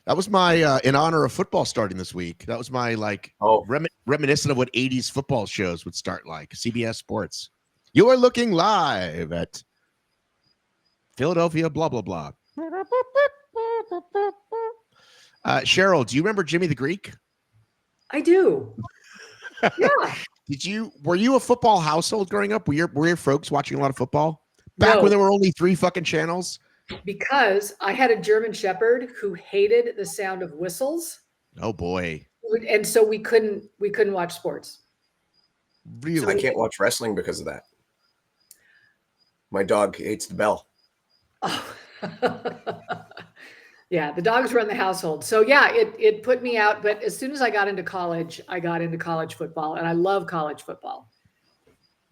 That was my in honor of football starting this week. That was my reminiscent of what 80s football shows would start like. CBS Sports. You are looking live at Philadelphia, blah, blah, blah. Cheryl, do you remember Jimmy the Greek? I do. Yeah. Were you a football household growing up? Were your folks watching a lot of football? Back when there were only 3 fucking channels? Because I had a German Shepherd who hated the sound of whistles. Oh boy. And so we couldn't watch sports. Really? So I can't watch wrestling because of that. My dog hates the bell. Oh. Yeah, the dogs run the household. So yeah, it put me out. But as soon as I got into college football, and I love college football.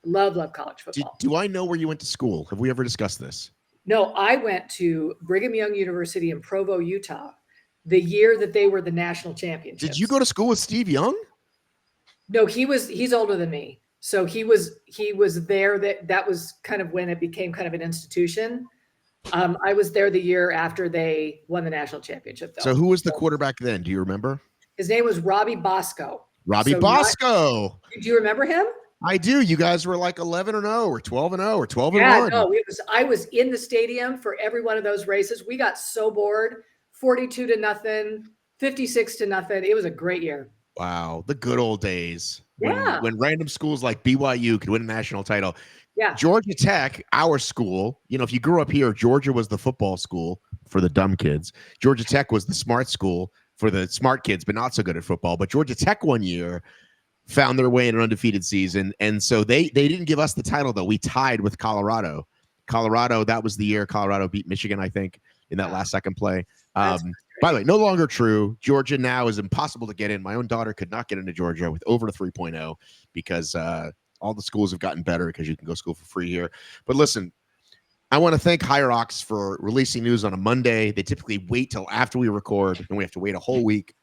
Love college football. Do I know where you went to school? Have we ever discussed this? No, I went to Brigham Young University in Provo, Utah, the year that they were the national championships. Did you go to school with Steve Young? No, he's older than me. So he was there. That was kind of when it became kind of an institution. I was there the year after they won the national championship, though. So who was the quarterback then? Do you remember? His name was Robbie Bosco. Bosco. Do you remember him? I do. You guys were like 11-0 or 12-0 or 12-1. Yeah, no, I was in the stadium for every one of those races. We got so bored. 42-0, 56-0. It was a great year. Wow, the good old days. Yeah. When random schools like BYU could win a national title. Yeah. Georgia Tech, our school, if you grew up here, Georgia was the football school for the dumb kids. Georgia Tech was the smart school for the smart kids, but not so good at football. But Georgia Tech one year found their way in an undefeated season. And so they didn't give us the title, though. We tied with Colorado. That was the year Colorado beat Michigan, I think, in that last second play. By the way, no longer true. Georgia now is impossible to get in. My own daughter could not get into Georgia with over a 3.0 because all the schools have gotten better because you can go to school for free here. But listen, I want to thank Hyrox for releasing news on a Monday. They typically wait till after we record, and we have to wait a whole week.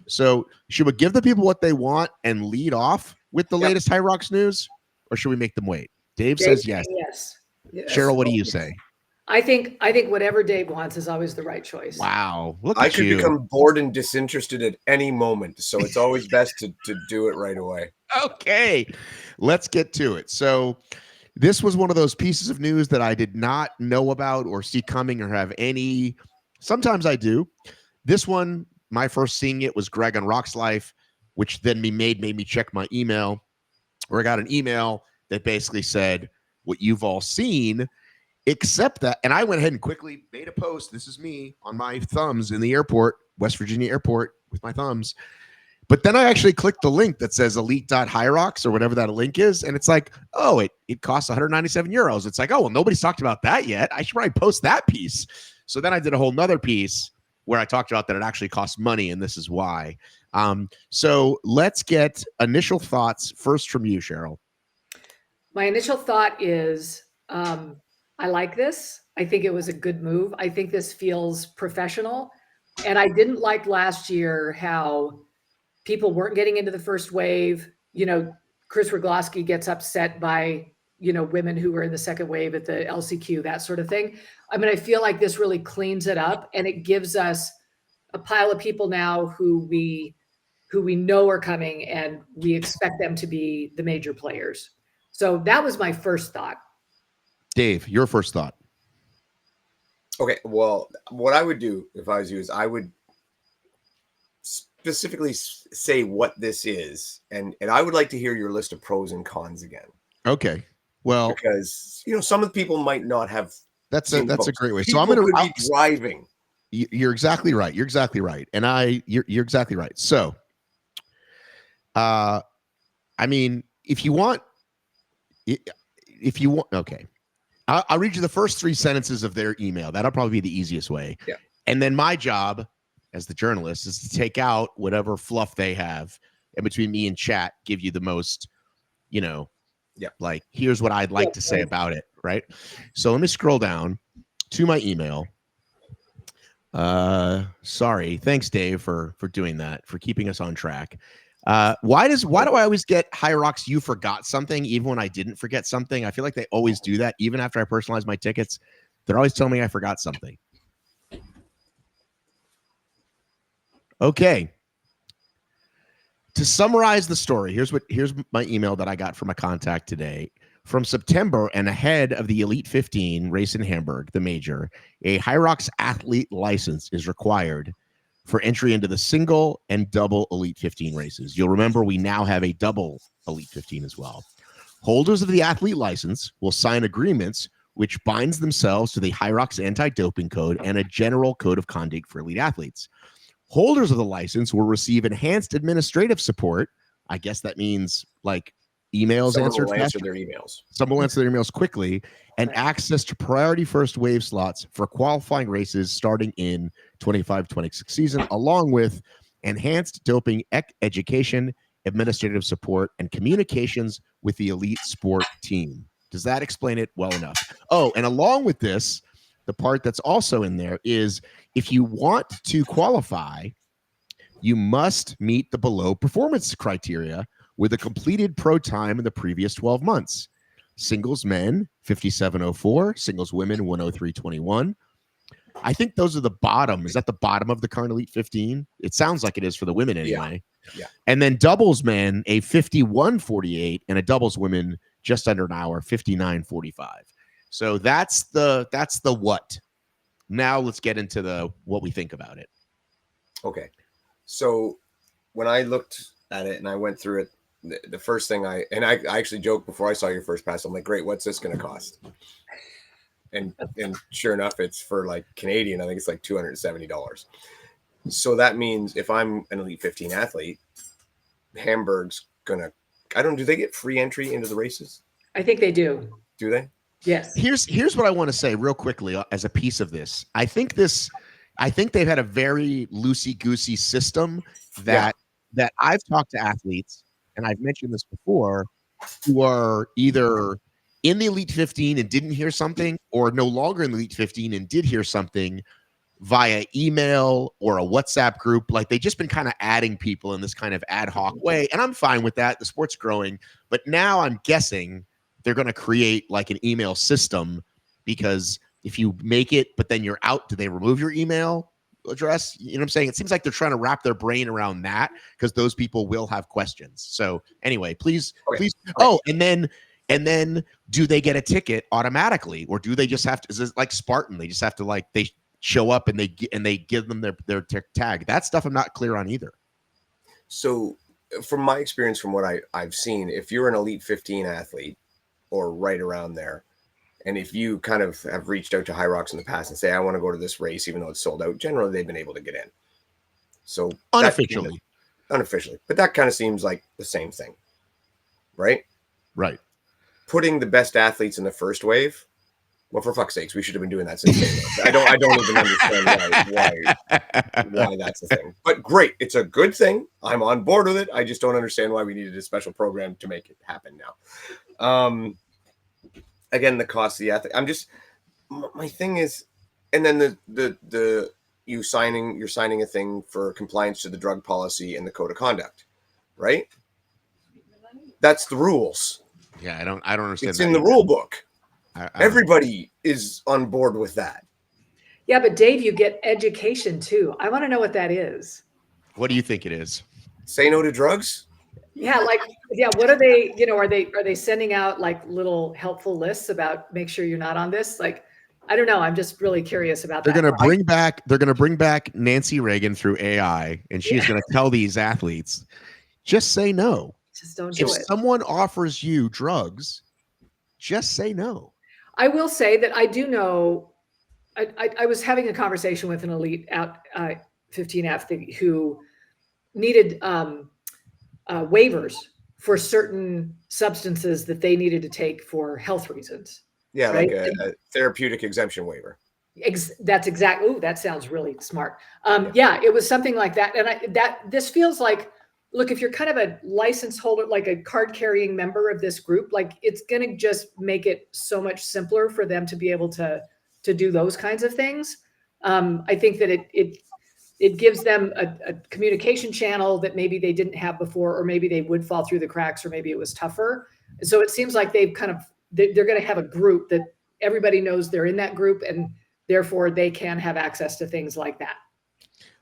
So should we give the people what they want and lead off with the latest Hyrox news, or should we make them wait? Dave says yes. Yes. Cheryl, what do you say? I think whatever Dave wants is always the right choice. Wow. I could become bored and disinterested at any moment, so it's always best to do it right away. Okay, let's get to it. So this was one of those pieces of news that I did not know about or see coming or have any. Sometimes I do. This one, my first seeing it was Greg on Rock's Life, which then made me check my email, where I got an email that basically said what you've all seen, except that. And I went ahead and quickly made a post. This is me on my thumbs in the airport, West Virginia airport, with my thumbs. But then I actually clicked the link that says elite.hyrox or whatever that link is. And it's like, oh, it costs 197 euros. It's like, oh, well, nobody's talked about that yet. I should probably post that piece. So then I did a whole nother piece where I talked about that it actually costs money, and this is why. So let's get initial thoughts first from you, Cheryl. My initial thought is I like this. I think it was a good move. I think this feels professional. And I didn't like last year how people weren't getting into the first wave. Chris Rogloski gets upset by, women who were in the second wave at the LCQ, that sort of thing. I mean, I feel like this really cleans it up, and it gives us a pile of people now who we know are coming, and we expect them to be the major players. So that was my first thought. Dave, your first thought. Okay, well, what I would do if I was you is I would specifically say what this is, and I would like to hear your list of pros and cons again. Okay, well, because some of the people might not have. That's a great way. People so I'm going to be driving. You're exactly right. You're exactly right, and you're exactly right. So, I mean, if you want, okay. I'll read you the first 3 sentences of their email. That'll probably be the easiest way. Yeah. And then my job as the journalist is to take out whatever fluff they have, and between me and chat, give you the most, like, here's what I'd like to say about it. Right. So let me scroll down to my email. Sorry. Thanks, Dave, for doing that, for keeping us on track. Why do I always get Hyrox? You forgot something, even when I didn't forget something. I feel like they always do that, even after I personalize my tickets. They're always telling me I forgot something. Okay. To summarize the story, here's my email that I got from a contact today. From September and ahead of the Elite 15 race in Hamburg, the major, a Hyrox athlete license is required for entry into the single and double Elite 15 races. You'll remember we now have a double Elite 15 as well. Holders of the athlete license will sign agreements which binds themselves to the Hyrox anti-doping code and a general code of conduct for elite athletes. Holders of the license will receive enhanced administrative support. I guess that means like emails answered faster. Answer their emails. Someone will answer their emails quickly, and access to priority first wave slots for qualifying races starting in 25-26 season, along with enhanced doping education, administrative support, and communications with the elite sport team. Does that explain it well enough? Oh, and along with this, the part that's also in there is if you want to qualify, you must meet the below performance criteria with a completed pro time in the previous 12 months. Singles men, 57.04. Singles women, 103.21. I think those are the bottom. Is that the bottom of the current Elite 15? It sounds like it is for the women anyway. Yeah. And then doubles men, a 51.48, and a doubles women, just under an hour, 59.45. So that's the what. Now let's get into the what we think about it. Okay. So when I looked at it and I went through it, the first thing I actually joked before I saw your first pass, I'm like, great, what's this going to cost? And sure enough, it's for like Canadian, I think it's like $270. So that means if I'm an Elite 15 athlete, Hamburg's gonna, do they get free entry into the races? I think they do. Do they? Yes. Here's what I want to say real quickly as a piece of this. I think they've had a very loosey-goosey system that I've talked to athletes, and I've mentioned this before, who are either in the Elite 15 and didn't hear something, or no longer in the Elite 15 and did hear something via email or a WhatsApp group. Like they've just been kind of adding people in this kind of ad hoc way. And I'm fine with that. The sport's growing. But now I'm guessing they're going to create like an email system, because if you make it, but then you're out, do they remove your email address? You know what I'm saying? It seems like they're trying to wrap their brain around that, because those people will have questions. So anyway, please. Oh, and then do they get a ticket automatically, or do they just have to, is it like Spartan? They just have to they show up and they give them their tag. That stuff I'm not clear on either. So from my experience, from what I've seen, if you're an Elite 15 athlete or right around there, and if you kind of have reached out to Hyrox in the past and say, I want to go to this race, even though it's sold out, generally they've been able to get in. So unofficially, but that kind of seems like the same thing, right? Right. Putting the best athletes in the first wave. Well, for fuck's sakes, we should have been doing that since day one. I don't even understand why that's the thing. But great, it's a good thing. I'm on board with it. I just don't understand why we needed a special program to make it happen now. Again, the cost of the athlete. My thing is, and then you're signing a thing for compliance to the drug policy and the code of conduct, right? That's the rules. Yeah, I don't understand. It's in the rule book. Everybody is on board with that. Yeah, but Dave, you get education too. I want to know what that is. What do you think it is? Say no to drugs? Yeah, what are they, are they sending out like little helpful lists about make sure you're not on this? Like, I don't know. I'm just really curious about that. They're going to bring back Nancy Reagan through AI, and she's going to tell these athletes, just say no. Just don't do it. If someone offers you drugs, just say no. I will say that I do know, I was having a conversation with an Elite 15 athlete who needed waivers for certain substances that they needed to take for health reasons. Yeah, right? Like a therapeutic exemption waiver. That's exactly. Oh, that sounds really smart. Yeah, it was something like that. And this feels like, look, if you're kind of a license holder, like a card carrying member of this group, like it's going to just make it so much simpler for them to be able to do those kinds of things. I think that it gives them a communication channel that maybe they didn't have before, or maybe they would fall through the cracks, or maybe it was tougher. So it seems like they're going to have a group that everybody knows they're in that group, and therefore they can have access to things like that.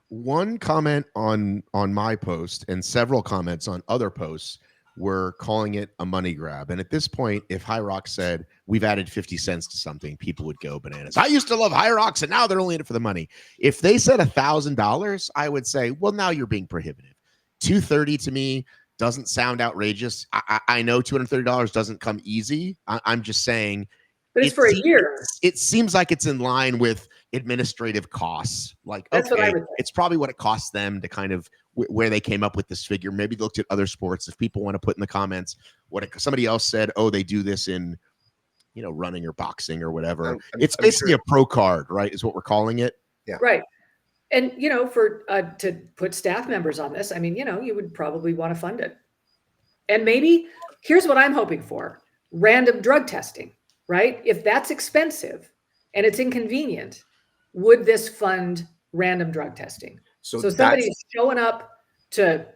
One comment on my post and several comments on other posts were calling it a money grab. And at this point, if Hyrox said we've added 50 cents to something, people would go bananas. I used to love Hyrox and now they're only in it for the money. If they said $1,000, I would say, well, now you're being prohibitive. $230 to me doesn't sound outrageous. I know $230 doesn't come easy. I'm just saying, but it's for a year. It seems like it's in line with administrative costs. Like, that's okay, what I would think. It's probably what it costs them to kind of where they came up with this figure. Maybe they looked at other sports. If people want to put in the comments what somebody else said, oh, they do this in, running or boxing or whatever. It's basically a pro card, right? Is what we're calling it. Yeah. Right. And, for to put staff members on this, I mean, you would probably want to fund it. And maybe here's what I'm hoping for: random drug testing, right? If that's expensive and it's inconvenient, would this fund random drug testing? So somebody's showing up to,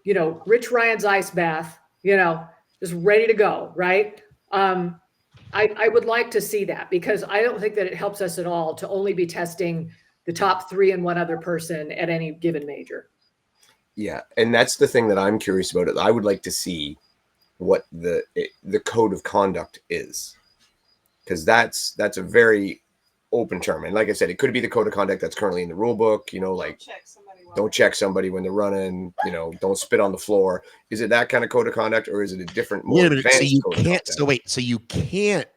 Rich Ryan's ice bath, just ready to go, right? I would like to see that, because I don't think that it helps us at all to only be testing the top 3 and one other person at any given major. Yeah, and that's the thing that I'm curious about. I would like to see what the code of conduct is, because that's a very open term. And like I said, it could be the code of conduct that's currently in the rule book, like don't check somebody when they're running, don't spit on the floor. Is it that kind of code of conduct, or is it a different, more advanced code of conduct? So you can't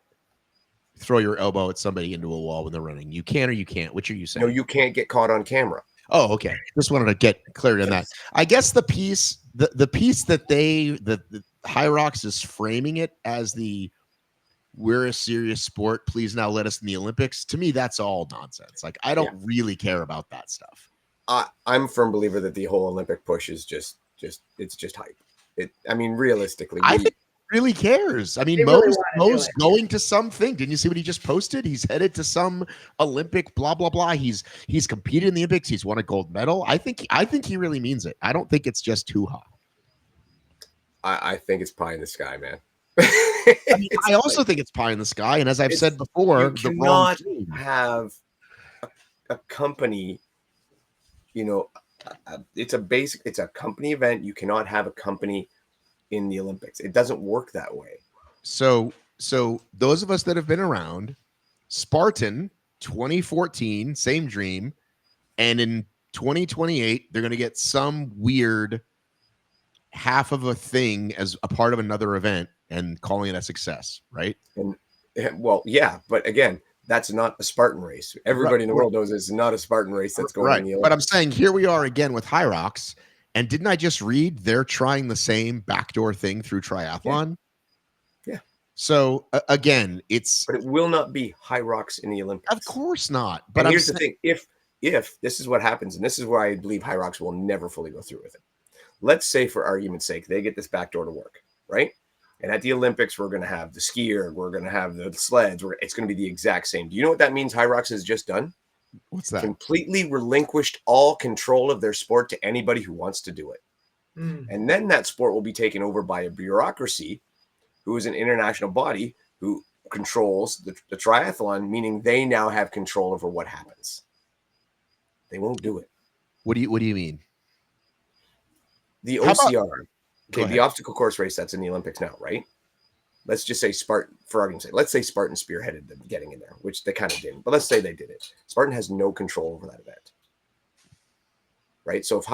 throw your elbow at somebody into a wall when they're running. You can or you can't. Which are you saying? No, you can't get caught on camera. Oh, okay. Just wanted to get clarity on that. I guess the piece that the Hyrox is framing it as we're a serious sport, please now let us in the Olympics. To me, that's all nonsense. Like, I don't really care about that stuff. I'm a firm believer that the whole Olympic push is just hype. Realistically, I think he really cares. I mean, Mo's going to something. Didn't you see what he just posted? He's headed to some Olympic blah blah blah. He's competed in the Olympics. He's won a gold medal. I think he really means it. I don't think it's just hoo-ha. I think it's pie in the sky, man. I also think it's pie in the sky. And as I've said before, you cannot have a company, it's a company event. You cannot have a company in the Olympics. It doesn't work that way. So those of us that have been around, Spartan 2014, same dream. And in 2028, they're going to get some weird half of a thing as a part of another event and calling it a success, right? And well, yeah, but again, that's not a Spartan race. Everybody in the world knows it's not a Spartan race that's going in the Olympics. But I'm saying here we are again with Hyrox, and didn't I just read they're trying the same backdoor thing through triathlon? Yeah. So again, but it will not be Hyrox in the Olympics. Of course not. But here's the thing: if this is what happens, and this is where I believe Hyrox will never fully go through with it. Let's say, for argument's sake, they get this backdoor to work, right? And at the Olympics, we're going to have the skier, we're going to have the sleds, it's going to be the exact same. Do you know what that means Hyrox has just done? What's that? Completely relinquished all control of their sport to anybody who wants to do it. And then that sport will be taken over by a bureaucracy who is an international body who controls the triathlon, meaning they now have control over what happens. They won't do it. What do you mean? The OCR, the obstacle course race that's in the Olympics now, right? Let's just say Spartan, for argument's sake, let's say Spartan spearheaded them getting in there, which they kind of didn't, but let's say they did it. Spartan has no control over that event, right? So if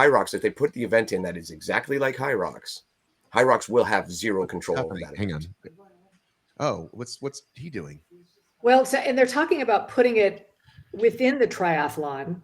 they put the event in that is exactly like Hyrox will have zero control over that Hang event. on. Oh, what's he doing? Well, and they're talking about putting it within the triathlon,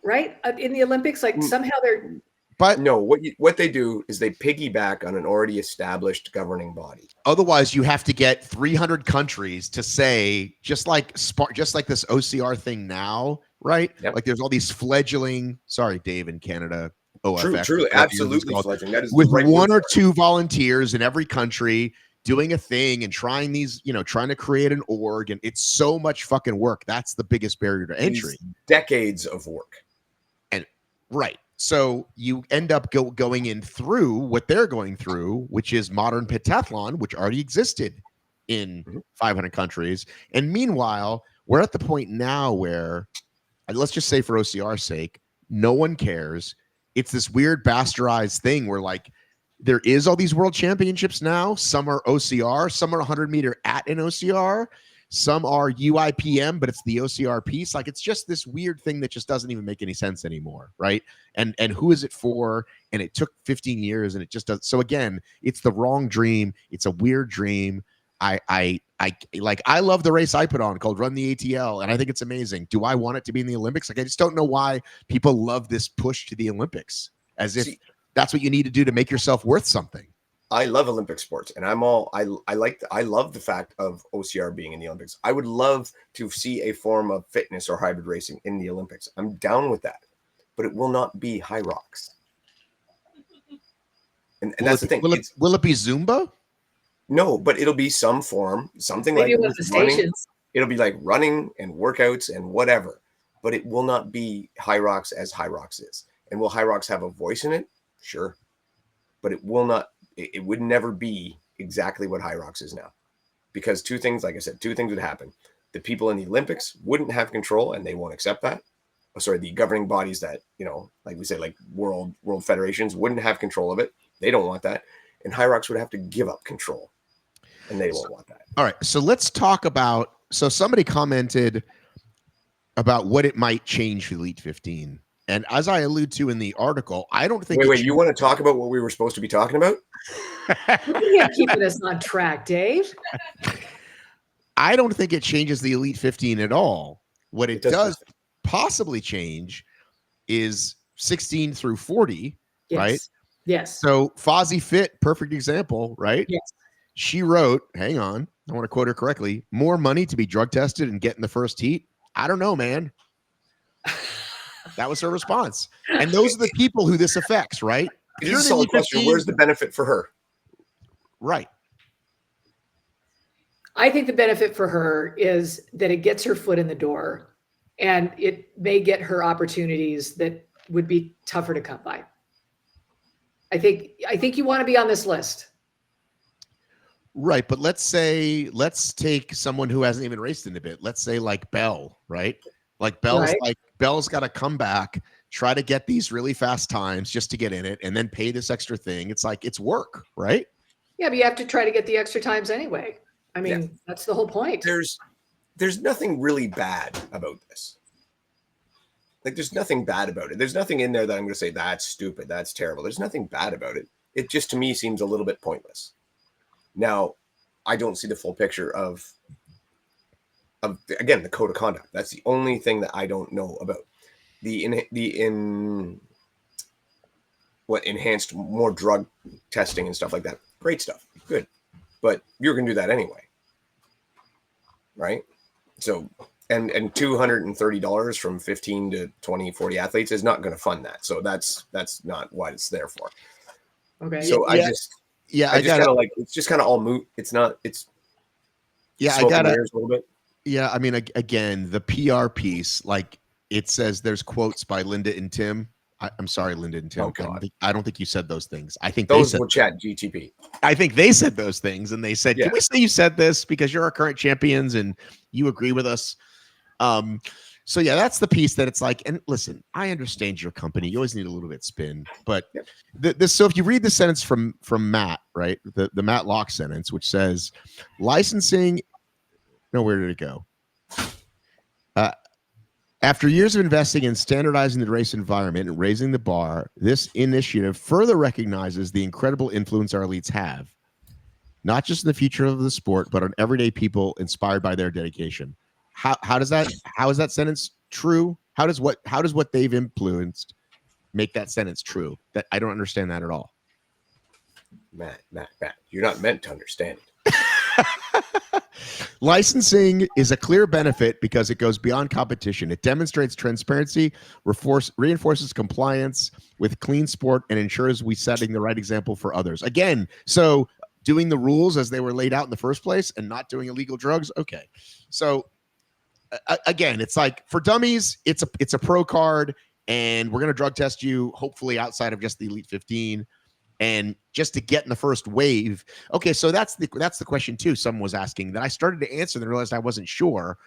right? In the Olympics, like somehow they're... But no, what they do is they piggyback on an already established governing body. Otherwise, you have to get 300 countries to say, just like this OCR thing now, right? Yep. Like there's all these fleggling. Sorry, Dave in Canada. OFF, truly, absolutely fledgling. That is with one or two volunteers in every country doing a thing and trying to create an org, and it's so much fucking work. That's the biggest barrier to entry. Decades of work. Right. So you end up going in through what they're going through, which is modern pentathlon, which already existed in 500 countries. And meanwhile, we're at the point now where, let's just say for OCR's sake, no one cares. It's this weird bastardized thing where like there is all these world championships now. Some are OCR, some are 100-meter at an OCR, some are UIPM, but it's the OCR piece. Like it's just this weird thing that just doesn't even make any sense anymore, right? And who is it for? And it took 15 years, and it just does. So again, it's the wrong dream. It's a weird dream. I love the race I put on called Run the ATL, and I think it's amazing. Do I want it to be in the Olympics? Like I just don't know why people love this push to the Olympics, as if that's what you need to do to make yourself worth something. I love Olympic sports, and I love the fact of OCR being in the Olympics. I would love to see a form of fitness or hybrid racing in the Olympics. I'm down with that, but it will not be Hyrox. And that's the thing. Will it be Zumba? No, but it'll be some form, something Maybe like with the running. stations. It'll be like running and workouts and whatever, but it will not be Hyrox as Hyrox is. And will Hyrox have a voice in it? Sure, but it will not. It would never be exactly what Hyrox is now, because two things, like I said, two things would happen. The people in the Olympics wouldn't have control, and they won't accept that. Oh, sorry, the governing bodies that, like we say, like world federations wouldn't have control of it. They don't want that. And Hyrox would have to give up control, and they won't want that. All right. So let's talk about, so somebody commented about what it might change for Elite 15. And as I allude to in the article, I don't think. Wait, you want to talk about what we were supposed to be talking about? You're keeping us on track, Dave. I don't think it changes the Elite 15 at all. What it does possibly change is 16 through 40, Yes. right? Yes. So Fozzie Fit, perfect example, right? Yes. She wrote, hang on, I want to quote her correctly, more money to be drug tested and get in the first heat? I don't know, man. That was her response. And those are the people who this affects, right? It is a solid question. Where's the benefit for her? Right. I think the benefit for her is that it gets her foot in the door, and it may get her opportunities that would be tougher to come by. I think you want to be on this list. Right. But let's take someone who hasn't even raced in a bit. Let's say like Bell, right? Like Bell's got to come back, try to get these really fast times just to get in it, and then pay this extra thing. It's like, it's work, right? Yeah, but you have to try to get the extra times anyway. I mean, that's the whole point. There's nothing really bad about this. Like, there's nothing bad about it. There's nothing in there that I'm going to say that's stupid, that's terrible. There's nothing bad about it. It just, to me, seems a little bit pointless. Now, I don't see the full picture of again, the code of conduct. That's the only thing that I don't know about. The enhanced more drug testing and stuff like that. Great stuff. Good. But you're going to do that anyway. Right? So, and $230 from 15 to 20, 40 athletes is not going to fund that. So that's not what it's there for. Okay. So I just kind of like, it's just kind of all moot. It's not, it's I got a little bit. Yeah, I mean, again, the PR piece, like it says there's quotes by Linda and Tim. I'm sorry, Linda and Tim. Oh, God. I don't think you said those things. I think those were chat GTP. I think they said those things, and they said, "Can we say you said this because you're our current champions and you agree with us?" So yeah, that's the piece that it's like. And listen, I understand your company. You always need a little bit spin, but so if you read the sentence from Matt, right, the Matt Locke sentence, which says licensing. No, where did it go? After years of investing in standardizing the race environment and raising the bar, this initiative further recognizes the incredible influence our elites have, not just in the future of the sport, but on everyday people inspired by their dedication. How is that sentence true? How does what they've influenced make that sentence true? That I don't understand that at all. Matt, you're not meant to understand it. Licensing is a clear benefit because it goes beyond competition. It demonstrates transparency, reinforces compliance with clean sport, and ensures we setting the right example for others. Again, so doing the rules as they were laid out in the first place and not doing illegal drugs. Okay. So again, it's like for dummies, it's a pro card. and we're going to drug test you, hopefully outside of just the Elite 15, and just to get in the first wave. Okay, so that's the question too. Someone was asking that I started to answer, and realized I wasn't sure.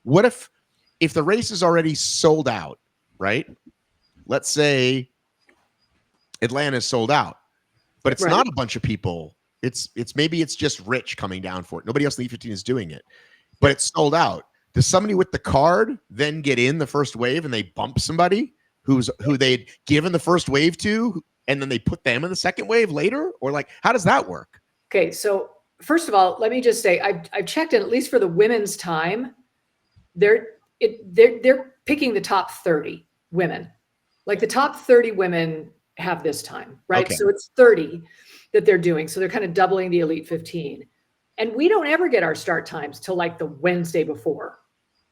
What if the race is already sold out, right? Let's say Atlanta's sold out, but it's not a bunch of people. It's maybe it's just Rich coming down for it. Nobody else in the Elite 15 is doing it, but it's sold out. Does somebody with the card then get in the first wave and they bump somebody who they'd given the first wave to, and then they put them in the second wave later? Or like, how does that work? Okay, so first of all, let me just say I've checked in, at least for the women's time, they're picking the top 30 women. Like the top 30 women have this time, right? Okay. So it's 30 that they're doing. So they're kind of doubling the Elite 15. And we don't ever get our start times till like the Wednesday before,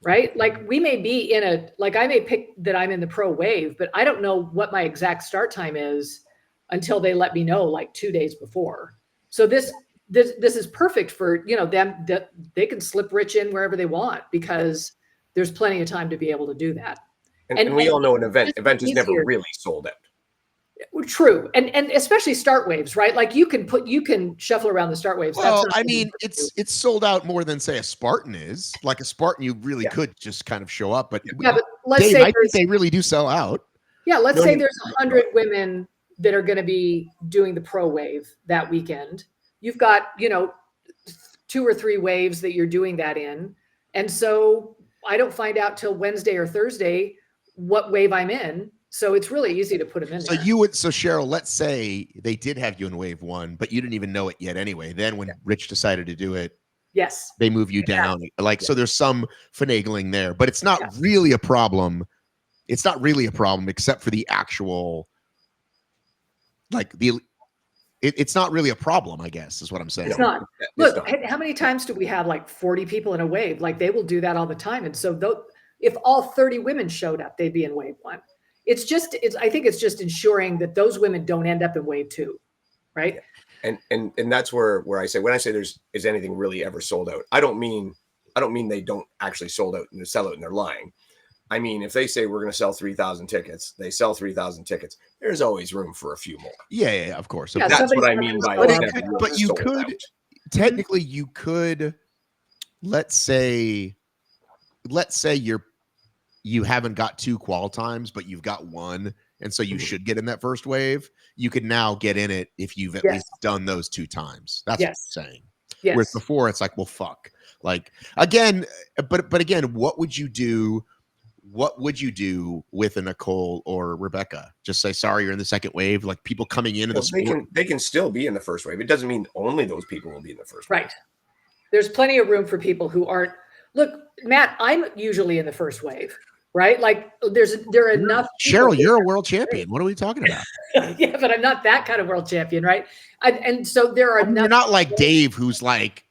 right? Like we may be I may pick that I'm in the pro wave, but I don't know what my exact start time is until they let me know like 2 days before. So this is perfect for, them, that they can slip Rich in wherever they want, because there's plenty of time to be able to do that. And we all know an event is never really sold out. True. And especially start waves, right? Like you can shuffle around the start waves. Well, I mean, it's sold out more than say a Spartan is. Like a Spartan, you really could just kind of show up, but let's Dave, say I think they really do sell out. Yeah, let's say there's 100 women that are going to be doing the pro wave that weekend. You've got, 2 or 3 waves that you're doing that in. And so I don't find out till Wednesday or Thursday what wave I'm in. So it's really easy to put them in there. So Cheryl, let's say they did have you in wave 1, but you didn't even know it yet anyway. Then when Rich decided to do it, yes, they move you down. So there's some finagling there, but it's not really a problem. It's not really a problem except for the actual, it's not really a problem, I guess, is what I'm saying. It's not. Look, how many times do we have like 40 people in a wave? Like they will do that all the time. And so if all 30 women showed up, they'd be in wave 1. I think it's just ensuring that those women don't end up in wave 2, right? And that's where I say, when I say is anything really ever sold out, I don't mean they don't actually sold out and sell out and they're lying. I mean, if they say we're going to sell 3,000 tickets, they sell 3,000 tickets. There's always room for a few more. Yeah, of course. Yeah, that's what I mean by. But you could technically, let's say you haven't got 2 qual times, but you've got 1, and so you should get in that first wave. You could now get in it if you've at least done those 2 times. That's what I'm saying. Yes. Whereas before, it's like, well, fuck. Like again, but again, what would you do? What would you do with a Nicole or Rebecca? Just say, sorry, you're in the second wave. Like people coming into the sport. They can still be in the first wave. It doesn't mean only those people will be in the first wave. Right. There's plenty of room for people who aren't. Look, Matt, I'm usually in the first wave, right? Like there are enough. Cheryl, you're a world champion. What are we talking about? Yeah, but I'm not that kind of world champion, right? And so there are enough. You're not like Dave, who's like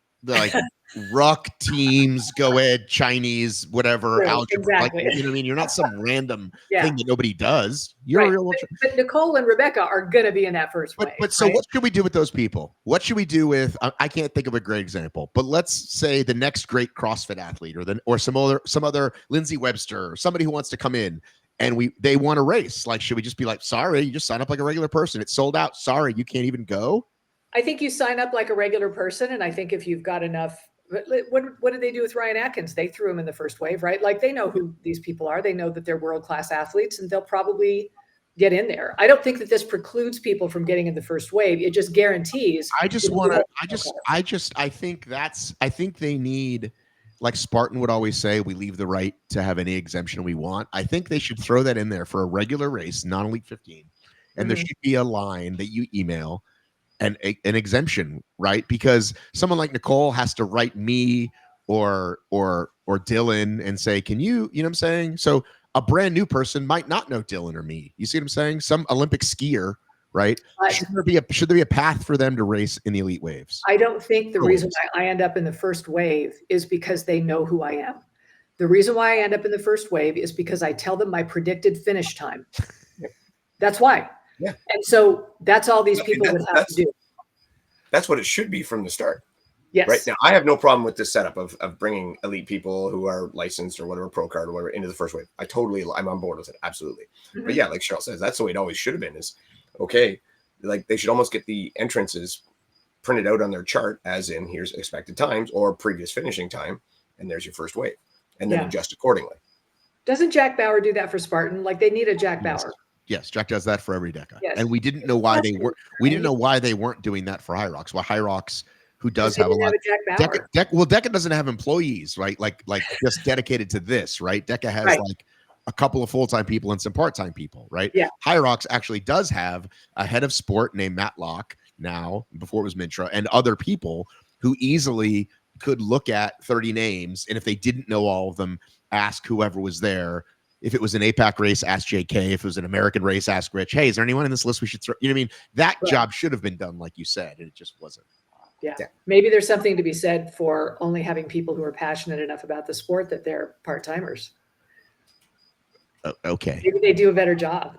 ruck teams, go-ed, Chinese, whatever, algebra. Exactly. Like, you know what I mean? You're not some random thing that nobody does. You're a real. But Nicole and Rebecca are going to be in that first wave. But so what should we do with those people? What should we do with? I can't think of a great example, but let's say the next great CrossFit athlete, or some other Lindsay Webster, or somebody who wants to come in and they want to race. Like, should we just be like, sorry, you just sign up like a regular person? It's sold out. Sorry, you can't even go. I think you sign up like a regular person, and I think if you've got enough. What did they do with Ryan Atkins? They threw him in the first wave, right? Like they know who these people are. They know that they're world-class athletes, and they'll probably get in there. I don't think that this precludes people from getting in the first wave. It just guarantees. I think they need, like Spartan would always say, we leave the right to have any exemption we want. I think they should throw that in there for a regular race, non-Elite 15. And there should be a line that you email and an exemption, right? Because someone like Nicole has to write me or Dylan and say, can you know what I'm saying? So a brand new person might not know Dylan or me. You see what I'm saying? Some Olympic skier, right? Should there be a path for them to race in the elite waves? I don't think the reason why I end up in the first wave is because they know who I am. The reason why I end up in the first wave is because I tell them my predicted finish time. That's why. Yeah. And so that's all these people would have to do. That's what it should be from the start. Yes. Right now, I have no problem with this setup of bringing elite people who are licensed or whatever, pro card or whatever, into the first wave. I'm on board with it, absolutely. Mhm. But yeah, like Cheryl says, that's the way it always should have been. Is okay, like they should almost get the entrances printed out on their chart, as in here's expected times or previous finishing time, and there's your first wave, and then Yeah. adjust accordingly. Doesn't Jack Bauer do that for Spartan? Like they need a Jack Bauer. Yes, Jack does that for every DEKA. Yes. And we didn't know why they were. We didn't know why they weren't doing that for Hyrox. Well, Hyrox, who does have a lot. Jack Bauer. DEKA doesn't have employees, right? Like just dedicated to this, right? DEKA has like a couple of full-time people and some part-time people, right? Yeah. Hyrox actually does have a head of sport named Matt Locke now, before it was Mintra, and other people who easily could look at 30 names, and if they didn't know all of them, ask whoever was there. If it was an APAC race, ask JK. If it was an American race, ask Rich. Hey, is there anyone in this list we should throw? You know what I mean? That job should have been done, like you said, and it just wasn't. Yeah. Maybe there's something to be said for only having people who are passionate enough about the sport that they're part-timers. Okay. Maybe they do a better job.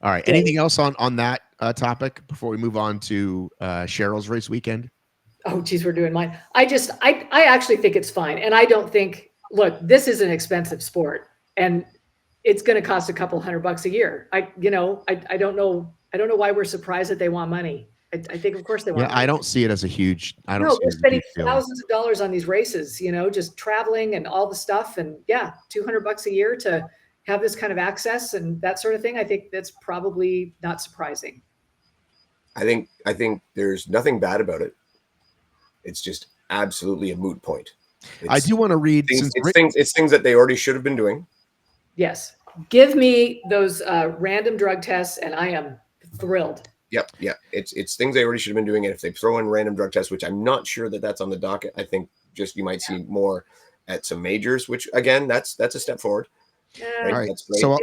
All right. Anything else on that topic before we move on to Cheryl's race weekend? Oh, geez, we're doing mine. I actually think it's fine. And I don't think, look, this is an expensive sport and it's going to cost a couple $100 a year. I don't know why we're surprised that they want money. I think, of course, they want money. I don't see it as a huge, they're spending thousands of dollars on these races, just traveling and all the stuff. And yeah, $200 a year to have this kind of access and that sort of thing. I think that's probably not surprising. I think there's nothing bad about it. It's just absolutely a moot point. I do want to read it's things that they already should have been doing. Yes. Give me those random drug tests and I am thrilled. Yep. Yeah. It's things they already should have been doing. And if they throw in random drug tests, which I'm not sure that that's on the docket, I think just you might see more at some majors, which again, that's a step forward. All right. That's great. So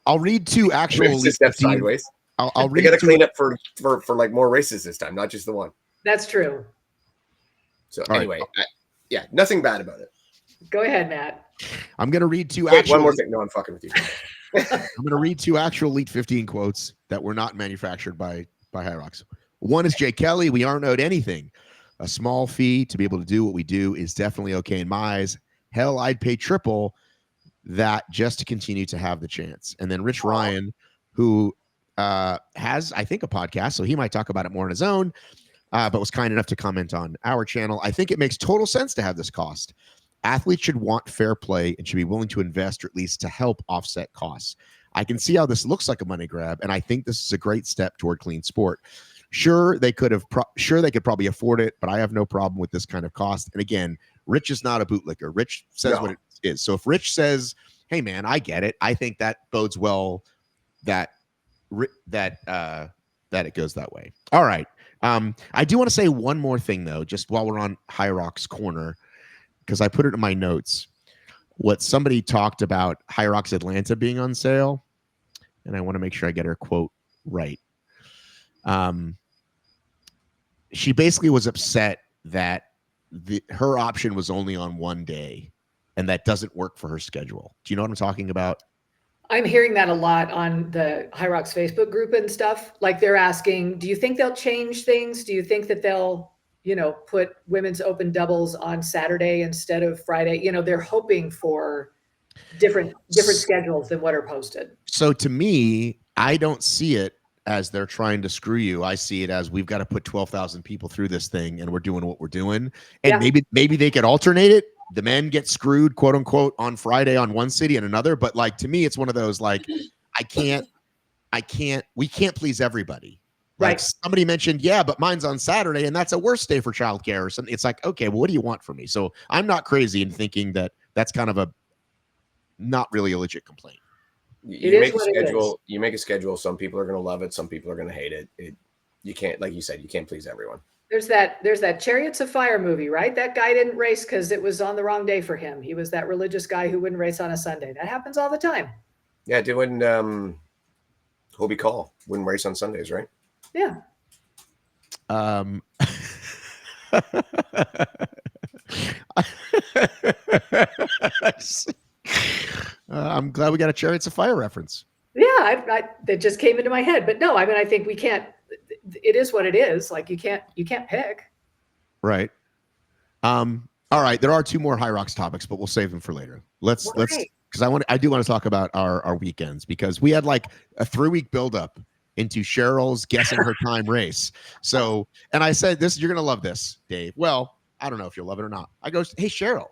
I'll read two actual step sideways. I'll read. They got to clean up for like more races this time, not just the one. That's true. So anyway, nothing bad about it. Go ahead, Matt. I'm going to read two. One more thing. No, I'm fucking with you. I'm going to read two actual Elite 15 quotes that were not manufactured by Hyrox. One is Jay Kelly. We aren't owed anything. A small fee to be able to do what we do is definitely okay in my eyes. Hell, I'd pay triple that just to continue to have the chance. And then Rich Ryan, who has, I think, a podcast, so he might talk about it more on his own, but was kind enough to comment on our channel. I think it makes total sense to have this cost. Athletes should want fair play and should be willing to invest or at least to help offset costs. I can see how this looks like a money grab, and I think this is a great step toward clean sport. Sure, they could probably afford it, but I have no problem with this kind of cost. And again, Rich is not a bootlicker. Rich says what it is. So if Rich says, "Hey, man, I get it," I think that bodes well that it goes that way. All right. I do want to say one more thing though, just while we're on Hyrox Corner, because I put it in my notes. What somebody talked about Hyrox Atlanta being on sale, and I want to make sure I get her quote right. She basically was upset that her option was only on one day, and that doesn't work for her schedule. Do you know what I'm talking about? I'm hearing that a lot on the Hyrox Facebook group and stuff. Like they're asking, do you think they'll change things? Do you think that they'll, put women's open doubles on Saturday instead of Friday? They're hoping for different schedules than what are posted. So to me, I don't see it as they're trying to screw you. I see it as we've got to put 12,000 people through this thing and we're doing what we're doing. And maybe they could alternate it. The men get screwed, quote unquote, on Friday on one city and another. But like, to me, it's one of those, like, we can't please everybody. Like somebody mentioned, but mine's on Saturday and that's a worse day for childcare or something. It's like, okay, well, what do you want from me? So I'm not crazy in thinking that that's kind of a not really a legit complaint. You make a schedule. Some people are going to love it. Some people are going to hate it. You can't, like you said, you can't please everyone. There's that Chariots of Fire movie, right? That guy didn't race because it was on the wrong day for him. He was that religious guy who wouldn't race on a Sunday. That happens all the time. Yeah, doing Hobie Call wouldn't race on Sundays, right? Yeah. I'm glad we got a Chariots of Fire reference. Yeah, that just came into my head. But no, I mean, I think we can't. it is what it is. Like you can't pick. Right. All right. There are two more Hyrox topics, but we'll save them for later. Let's because I do want to talk about our weekends, because we had like a 3-week buildup into Cheryl's guessing her time race. So, and I said this, you're gonna love this, Dave. Well, I don't know if you'll love it or not. I go, hey Cheryl,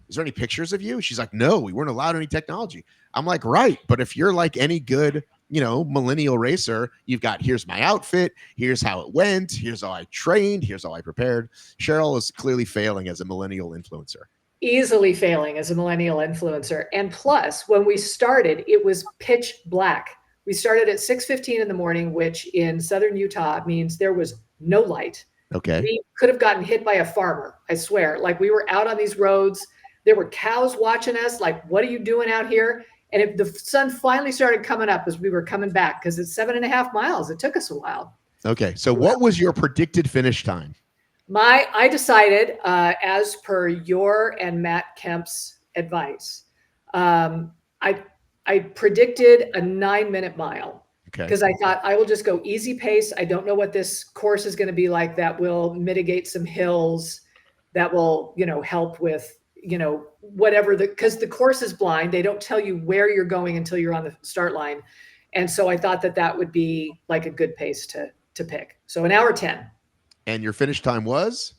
is there any pictures of you? She's like, no, we weren't allowed any technology. I'm like, right, but if you're like any good, millennial racer, you've got, here's my outfit, here's how it went, here's how I trained, here's how I prepared. Cheryl is clearly failing as a millennial influencer. Easily failing as a millennial influencer. And plus, when we started, it was pitch black. We started at 6:15 in the morning, which in southern Utah means there was no light. Okay. We could have gotten hit by a farmer, I swear. Like we were out on these roads. There were cows watching us. Like, what are you doing out here? And if the sun finally started coming up as we were coming back, because it's 7.5 miles, it took us a while. Okay. So what was your predicted finish time? I decided, as per your and Matt Kemp's advice, I predicted a 9-minute mile. Okay. Because I thought I will just go easy pace. I don't know what this course is going to be like. That will mitigate some hills. That will, help with, whatever because the course is blind. They don't tell you where you're going until you're on the start line. And so I thought that would be like a good pace to pick. So 1 hour 10. And your finish time was?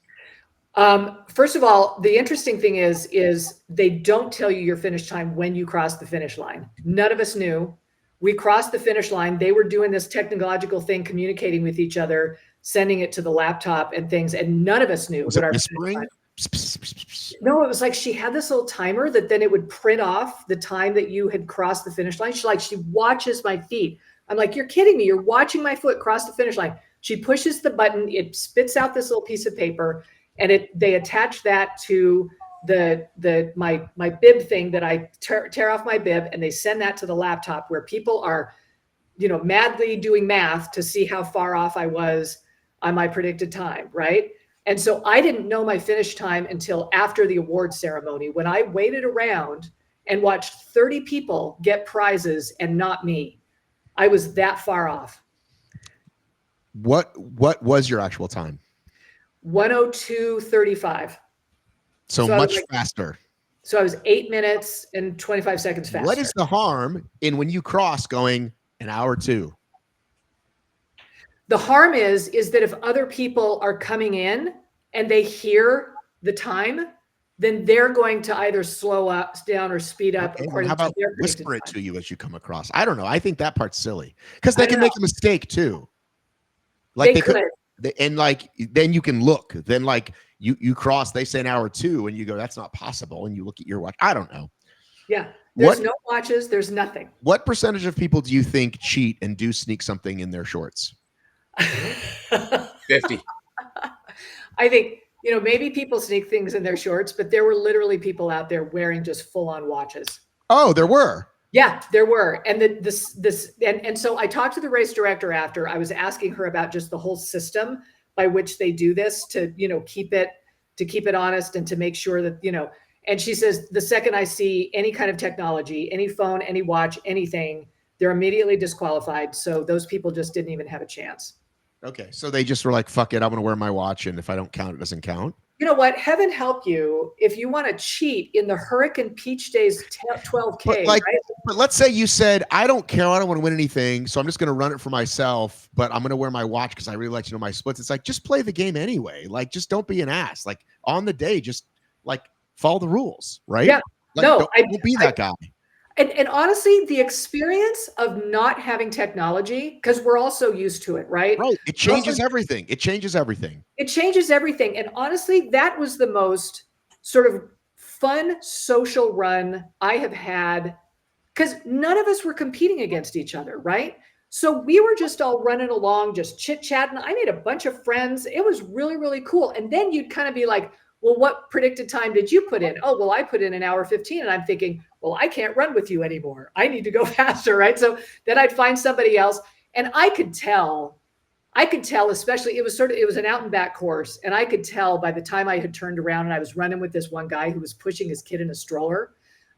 First of all, the interesting thing is they don't tell you your finish time when you cross the finish line. None of us knew. We crossed the finish line. They were doing this technological thing, communicating with each other, sending it to the laptop and things, and none of us knew Was what it our whispering? No, it was like she had this little timer that then it would print off the time that you had crossed the finish line. She watches my feet. I'm like, you're kidding me. You're watching my foot cross the finish line. She pushes the button. It spits out this little piece of paper, and they attach that to my bib thing that I tear off my bib, and they send that to the laptop where people are, madly doing math to see how far off I was on my predicted time, right? And so I didn't know my finish time until after the award ceremony, when I waited around and watched 30 people get prizes and not me. I was that far off. What was your actual time? 1:02:35. So much faster. So I was 8 minutes and 25 seconds faster. What is the harm in when you cross going 1 hour 2? The harm is that if other people are coming in and they hear the time, then they're going to either slow up down or speed up. Okay, according how about to their whisper it time. to you as you come across? I don't know. I think that part's silly because they can make a mistake too. Like they could. And like then you can look. Then like you cross. They say 1 hour 2, and you go, that's not possible. And you look at your watch. I don't know. Yeah, there's no watches. There's nothing. What percentage of people do you think cheat and do sneak something in their shorts? 50. I think, maybe people sneak things in their shorts, but there were literally people out there wearing just full on watches. Oh, there were. Yeah, there were. And and so I talked to the race director after. I was asking her about just the whole system by which they do this to, keep it honest and to make sure that, and she says, the second I see any kind of technology, any phone, any watch, anything, they're immediately disqualified. So those people just didn't even have a chance. Okay. So they just were like, fuck it, I'm going to wear my watch. And if I don't count, it doesn't count. You know what? Heaven help you if you want to cheat in the Hurricane Peach Days 12K. But right? But let's say you said, I don't care. I don't want to win anything. So I'm just going to run it for myself. But I'm going to wear my watch because I really like to know my splits. It's like, just play the game anyway. Like, just don't be an ass. Like on the day, just like follow the rules. Right. Yeah. Like, no, don't be that guy. And honestly, the experience of not having technology, because we're all so used to it, right? Right. It changes everything. It changes everything. It changes everything. And honestly, that was the most sort of fun social run I have had, because none of us were competing against each other, right? So we were just all running along, just chit-chatting. I made a bunch of friends. It was really, really cool. And then you'd kind of be like, well, what predicted time did you put in? Oh, well, I put in 1 hour 15. And I'm thinking, well, I can't run with you anymore. I need to go faster, right? So then I'd find somebody else. And I could tell, especially it was an out and back course. And I could tell by the time I had turned around and I was running with this one guy who was pushing his kid in a stroller,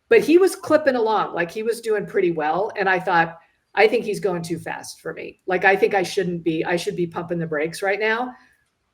but he was clipping along, like he was doing pretty well. And I thought, I think he's going too fast for me. Like, I think I should be pumping the brakes right now.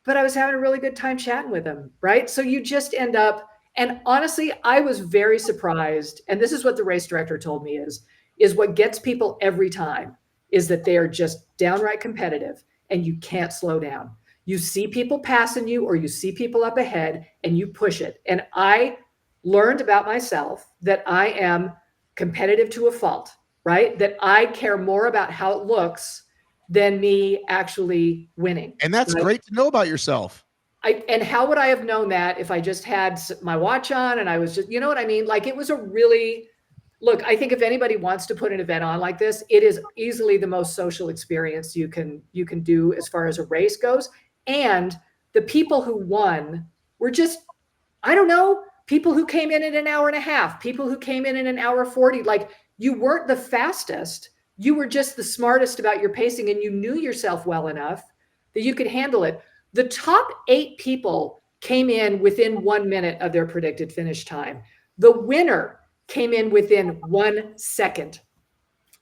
But I was having a really good time chatting with him, right? So you just end up, and honestly, I was very surprised. And this is what the race director told me is what gets people every time is that they are just downright competitive and you can't slow down. You see people passing you or you see people up ahead and you push it. And I learned about myself that I am competitive to a fault, right? That I care more about how it looks than me actually winning. And that's right? great to know about yourself. And how would I have known that if I just had my watch on and I was just, you know what I mean? Like, it was a really, look, I think if anybody wants to put an event on like this, it is easily the most social experience you can do as far as a race goes. And the people who won were just, I don't know, people who came in an hour and a half, people who came in an hour 40. Like, you weren't the fastest. You were just the smartest about your pacing and you knew yourself well enough that you could handle it. The top 8 people came in within 1 minute of their predicted finish time. The winner came in within 1 second.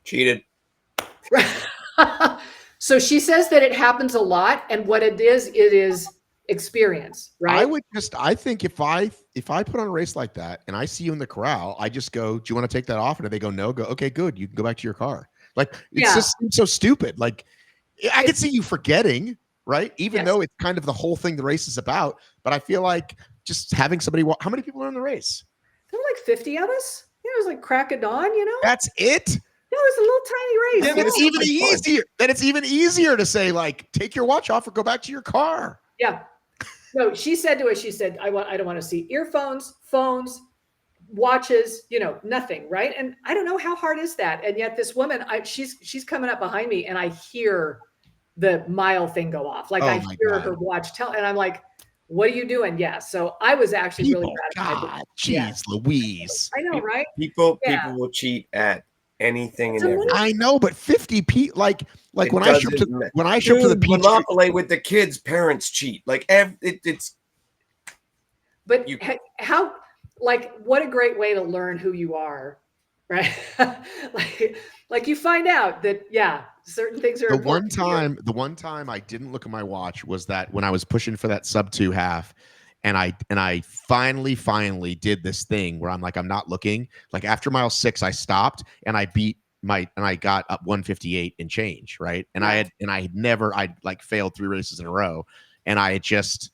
Cheated. So she says that it happens a lot. And what it is experience, right? I think if I put on a race like that and I see you in the corral, I just go, do you want to take that off? And if they go, no, go, okay, good. You can go back to your car. Like, it's just so stupid. Like, I could see you forgetting, right? Even though it's kind of the whole thing the race is about. But I feel like just having somebody, how many people are in the race? There were like 50 of us. It was like crack of dawn, you know? That's it? It was a little tiny race. Then it's even easier. Then it's even easier to say, like, take your watch off or go back to your car. Yeah. No, she said to us, she said, I don't want to see earphones, phones, watches, nothing, right? And I don't know, how hard is that? And yet this woman, she's coming up behind me and I hear the mile thing go off. Like, I hear her watch tell, and I'm like, what are you doing? Yeah. So I was actually really gratified. God, jeez, Louise. I know, right? People will cheat at anything and everything. I know, but 50 people, like when I show up to the beach, Monopoly with the kids, parents cheat. Like, it's. But how? Like, what a great way to learn who you are, right? like you find out that certain things are important. The one time I didn't look at my watch was that when I was pushing for that sub 2 half, and I finally did this thing where I'm like, I'm not looking. Like, after mile 6, I stopped and I got up 158 and change, right? And I like failed 3 races in a row, and I had just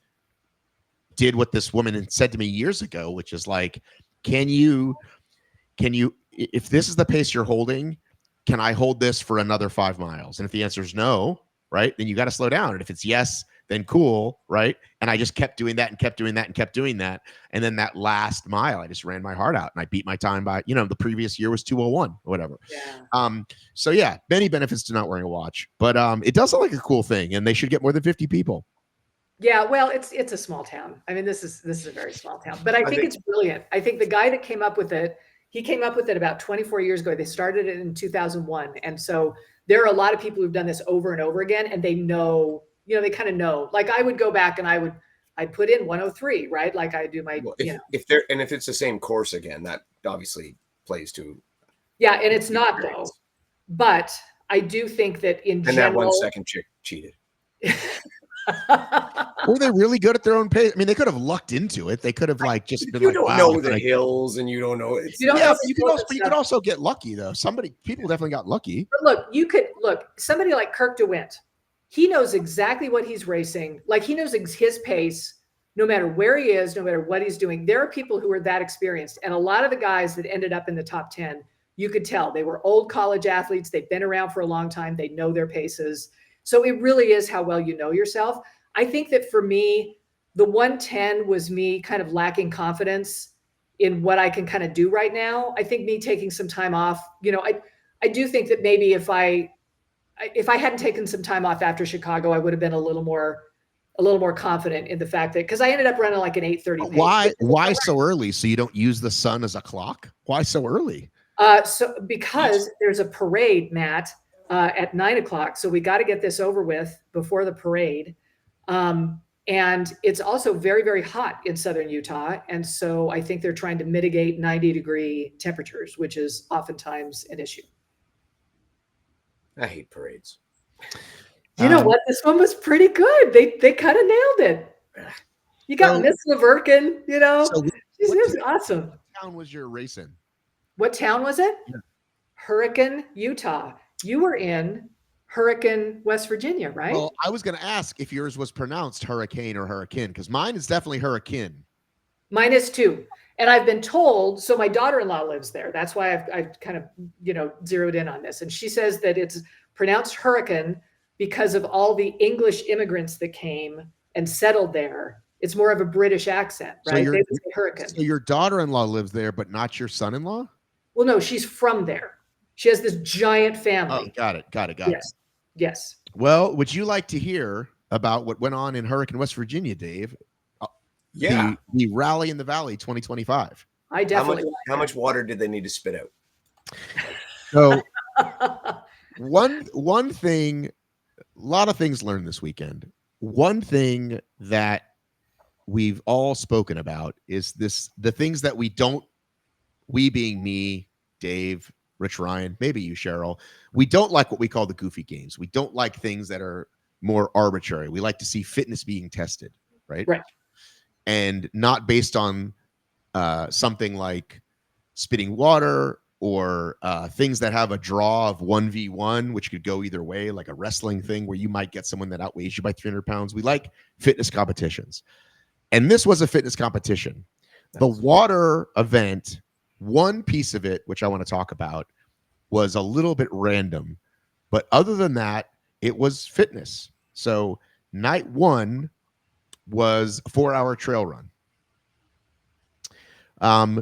did what this woman had said to me years ago, which is like, can you, if this is the pace you're holding, can I hold this for another 5 miles? And if the answer is no, right, then you got to slow down. And if it's yes, then cool, right? And I just kept doing that and kept doing that and kept doing that. And then that last mile, I just ran my heart out and I beat my time by, the previous year was 2:01 or whatever. Yeah. So yeah, many benefits to not wearing a watch, but it does look like a cool thing, and they should get more than 50 people. Yeah, well, it's a small town. I mean, this is a very small town, but I think it's brilliant. I think the guy that came up with it, he came up with it about 24 years ago. They started it in 2001. And so there are a lot of people who've done this over and over again, and they know, they kind of know. Like, I would go back and I'd put in 103, right? Like, I do my, if it's the same course again, that obviously plays to. Yeah, and it's not though. But I do think that in general. And that 1 second chick cheated. Were they really good at their own pace? I mean, they could have lucked into it. They could have just been you don't know the hills, and you don't know it. You know, you could also get lucky though. People definitely got lucky. But look, somebody like Kirk DeWitt, he knows exactly what he's racing. Like, he knows his pace, no matter where he is, no matter what he's doing. There are people who are that experienced, and a lot of the guys that ended up in the top 10, you could tell they were old college athletes. They've been around for a long time. They know their paces. So it really is how well you know yourself. I think that for me, the 110 was me kind of lacking confidence in what I can kind of do right now. I think me taking some time off, I do think that maybe if I hadn't taken some time off after Chicago, I would have been a little more confident in the fact that, because I ended up running like an 8:30 pace. Why so early? So you don't use the sun as a clock? Why so early? Because there's a parade, Matt, at 9 o'clock. So we got to get this over with before the parade. And it's also very, very hot in southern Utah. And so I think they're trying to mitigate 90-degree temperatures, which is oftentimes an issue. I hate parades. You know what? This one was pretty good. They kind of nailed it. You got Miss Laverkin, you know. So She's awesome. What town was your race in? What town was it? Yeah. Hurricane, Utah. You were in Hurricane, West Virginia, right? Well, I was going to ask if yours was pronounced hurricane or hurricane, because mine is definitely hurricane. Mine is too. And I've been told, so my daughter-in-law lives there. That's why I've kind of, zeroed in on this. And she says that it's pronounced hurricane because of all the English immigrants that came and settled there. It's more of a British accent, right? They would say hurricane. So your daughter-in-law lives there, but not your son-in-law? Well, no, she's from there. She has this giant family. Oh, got it. Yes. Yes. Well, would you like to hear about what went on in Hurricane, West Virginia, Dave? Yeah. The Rally in the Valley 2025. I definitely. How much water did they need to spit out? So one thing, a lot of things learned this weekend. One thing that we've all spoken about is the things that we being me, Dave, Rich Ryan, maybe you, Cheryl, we don't like what we call the goofy games. We don't like things that are more arbitrary. We like to see fitness being tested, right? Right. And not based on something like spitting water or things that have a draw of 1v1, which could go either way, like a wrestling thing where you might get someone that outweighs you by 300 pounds. We like fitness competitions. And this was a fitness competition. The water event, one piece of it, which I want to talk about, was a little bit random. But other than that, it was fitness. So night one was a 4-hour trail run,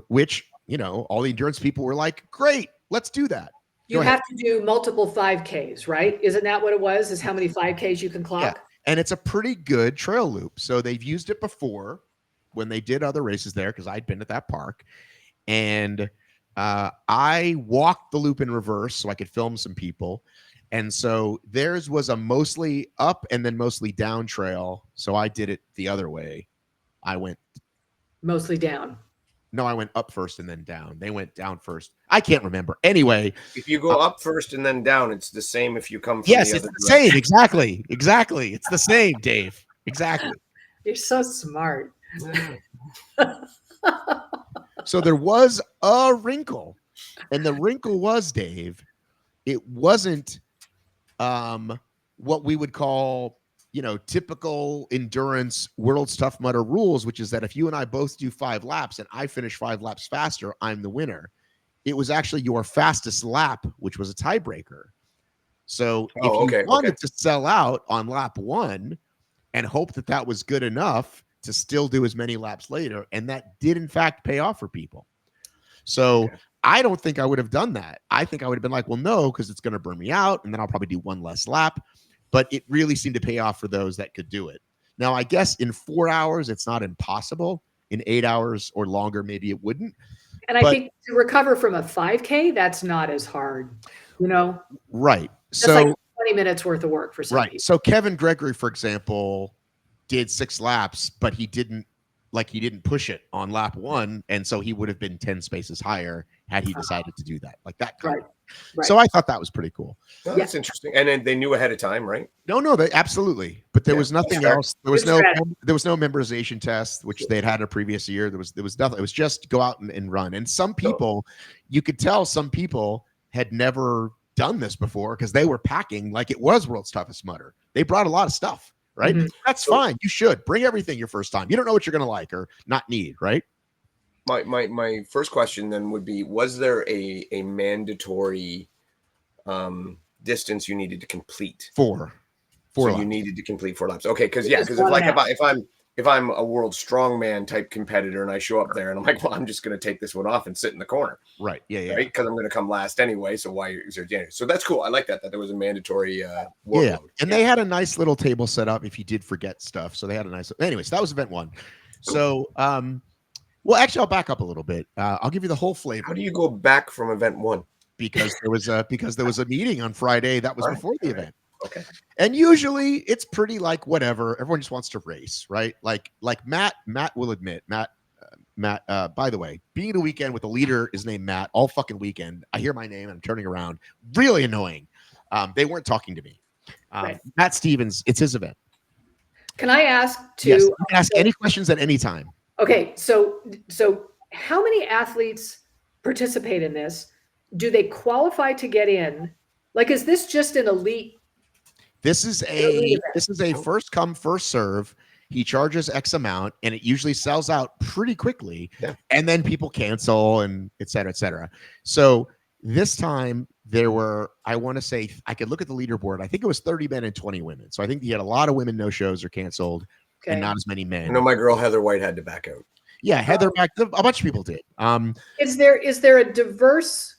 which, all the endurance people were like, great, let's do that. You have to do multiple 5Ks, right? Isn't that what it was? Is how many 5Ks you can clock? Yeah. And it's a pretty good trail loop. So they've used it before when they did other races there, because I'd been at that park. And I walked the loop in reverse so I could film some people. And so theirs was a mostly up and then mostly down trail. So I did it the other way. I went mostly down. No, I went up first and then down. They went down first. I can't remember. Anyway, if you go up first and then down, it's the same if you come from yes, the it's other the same. Exactly. It's the same, Dave. Exactly. You're so smart. So there was a wrinkle. And the wrinkle was, Dave, it wasn't what we would call, typical endurance World's Tough Mudder rules, which is that if you and I both do 5 laps and I finish 5 laps faster, I'm the winner. It was actually your fastest lap, which was a tiebreaker. So if you wanted to sell out on lap 1 and hope that was good enough to still do as many laps later, and that did in fact pay off for people. So I don't think I would have done that. I think I would have been like, well, no, because it's going to burn me out, and then I'll probably do one less lap. But it really seemed to pay off for those that could do it. Now, I guess in 4 hours, it's not impossible. In 8 hours or longer, maybe it wouldn't. And I think to recover from a 5K, that's not as hard, Right. That's like 20 minutes worth of work for some people. So Kevin Gregory, for example, did 6 laps, but he didn't push it on lap 1. And so he would have been 10 spaces higher had he decided to do that. Like that kind of. Right. So I thought that was pretty cool. Well, that's interesting. And then they knew ahead of time, right? No, they absolutely. But there was nothing else. There was no memorization test, which they'd had a previous year. There was nothing. It was just go out and run. And some people, you could tell some people had never done this before because they were packing like it was World's Toughest Mudder. They brought a lot of stuff, right? Mm-hmm. That's fine. You should bring everything your first time. You don't know what you're going to like or not need, right? My first question then would be, was there a mandatory distance you needed to complete? 4 laps. You needed to complete 4 laps. Okay, because if I'm a world strongman type competitor and I show up there and I'm like, well, I'm just going to take this one off and sit in the corner. Right. Yeah. Right. Because I'm going to come last anyway. So why is there damage? So that's cool. I like that there was a mandatory workload. Yeah. And they had a nice little table set up if you did forget stuff. So they had a nice. Anyways, that was event 1. Cool. So well, actually, I'll back up a little bit. I'll give you the whole flavor. How do you go back from event 1? Because there was a meeting on Friday that was before the event. Okay. And usually it's pretty like whatever. Everyone just wants to race, right? Like Matt will admit, Matt, by the way, being at a weekend with a leader is named Matt all fucking weekend. I hear my name and I'm turning around. Really annoying. They weren't talking to me. Right. Matt Stevens, it's his event. Can I ask Yes, you can ask any questions at any time. Okay, so how many athletes participate in this? Do they qualify to get in? Like, is this just an elite? This is a first come, first serve. He charges X amount and it usually sells out pretty quickly. Yeah. And then people cancel and et cetera, et cetera. So this time there were, I want to say, I could look at the leaderboard. I think it was 30 men and 20 women. So I think he had a lot of women no shows or canceled and not as many men. I know my girl Heather White had to back out. Yeah, Heather back. A bunch of people did. Is there a diverse?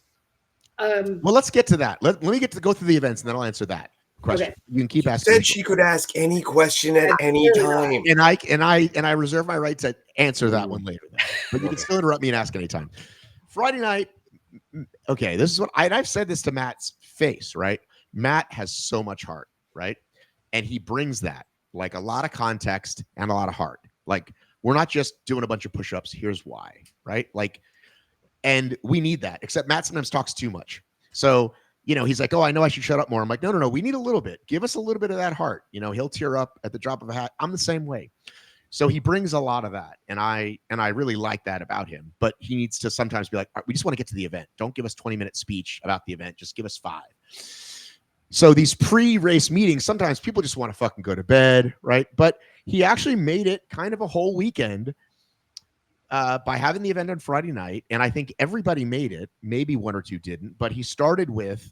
Well, let's get to that. Let me go through the events and then I'll answer that question. Okay. You can keep asking. Said she could ask any question at any time. And I reserve my right to answer that one later. But you can still interrupt me and ask anytime. Friday night. Okay, this is what I've said this to Matt's face, right? Matt has so much heart, right? And he brings that, like a lot of context and a lot of heart. Like, we're not just doing a bunch of push-ups. Here's why, right? Like, and we need that, except Matt sometimes talks too much. So, he's like, oh, I know I should shut up more. I'm like, no. We need a little bit. Give us a little bit of that heart. He'll tear up at the drop of a hat. I'm the same way. So he brings a lot of that. And I really like that about him. But he needs to sometimes be like, we just want to get to the event. Don't give us 20-minute speech about the event. Just give us 5. So these pre-race meetings, sometimes people just want to fucking go to bed, right? But he actually made it kind of a whole weekend by having the event on Friday night. And I think everybody made it. Maybe 1 or 2 didn't. But he started with,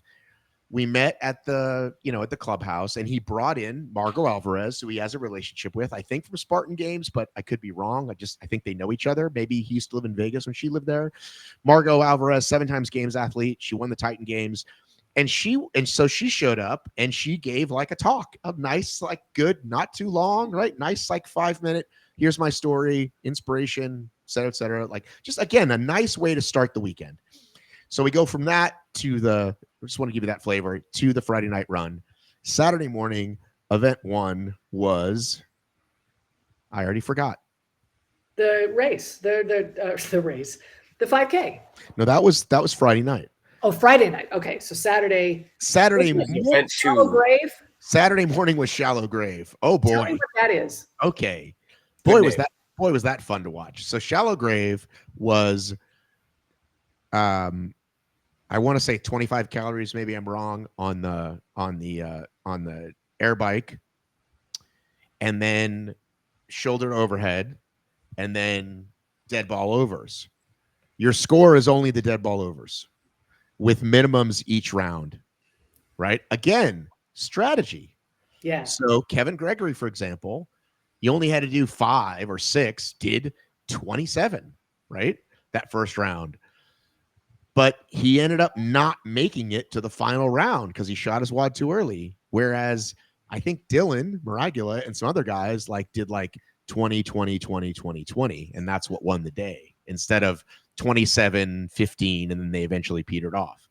we met at the clubhouse, and he brought in Margot Alvarez, who he has a relationship with, I think from Spartan Games, but I could be wrong. I think they know each other. Maybe he used to live in Vegas when she lived there. Margot Alvarez, 7 times games athlete. She won the Titan Games. And so she showed up and she gave like a talk, a nice, like good, not too long, right? Nice, like 5-minute, here's my story, inspiration, et cetera, et cetera. Like, just again, a nice way to start the weekend. So we go from that to I just want to give you that flavor, to the Friday night run. Saturday morning, event 1 was, I already forgot. The race, the race, the 5K. No, that was Friday night. Oh, Friday night. Okay, so Saturday Event 2. Shallow Grave. Saturday morning was Shallow Grave. Oh boy, tell me what that is. Okay, boy was that fun to watch. So Shallow Grave was, I want to say 25 calories. Maybe I'm wrong on the air bike, and then shoulder overhead, and then dead ball overs. Your score is only the dead ball overs, with minimums each round, right? Again, strategy. Yeah. So Kevin Gregory, for example, you only had to do 5 or 6, did 27, right? That first round. But he ended up not making it to the final round because he shot his wad too early. Whereas I think Dylan Maragula and some other guys did 20, 20, 20, 20, 20. And that's what won the day instead of 27, 15, and then they eventually petered off.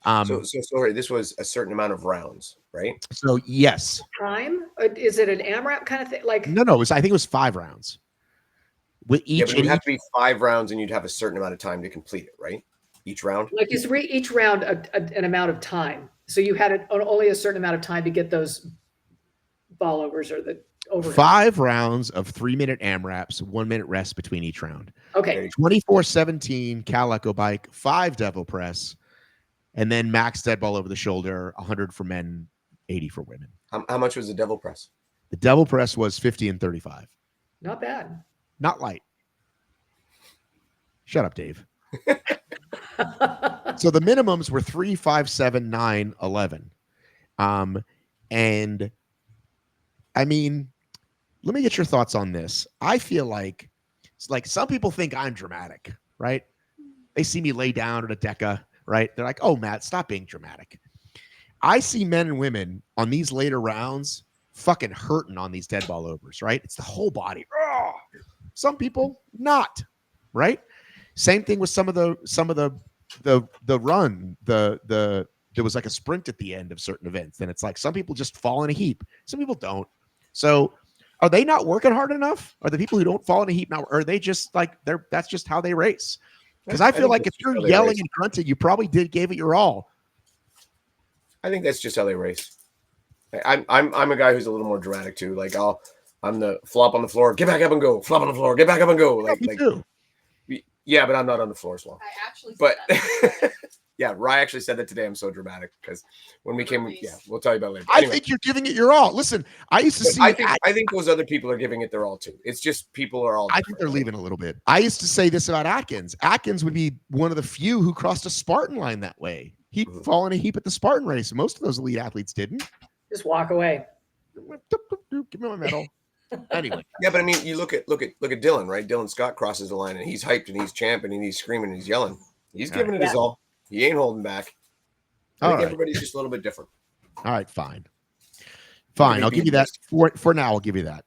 So sorry, this was a certain amount of rounds, right? So yes. Time? Is it an AMRAP kind of thing? No, I think it was 5 rounds. With each, but it would have to be 5 rounds, and you'd have a certain amount of time to complete it, right? Each round. Like is each round an amount of time? So you had only a certain amount of time to get those ball overs or the over. 5 rounds of 3-minute AMRAPs, 1-minute rest between each round. Okay. 24-17 Cal Echo bike, 5 devil press, and then max dead ball over the shoulder, 100 for men, 80 for women. How much was the devil press? The devil press was 50 and 35. Not bad. Not light. Shut up, Dave. So the minimums were 3, 5, 7, 9, 11. And I mean, let me get your thoughts on this. I feel like it's like some people think I'm dramatic, right? They see me lay down at a DEKA, right? They're like, oh, Matt, stop being dramatic. I see men and women on these later rounds fucking hurting on these dead ball overs, right? It's the whole body. Ugh. Some people not, right? Same thing with some of the run. There was like a sprint at the end of certain events, and it's like some people just fall in a heap. Some people don't. So are they not working hard enough? Are the people who don't fall in a heap now? Or are they just that's just how they race? Because I feel like if you're yelling and grunting, you probably gave it your all. I think that's just how they race. I'm a guy who's a little more dramatic too. Like I'm the flop on the floor, get back up and go. Flop on the floor, get back up and go. Me too. Yeah, but I'm not on the floor as well. I actually said But that. yeah, Rye actually said that today. I'm so dramatic because when we came, yeah, we'll tell you about it later. I Anyway, think you're giving it your all. Listen, I used to see. I think those other people are giving it their all too. It's just people are all. I think they're leaving a little bit. I used to say this about Atkins. Atkins would be one of the few who crossed a Spartan line that way. He'd fall in a heap at the Spartan race. Most of those elite athletes didn't. Just walk away. Give me my medal. Anyway. Yeah, but I mean, you look at Dylan, right? Dylan Scott crosses the line and he's hyped and he's champing and he's screaming and he's yelling. He's giving it his all. He ain't holding back. I think everybody's just a little bit different. All right, fine. I'll give you that for now. I'll give you that.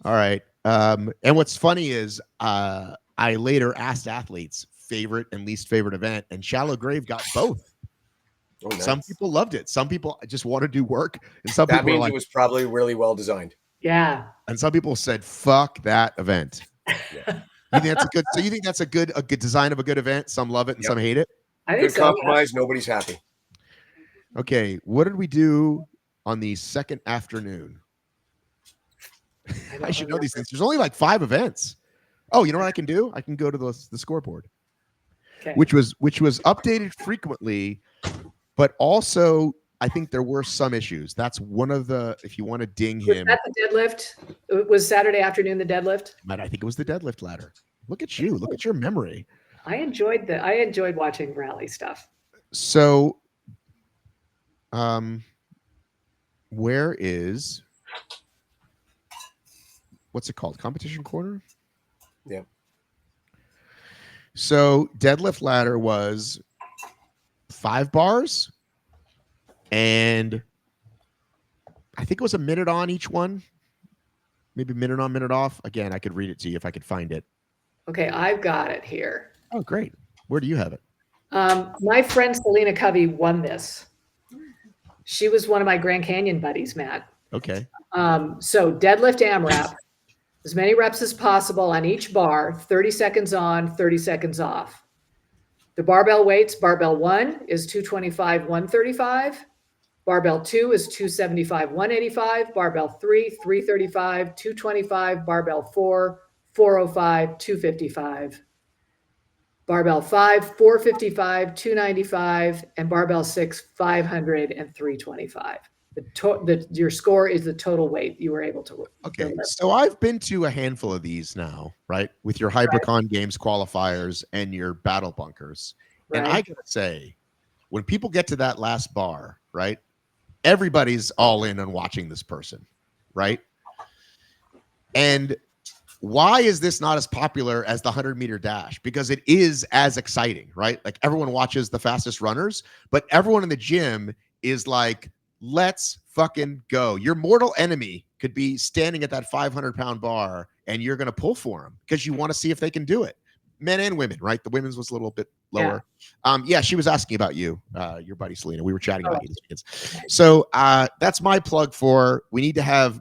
All right. And what's funny is I later asked athletes favorite and least favorite event, and Shallow Grave got both. Oh, nice. Some people loved it. Some people just want to do work, and some That people means were like, it was probably really well designed. Yeah. and some people said, "Fuck that event." Yeah. You think that's a good? So you think that's a good design of a good event? Some love it and some hate it. I think Good so. compromise. Nobody's happy. Okay, what did we do on the second afternoon? I should know these things. There's only like 5 events. Oh, you know what I can do? I can go to the scoreboard, which was updated frequently, but also I think there were some issues. That's one of the, if you want to ding him. Was that the deadlift? It was Saturday afternoon the deadlift? But I think it was the deadlift ladder. Look at you. Look at your memory. I enjoyed watching rally stuff. So, where is, what's it called? Competition corner? Yeah. So deadlift ladder was 5 bars, and I think it was a minute on each one, maybe minute on, minute off. Again, I could read it to you if I could find it. Okay, I've got it here. Oh, great. Where do you have it? My friend Selena Covey won this. She was one of my Grand Canyon buddies, Matt. Okay. So deadlift AMRAP, as many reps as possible on each bar, 30 seconds on, 30 seconds off. The barbell weights, barbell 1 is 225, 135. Barbell 2 is 275, 185. Barbell 3, 335, 225. Barbell 4, 405, 255. Barbell 5, 455, 295. And barbell 6, 500 and 325. Your score is the total weight you were able to. Okay, so I've been to a handful of these now, right? With your Hybricon Games qualifiers and your battle bunkers. Right. And I gotta say, when people get to that last bar, right? Everybody's all in on watching this person, right? And why is this not as popular as the 100-meter dash? Because it is as exciting, right? Like everyone watches the fastest runners, but everyone in the gym is like, let's fucking go. Your mortal enemy could be standing at that 500-pound bar and you're going to pull for them because you want to see if they can do it. Men and women, right? The women's was a little bit lower. Yeah, she was asking about you, your buddy Selena. We were chatting about you this weekend. So that's my plug for, we need to have,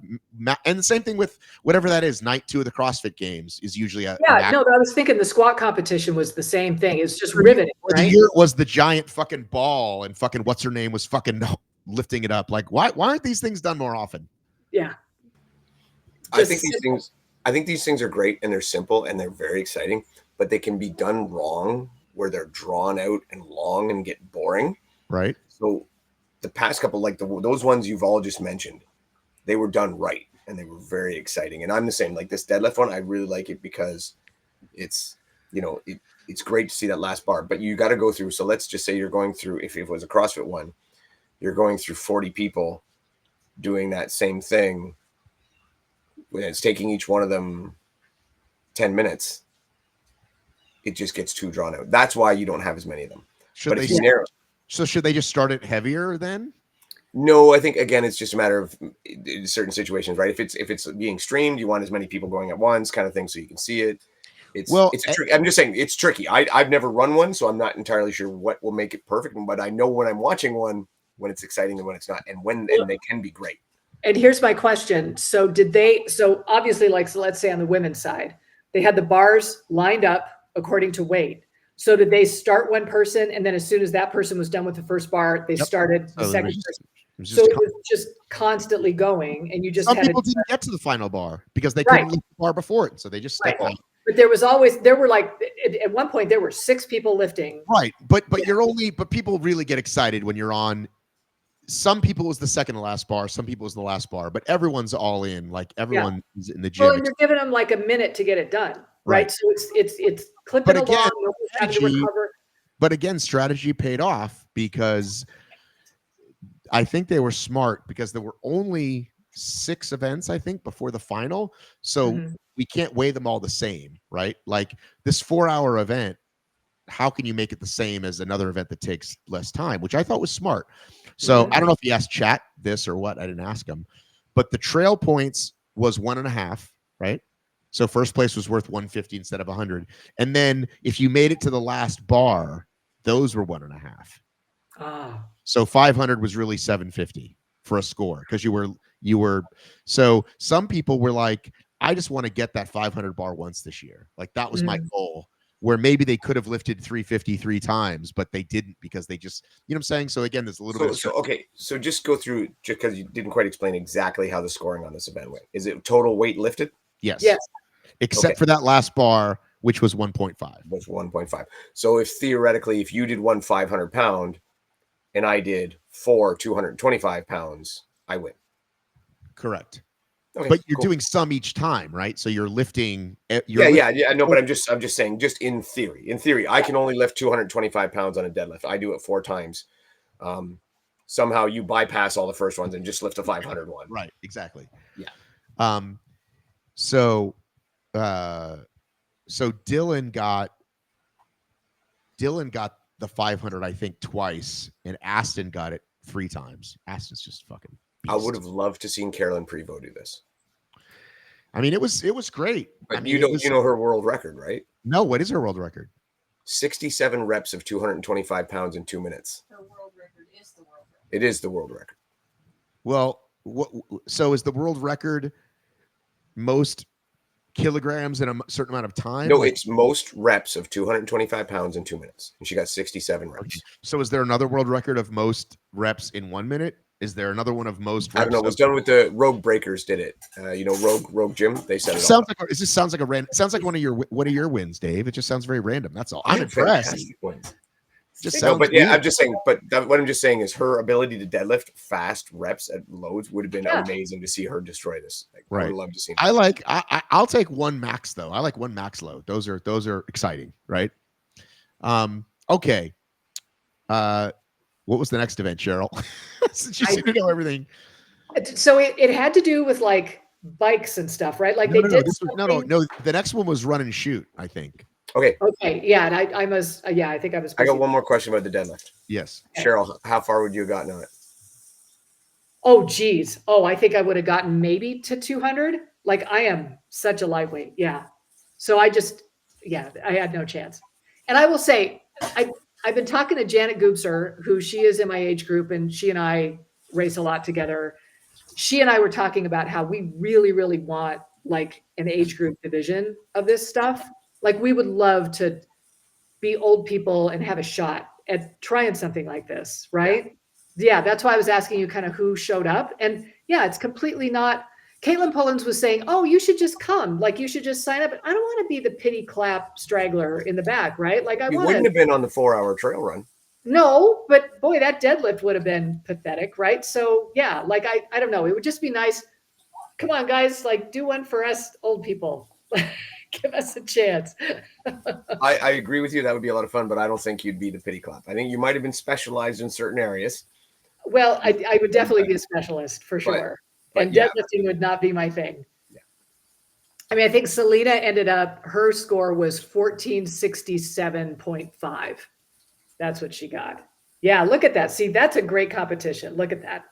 and the same thing with whatever that is, night 2 of the CrossFit Games is usually a. Yeah, no, I was thinking the squat competition was the same thing. It's just riveting, right? The year it was the giant fucking ball and fucking what's her name was fucking lifting it up. Like, why aren't these things done more often? Yeah. I think these things are great and they're simple and they're very exciting, but they can be done wrong where they're drawn out and long and get boring. Right. So the past couple, like those ones you've all just mentioned, they were done right and they were very exciting. And I'm the same. Like this deadlift one, I really like it because it's, it's great to see that last bar, but you got to go through. So let's just say you're going through, if it was a CrossFit one, you're going through 40 people doing that same thing. When it's taking each one of them 10 minutes, it just gets too drawn out. That's why you don't have as many of them. Should they just start it heavier then? No, I think again, it's just a matter of certain situations, right? If it's being streamed, you want as many people going at once, kind of thing, so you can see it. I'm just saying it's tricky. I've never run one, so I'm not entirely sure what will make it perfect. But I know when I'm watching one, when it's exciting and when it's not, and they can be great. And here's my question. So obviously, let's say on the women's side, they had the bars lined up according to weight. So did they start one person, and then as soon as that person was done with the first bar, they started the So second it person? was So just it was just constantly going, and you just some had people to, didn't get to the final bar because they Right. couldn't lift the bar before it, so they just stepped Right. out. but there were like at one point there were 6 people lifting. Right, but people really get excited when you're on. Some people it was the second to last bar, some people it was the last bar, but everyone's all in. Like everyone is in the Well, gym. and you're giving them like a minute to get it done, right? Right. So it's clipping But along, again, nobody's having to strategy- recover. But again, strategy paid off because I think they were smart because there were only 6 events, I think, before the final. So Mhm. we can't weigh them all the same, right? Like this 4-hour event, how can you make it the same as another event that takes less time, which I thought was smart. So Mhm. I don't know if he asked chat this or what. I didn't ask him, but the trail points was 1.5, right? So first place was worth 150 instead of 100. And then if you made it to the last bar, those were 1.5. Ah, So 500 was really 750 for a score because you were. So some people were like, I just want to get that 500 bar once this year. Like that was my goal. Where maybe they could have lifted 350 3 times, but they didn't because they just, you know what I'm saying? So again, there's a little bit of okay. So just go through, just because you didn't quite explain exactly how the scoring on this event went. Is it total weight lifted? yes. yes. Except for that last bar, which was 1.5. Was 1.5. So if theoretically, if you did one 500 pound and I did 4 225 pounds, I win. Correct. Okay, But you're cool. doing some each time, right? So you're lifting. Yeah. No, but I'm just saying, just in theory. In theory, I can only lift 225 pounds on a deadlift. I do it 4 times. Somehow you bypass all the first ones and just lift a 500 one. Right. Exactly. Yeah. So Dylan got the 500, I think, twice, and Aston got it 3 times. Aston's just fucking beast. I would have loved to seen Carolyn Prevost do this. I mean, it was great. But I mean, you know her world record, right? No, what is her world record? 67 reps of 225 pounds in 2 minutes. Her world record is the world record. It is the world record. Well, so is the world record most kilograms in a certain amount of time? No, it's most reps of 225 pounds in 2 minutes. And she got 67 reps. Okay. So is there another world record of most reps in 1 minute? Is there another one of most reps? I don't know. It was done with the Rogue Breakers did it. Rogue Gym. They set it sounds all like it just sounds like a random. Sounds like one of your wins, Dave. It just sounds very random. That's all. I'm impressed. Just No, sounds but yeah, weird. I'm just saying. But what I'm just saying is her ability to deadlift fast reps at loads would have been amazing to see her destroy this. Like, I would love to see. I'll take one max though. I like one max load. Those are exciting, right? Okay. What was the next event, Cheryl? Since you seem to know everything. So it had to do with like bikes and stuff, right? Like No. The next one was run and shoot, I think. Okay. Yeah, and I think I was. I got one more question about the deadlift. Yes. Cheryl, how far would you have gotten on it? Oh, geez. Oh, I think I would have gotten maybe to 200. Like I am such a lightweight. Yeah. So I had no chance. And I will say, I've been talking to Janet Goobser, who she is in my age group, and she and I race a lot together. She and I were talking about how we really, really want like an age group division of this stuff. Like we would love to be old people and have a shot at trying something like this, right? Yeah, that's why I was asking you kind of who showed up. And yeah, it's completely not. Caitlin Pullins was saying, oh, you should just come. Like you should just sign up. I don't want to be the pity clap straggler in the back, right? Like I wouldn't have been on the 4-hour trail run. No, but boy, that deadlift would have been pathetic, right? So yeah, like I don't know. It would just be nice. Come on, guys, like do one for us old people. Give us a chance. I agree with you. That would be a lot of fun, but I don't think you'd be the pity clap. I think you might have been specialized in certain areas. Well, I would definitely be a specialist for sure. But deadlifting would not be my thing. Yeah. I mean, I think Selena ended up, her score was 1467.5. That's what she got. Yeah, look at that. See, that's a great competition. Look at that.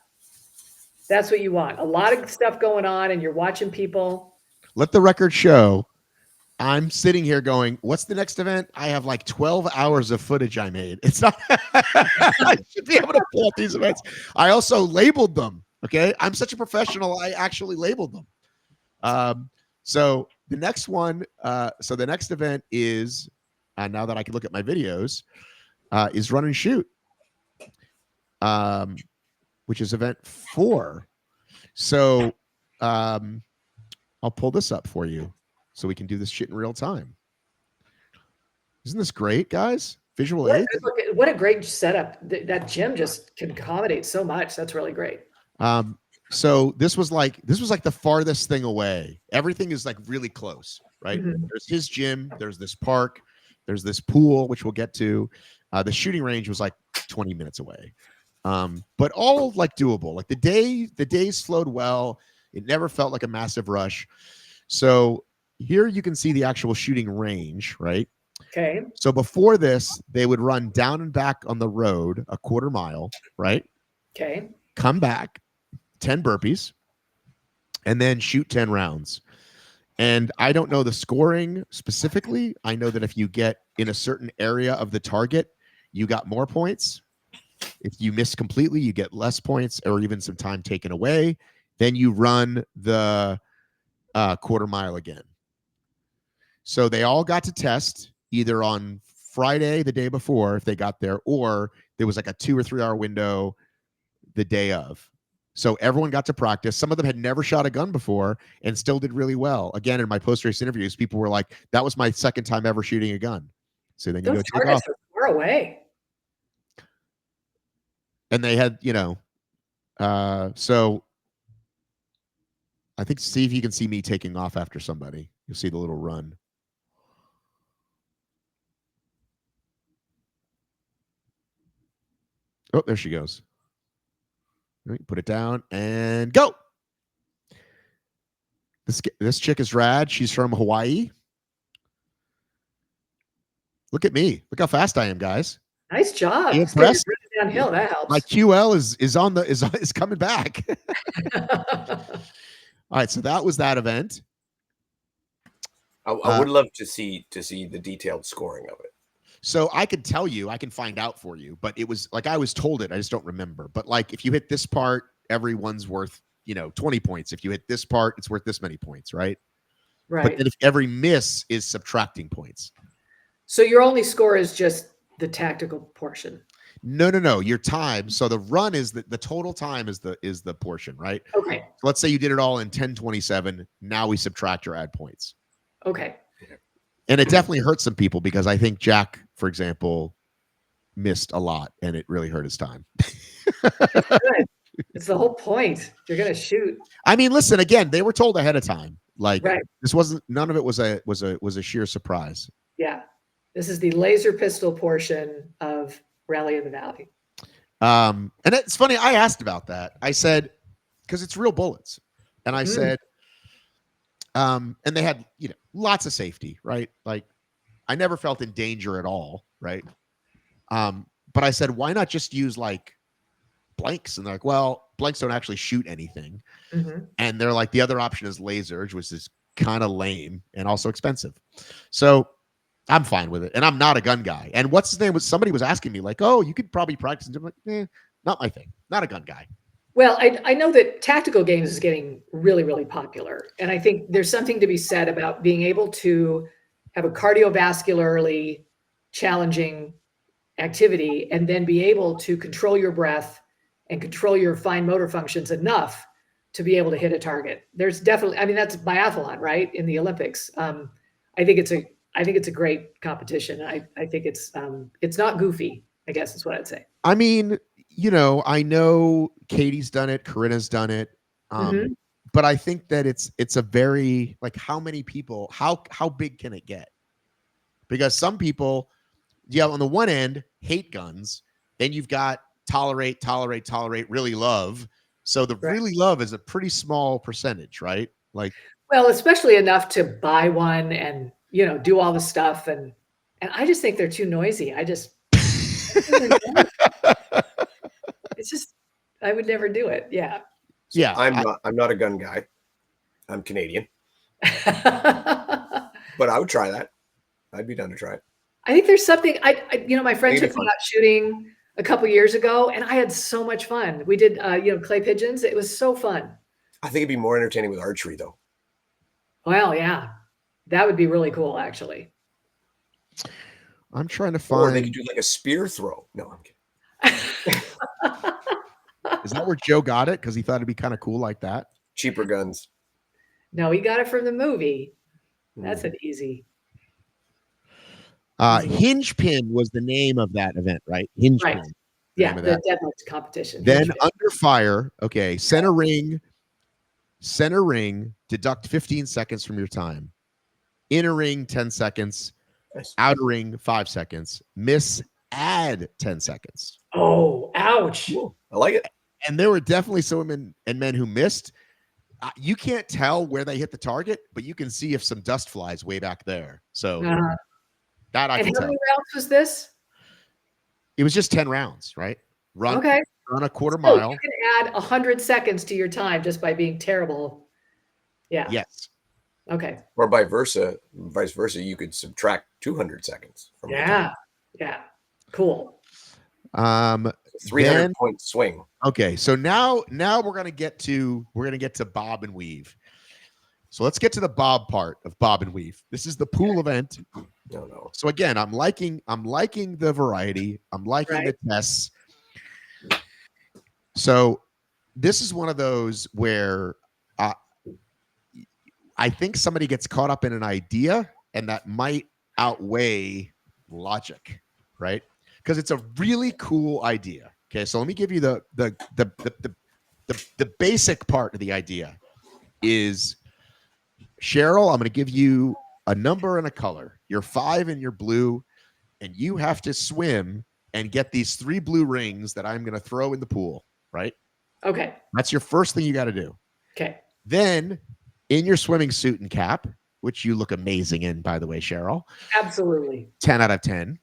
That's what you want. A lot of stuff going on, and you're watching people. Let the record show. I'm sitting here going, what's the next event? I have like 12 hours of footage I made. It's not, I should be able to pull up these events. I also labeled them. Okay. I'm such a professional. I actually labeled them. So the next one, so the next event is now that I can look at my videos, is run and shoot, which is event 4. So I'll pull this up for you so we can do this shit in real time. Isn't this great, guys? Visual aids. What a great setup. That gym just can accommodate so much. That's really great. So this was like the farthest thing away. Everything is like really close, right? Mhm. There's his gym, there's this park, there's this pool, which we'll get to. The shooting range was like 20 minutes away. But all like doable. Like the days flowed well. It never felt like a massive rush. So here you can see the actual shooting range, right? Okay. So before this, they would run down and back on the road a quarter mile, right? Okay. Come back, 10 burpees, and then shoot 10 rounds. And I don't know the scoring specifically. I know that if you get in a certain area of the target, you got more points. If you miss completely, you get less points or even some time taken away. Then you run the quarter mile again. So they all got to test either on Friday, the day before, if they got there, or there was like a 2 or 3 hour window the day of. So everyone got to practice. Some of them had never shot a gun before and still did really well. Again, in my post-race interviews, people were like, that was my second time ever shooting a gun. So then you Those go take off. targets are far away. And they had, so I think, see if you can see me taking off after somebody. You'll see the little run. Oh, there she goes. All right, put it down and go. This chick is rad. She's from Hawaii. Look at me. Look how fast I am, guys. Nice job. You It's good. impressed? You're running downhill. That helps. My QL is coming back. All right, so that was that event. I would love to see the detailed scoring of it. So I could tell you, I can find out for you, but it was like I was told it. I just don't remember. But like if you hit this part, everyone's worth 20 points. If you hit this part, it's worth this many points, right? Right. But then if every miss is subtracting points. So your only score is just the tactical portion. No. Your time. So the run is the total time is the portion, right? Okay. So let's say you did it all in 10:27. Now we subtract or add points. Okay. And it definitely hurt some people because I think Jack, for example, missed a lot and it really hurt his time. Good. It's the whole point. You're gonna shoot. I mean, listen, again, they were told ahead of time. Like Right. this wasn't, none of it was a sheer surprise. Yeah. This is the laser pistol portion of Rally in the Valley. And it's funny, I asked about that. I said, because it's real bullets. And I said, and they had, lots of safety, right? Like I never felt in danger at all, right? But I said, why not just use like blanks? And they're like, well, blanks don't actually shoot anything. Mm-hmm. And they're like, the other option is lasers, which is kind of lame and also expensive. So I'm fine with it. And I'm not a gun guy. And what's his name? Somebody was asking me like, oh, you could probably practice. And I'm like, not my thing. Not a gun guy. Well, I know that tactical games is getting really, really popular. And I think there's something to be said about being able to have a cardiovascularly challenging activity and then be able to control your breath and control your fine motor functions enough to be able to hit a target. There's definitely, I mean, that's biathlon, right? In the Olympics. I think it's a great competition. I think it's not goofy, I guess is what I'd say. I mean, I know Katie's done it, Corinna's done it. But I think that it's a very, like, how many people, how big can it get? Because some people, on the one end, hate guns. Then you've got tolerate, really love. So the really love is a pretty small percentage, right? Like, well, especially enough to buy one and, do all the stuff. And I just think they're too noisy. It's just, I would never do it. Yeah. Yeah. I'm not a gun guy. I'm Canadian, but I would try that. I'd be down to try it. I think there's something my friend took me out shooting a couple years ago and I had so much fun. We did, clay pigeons. It was so fun. I think it'd be more entertaining with archery though. Well, yeah, that would be really cool actually. I'm trying to Or they find. could do like a spear throw. No, I'm kidding. Is that where Joe got it? Because he thought it'd be kind of cool like that. Cheaper guns. No, he got it from the movie. That's Mm. an easy. Hinge Pin was the name of that event, right? Hinge Right. Pin. Yeah, name of the that. deadlift competition. Then Hinge pin. under fire. Okay, center ring. Deduct 15 seconds from your time. Inner ring 10 seconds. Nice. Outer ring 5 seconds. Miss, add 10 seconds. Oh, ouch. Cool. I like it. And there were definitely some women and men who missed. You can't tell where they hit the target, but you can see if some dust flies way back there. So that I And can how tell. many rounds was this? It was just 10 rounds, right? Run a quarter Still, mile. you can add 100 seconds to your time just by being terrible. Yeah. Yes. Okay. Or vice versa, you could subtract 200 seconds from the time. Yeah. Cool. 300 point swing. Okay, so now we're gonna get to bob and weave. So let's get to the bob part of bob and weave. This is the pool event. No. So again, I'm liking the variety. I'm liking the tests. So this is one of those where I think somebody gets caught up in an idea, and that might outweigh logic, right? Because it's a really cool idea. Okay, so let me give you the basic part of the idea. Is Cheryl, I'm going to give you a number and a color. You're 5 and you're blue, and you have to swim and get these 3 blue rings that I'm going to throw in the pool, right? Okay. That's your first thing you got to do. Okay. Then in your swimming suit and cap, which you look amazing in, by the way, Cheryl. Absolutely. 10 out of 10.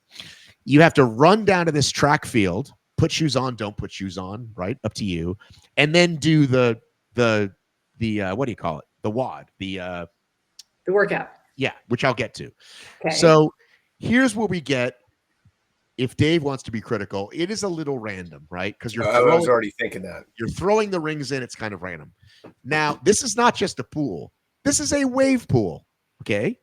You have to run down to this track field, put shoes on, don't put shoes on, right? Up to you. And then do the what do you call it? The WOD, the workout. Yeah, which I'll get to. Okay. So here's where we get, if Dave wants to be critical, it is a little random, right? Because I was already thinking that. You're throwing the rings in, it's kind of random. Now, this is not just a pool. This is a wave pool, okay?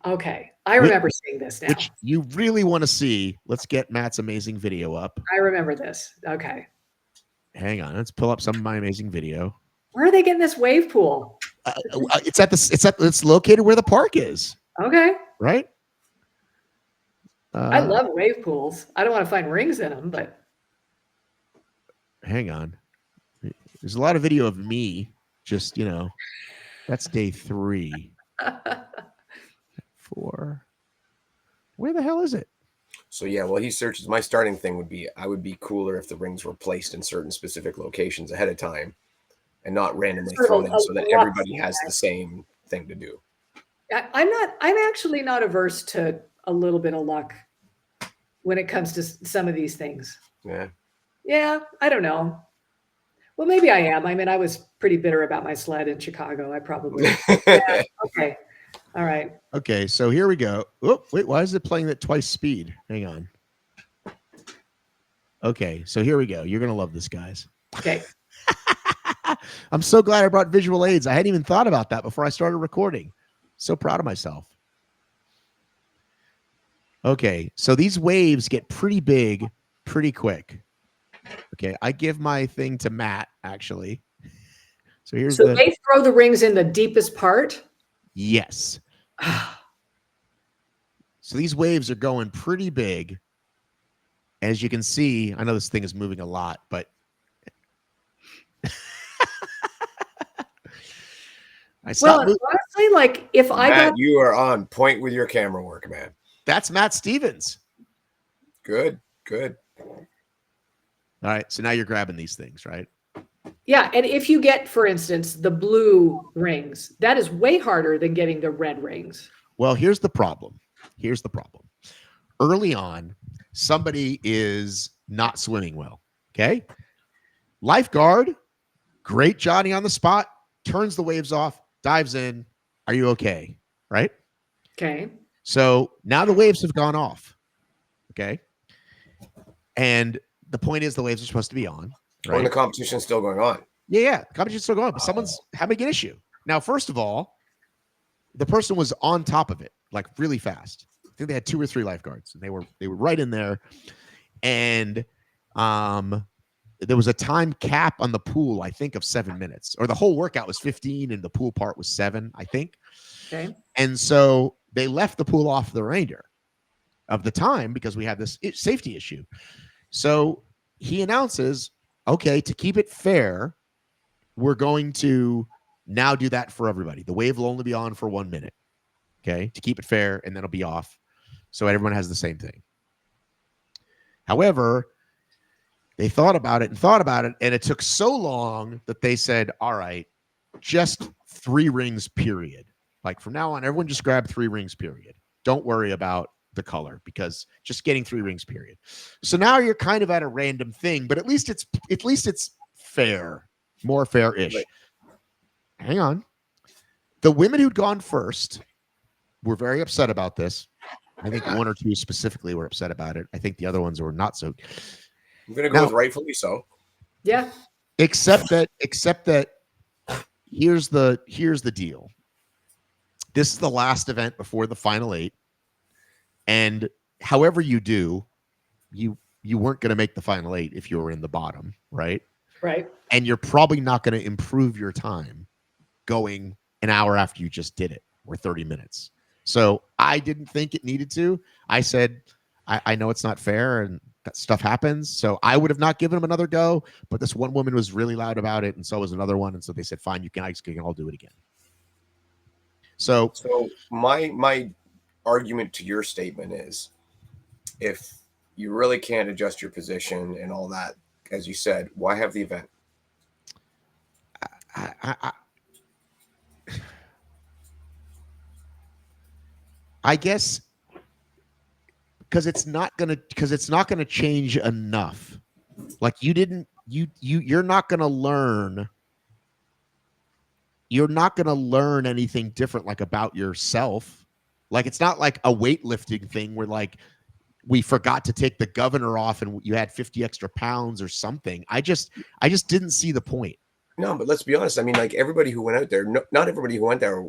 Okay. I remember seeing this now. Which you really want to see. Let's get Matt's amazing video up. I remember this. Okay. Hang on. Let's pull up some of my amazing video. Where are they getting this wave pool? It's located where the park is. Okay. Right? I love wave pools. I don't want to find rings in them, but hang on. There's a lot of video of me. Just, that's day 3. 4. Where the hell is it? So yeah, well, he searches. My starting thing would be, I would be cooler if the rings were placed in certain specific locations ahead of time and not randomly thrown in so that everybody has the same thing to do. I'm actually not averse to a little bit of luck when it comes to some of these things. Yeah, I don't know. Well, maybe I am. I mean, I was pretty bitter about my sled in Chicago. I probably. Yeah, okay. All right. Okay, so here we go. Oh, wait, why is it playing at twice speed? Hang on. Okay, so here we go. You're going to love this, guys. Okay. I'm so glad I brought visual aids. I hadn't even thought about that before I started recording. So proud of myself. Okay, so these waves get pretty big pretty quick. Okay, I give my thing to Matt, actually. So here's they throw the rings in the deepest part? Yes. So these waves are going pretty big. As you can see, I know this thing is moving a lot, but honestly, like if Matt, you are on point with your camera work, man. That's Matt Stevens. Good. All right, so now you're grabbing these things, right? Yeah, and if you get, for instance, the blue rings, that is way harder than getting the red rings. Well, here's the problem. Early on, somebody is not swimming well, okay? Lifeguard, great Johnny on the spot, turns the waves off, dives in. Are you okay? Right? Okay. So now the waves have gone off, okay? And the point is the waves are supposed to be on. Right? When the competition's still going on. Yeah. The competition's still going on, but someone's having an issue. Now, first of all, the person was on top of it, like really fast. think they had 2 or 3 lifeguards, and they were right in there. And there was a time cap on the pool, I think, of 7 minutes, or the whole workout was 15 and the pool part was 7, I think. Okay. And so they left the pool off the remainder of the time because we had this safety issue. So he announces, okay, to keep it fair, we're going to now do that for everybody. The wave will only be on for 1 minute, okay, to keep it fair, and then it'll be off. So everyone has the same thing. However, they thought about it, and it took so long that they said, all right, just 3 rings, period. Like from now on, everyone just grab 3 rings, period. Don't worry about the color, because just getting 3 rings, period. So now you're kind of at a random thing, but at least it's fair, more fair-ish. Right. Hang on. The women who'd gone first were very upset about this. I think 1 or 2 specifically were upset about it. I think the other ones were not so. I'm going to go with rightfully so. Yeah. Except that here's the deal. This is the last event before the final 8. And however you do, you weren't going to make the final 8 if you were in the bottom, right? Right. And you're probably not going to improve your time going an hour after you just did it, or 30 minutes. So I didn't think it needed to. I said, I know it's not fair and that stuff happens. So I would have not given them another go. But this one woman was really loud about it, and so was another one. And so they said, fine, you can all do it again. So my argument to your statement is, if you really can't adjust your position and all that, as you said, why have the event? I guess because it's not gonna change enough. Like you're not gonna learn. You're not gonna learn anything different, like about yourself. Like it's not like a weightlifting thing where like we forgot to take the governor off and you had 50 extra pounds or something. I just didn't see the point. No, but let's be honest. I mean, like everybody who went out there, not everybody who went there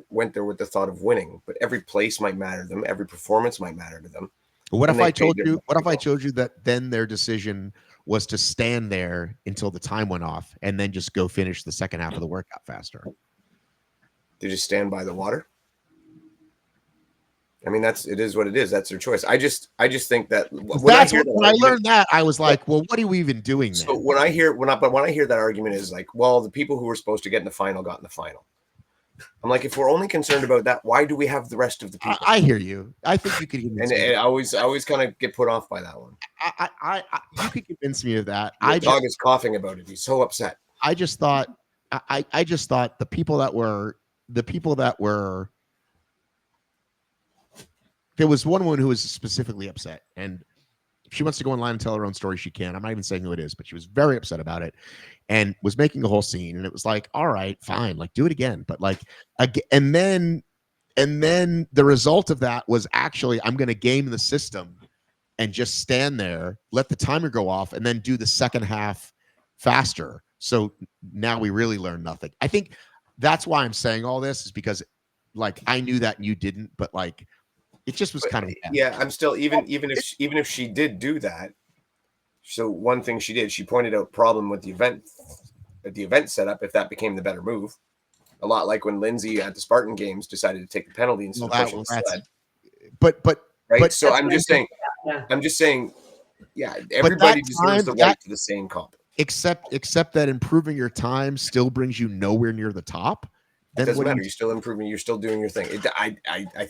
with the thought of winning, but every place might matter to them. Every performance might matter to them. What if I told you that then their decision was to stand there until the time went off and then just go finish the second half of the workout faster? They just stand by the water. I mean, it is what it is. That's their choice. I just think that when I learned that, I was like, well, what are we even doing? So then? when I hear that argument is like, well, the people who were supposed to get in the final got in the final. I'm like, if we're only concerned about that, why do we have the rest of the people? I hear you. I think you could convince me. And I always kind of get put off by that one. You could convince me of that. My dog is coughing about it. He's so upset. I just thought the people that were there was one woman who was specifically upset, and if she wants to go online and tell her own story, she can. I'm not even saying who it is, but she was very upset about it and was making a whole scene. And it was like, all right, fine, like do it again. But like, and then the result of that was actually, I'm going to game the system and just stand there, let the timer go off, and then do the second half faster. So now we really learn nothing. I think that's why I'm saying all this, is because like I knew that and you didn't, but like it just was kind of I'm still even if she did do that. So one thing she did, she pointed out problem with the event setup. If that became the better move, a lot like when Lindsay at the Spartan Games decided to take the penalty instead of pushing the sled. But right. But so I'm just saying, yeah, everybody deserves the right to the same comp. Except that improving your time still brings you nowhere near the top. It doesn't matter. You're still improving. You're still doing your thing. I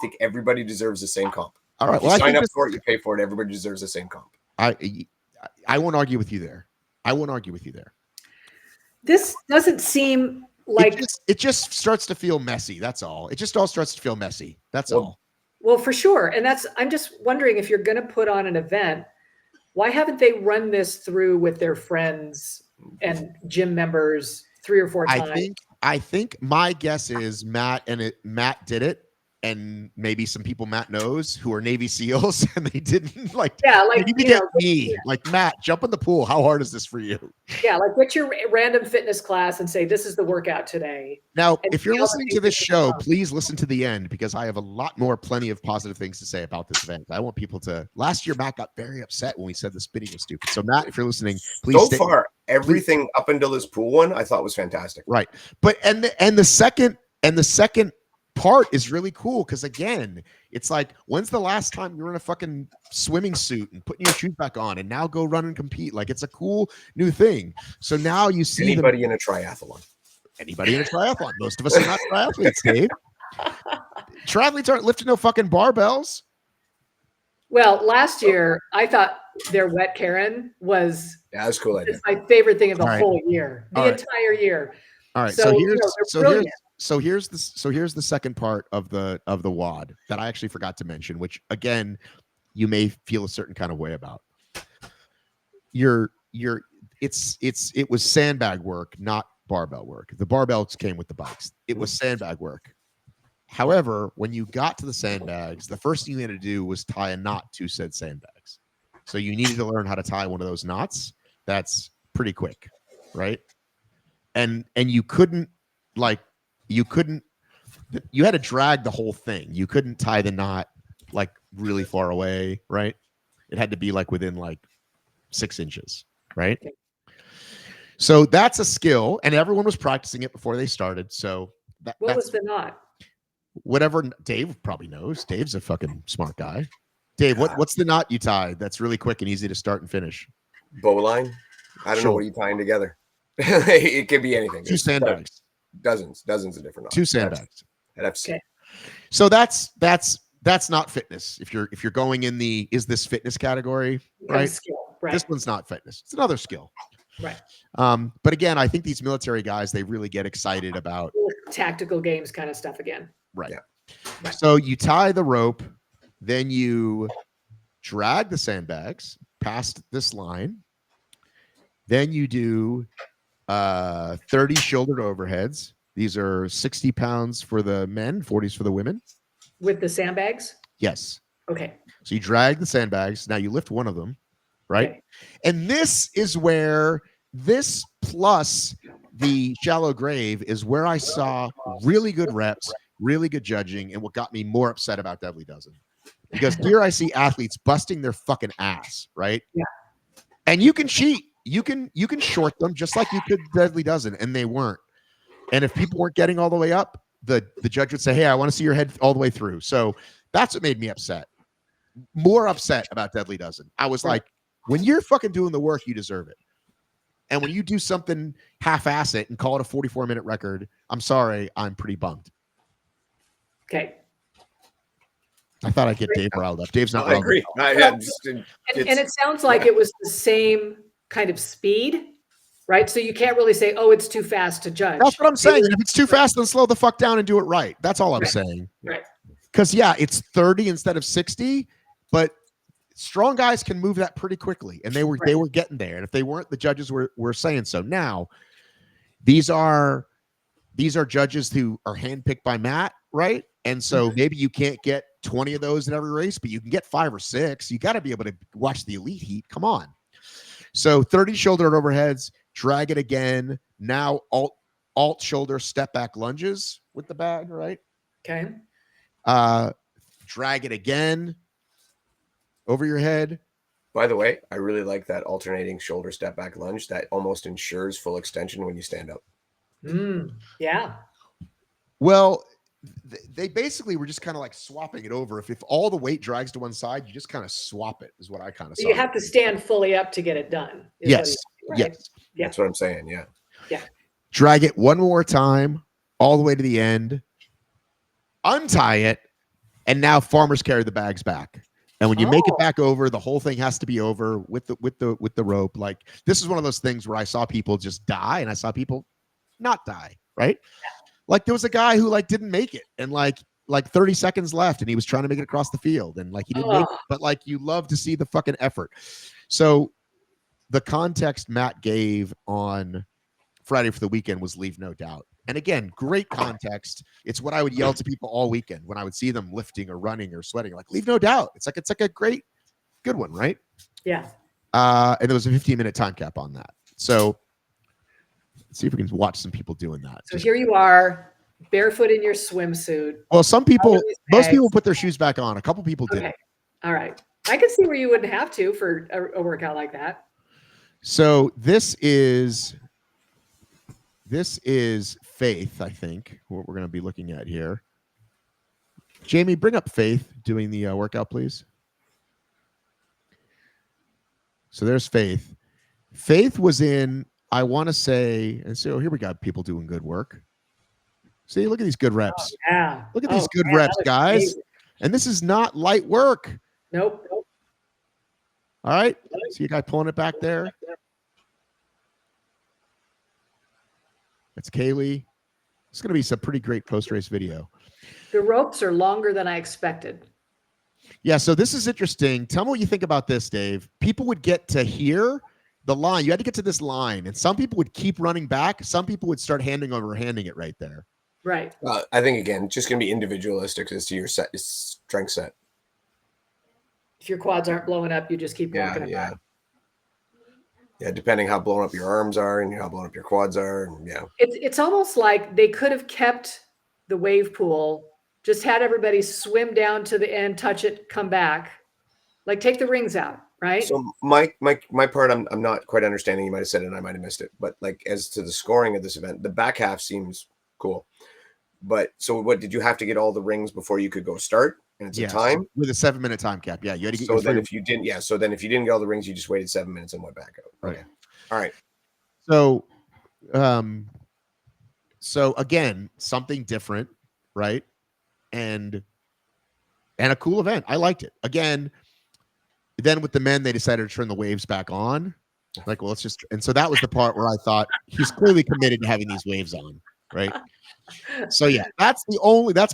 think everybody deserves the same comp. All right. Well, you sign up for it. You pay for it. Everybody deserves the same comp. I won't argue with you there. This doesn't seem like it just starts to feel messy. That's all. It just all starts to feel messy. That's all. Well, for sure. And I'm just wondering, if you're going to put on an event, why haven't they run this through with their friends and gym members 3 or 4 times? I think my guess is Matt did it and maybe some people Matt knows who are Navy SEAls and they didn't like. Yeah, like, they need to you get know, me. Like, Matt, jump in the pool. How hard is this for you? yeah, like get your random fitness class and say, this is the workout today. Now, And if you're see all the listening things to this that you show, love. please listen to the end because I have plenty of positive things to say about this event. I want people to. Last year, Matt got very upset when we said the spinning was stupid. So, Matt, if you're listening, please. So far, everything up until this pool one, I thought was fantastic. Right, but and the second part is really cool because again, it's like, when's the last time you were in a fucking swimming suit and putting your shoes back on and now go run and compete? Like, it's a cool new thing. So now you see Anybody in a triathlon. Anybody in a triathlon. Most of us are not triathletes, Dave. Triathletes aren't lifting no fucking barbells. Well, last year I thought their wet Karen was Yeah, that's a cool idea. my favorite thing of the All right. whole year, the All right. entire year. All right, So, so you here's know, they're here's brilliant. the second part of the WOD that I actually forgot to mention, which again you may feel a certain kind of way about. It was sandbag work, not barbell work. The barbells came with the bikes. It was sandbag work. However, when you got to the sandbags, the first thing you had to do was tie a knot to said sandbags. So you needed to learn how to tie one of those knots. That's pretty quick, right? And you couldn't you had to drag the whole thing. You couldn't tie the knot like really far away, right? It had to be like within like 6 inches, right? Okay. So that's a skill, and everyone was practicing it before they started. So What was the knot? whatever Dave probably knows. Dave's a fucking smart guy. Dave, what's the knot you tie that's really quick and easy to start and finish? Bowline. I don't know what are you tying together. It could be anything. Two sandbags. Dozens of different knots. 2 sandbags. I'd have to see. Okay. So that's not fitness. If you're going in the is this fitness category, right? Skill, right? This one's not fitness. It's another skill. Right. But again, I think these military guys, they really get excited about Tactical games kind of stuff again. right. Yeah. Right. So you tie the rope, then you drag the sandbags past this line. Then you do 30 shouldered overheads. These are 60 pounds for the men, 40s for the women. With the sandbags? Yes. Okay. So you drag the sandbags. Now you lift one of them, right? Okay. And this is where this plus the shallow grave is where I saw really good reps, really good judging, and what got me more upset about Deadly Dozen. Because here I see athletes busting their fucking ass, right? Yeah. And you can cheat. You can short them just like you could Deadly Dozen, and they weren't. And if people weren't getting all the way up, the judge would say, hey, I want to see your head all the way through. So that's what made me upset. More upset about Deadly Dozen. I was like, when you're fucking doing the work, you deserve it. And when you do something half-ass it and call it a 44-minute record, I'm sorry, I'm pretty bummed. Okay. I thought I'd get Dave riled up. Dave's not I riled agree. up. And it sounds like it was the same kind of speed, right? So you can't really say, oh, it's too fast to judge. That's what I'm saying. And if it's too fast, then slow the fuck down and do it right. That's all I'm saying. Right. Because, yeah, it's 30 instead of 60, but strong guys can move that pretty quickly. And they were getting there. And if they weren't, the judges were saying so. Now, these are judges who are handpicked by Matt, right? And so maybe you can't get 20 of those in every race, but you can get 5 or 6. You got to be able to watch the elite heat. Come on. So 30 shoulder overheads, drag it again. Now alt shoulder step back lunges with the bag, right? Okay. Drag it again over your head. By the way, I really like that alternating shoulder step back lunge that almost ensures full extension when you stand up. Yeah. Well, they basically were just kind of like swapping it over. If all the weight drags to one side, you just kind of swap it, is what I kind of saw. You have to stand fully up to get it done. Yes. Right? Yes. Yeah. That's what I'm saying. Yeah. Yeah. Drag it one more time, all the way to the end, untie it, and now farmers carry the bags back. And when you make it back over, the whole thing has to be over with the rope. Like, this is one of those things where I saw people just die, and I saw people not die. Right? Yeah. Like, there was a guy who like didn't make it, and like 30 seconds left, and he was trying to make it across the field, and like he didn't make it. But like, you love to see the fucking effort. So the context Matt gave on Friday for the weekend was leave no doubt. And again, great context. It's what I would yell to people all weekend when I would see them lifting or running or sweating. Like, leave no doubt. It's like a great, good one, right? Yeah. And there was a 15-minute time cap on that. So let's see if we can watch some people doing that. So here you are, barefoot in your swimsuit. Well, some people, All these most bags. people put their shoes back on. A couple people didn't. Okay. All right. I can see where you wouldn't have to for a workout like that. So this is Faith, I think, what we're going to be looking at here. Jamie, bring up Faith doing the workout, please. So there's Faith. Faith was in, I want to say, and so here we got people doing good work. See, look at these good reps. Oh, yeah. Look at these good man, reps, that looks guys. amazing. And this is not light work. Nope. All right. See a guy pulling it back there. That's Kaylee. It's going to be some pretty great post-race video. The ropes are longer than I expected. Yeah, so this is interesting. Tell me what you think about this, Dave. People would get to here, the line. You had to get to this line, and some people would keep running back. Some people would start handing it right there. Right. I think, again, just going to be individualistic as to your strength set. If your quads aren't blowing up, you just keep walking it back. Yeah, depending how blown up your arms are and how blown up your quads are. And It's almost like they could have kept the wave pool, just had everybody swim down to the end, touch it, come back. Like take the rings out, right? So my part, I'm not quite understanding. You might have said it and I might have missed it. But like as to the scoring of this event, the back half seems cool. But so what, did you have to get all the rings before you could go start? And it's a time? With a 7-minute time cap. Yeah, you had to get so then if you didn't, so then if you didn't get all the rings, you just waited 7 minutes and went back out. Okay. All right. So again, something different, right? And a cool event. I liked it. Again, then with the men, they decided to turn the waves back on. Like, well, let's just, and so that was the part where I thought he's clearly committed to having these waves on, right? So yeah, that's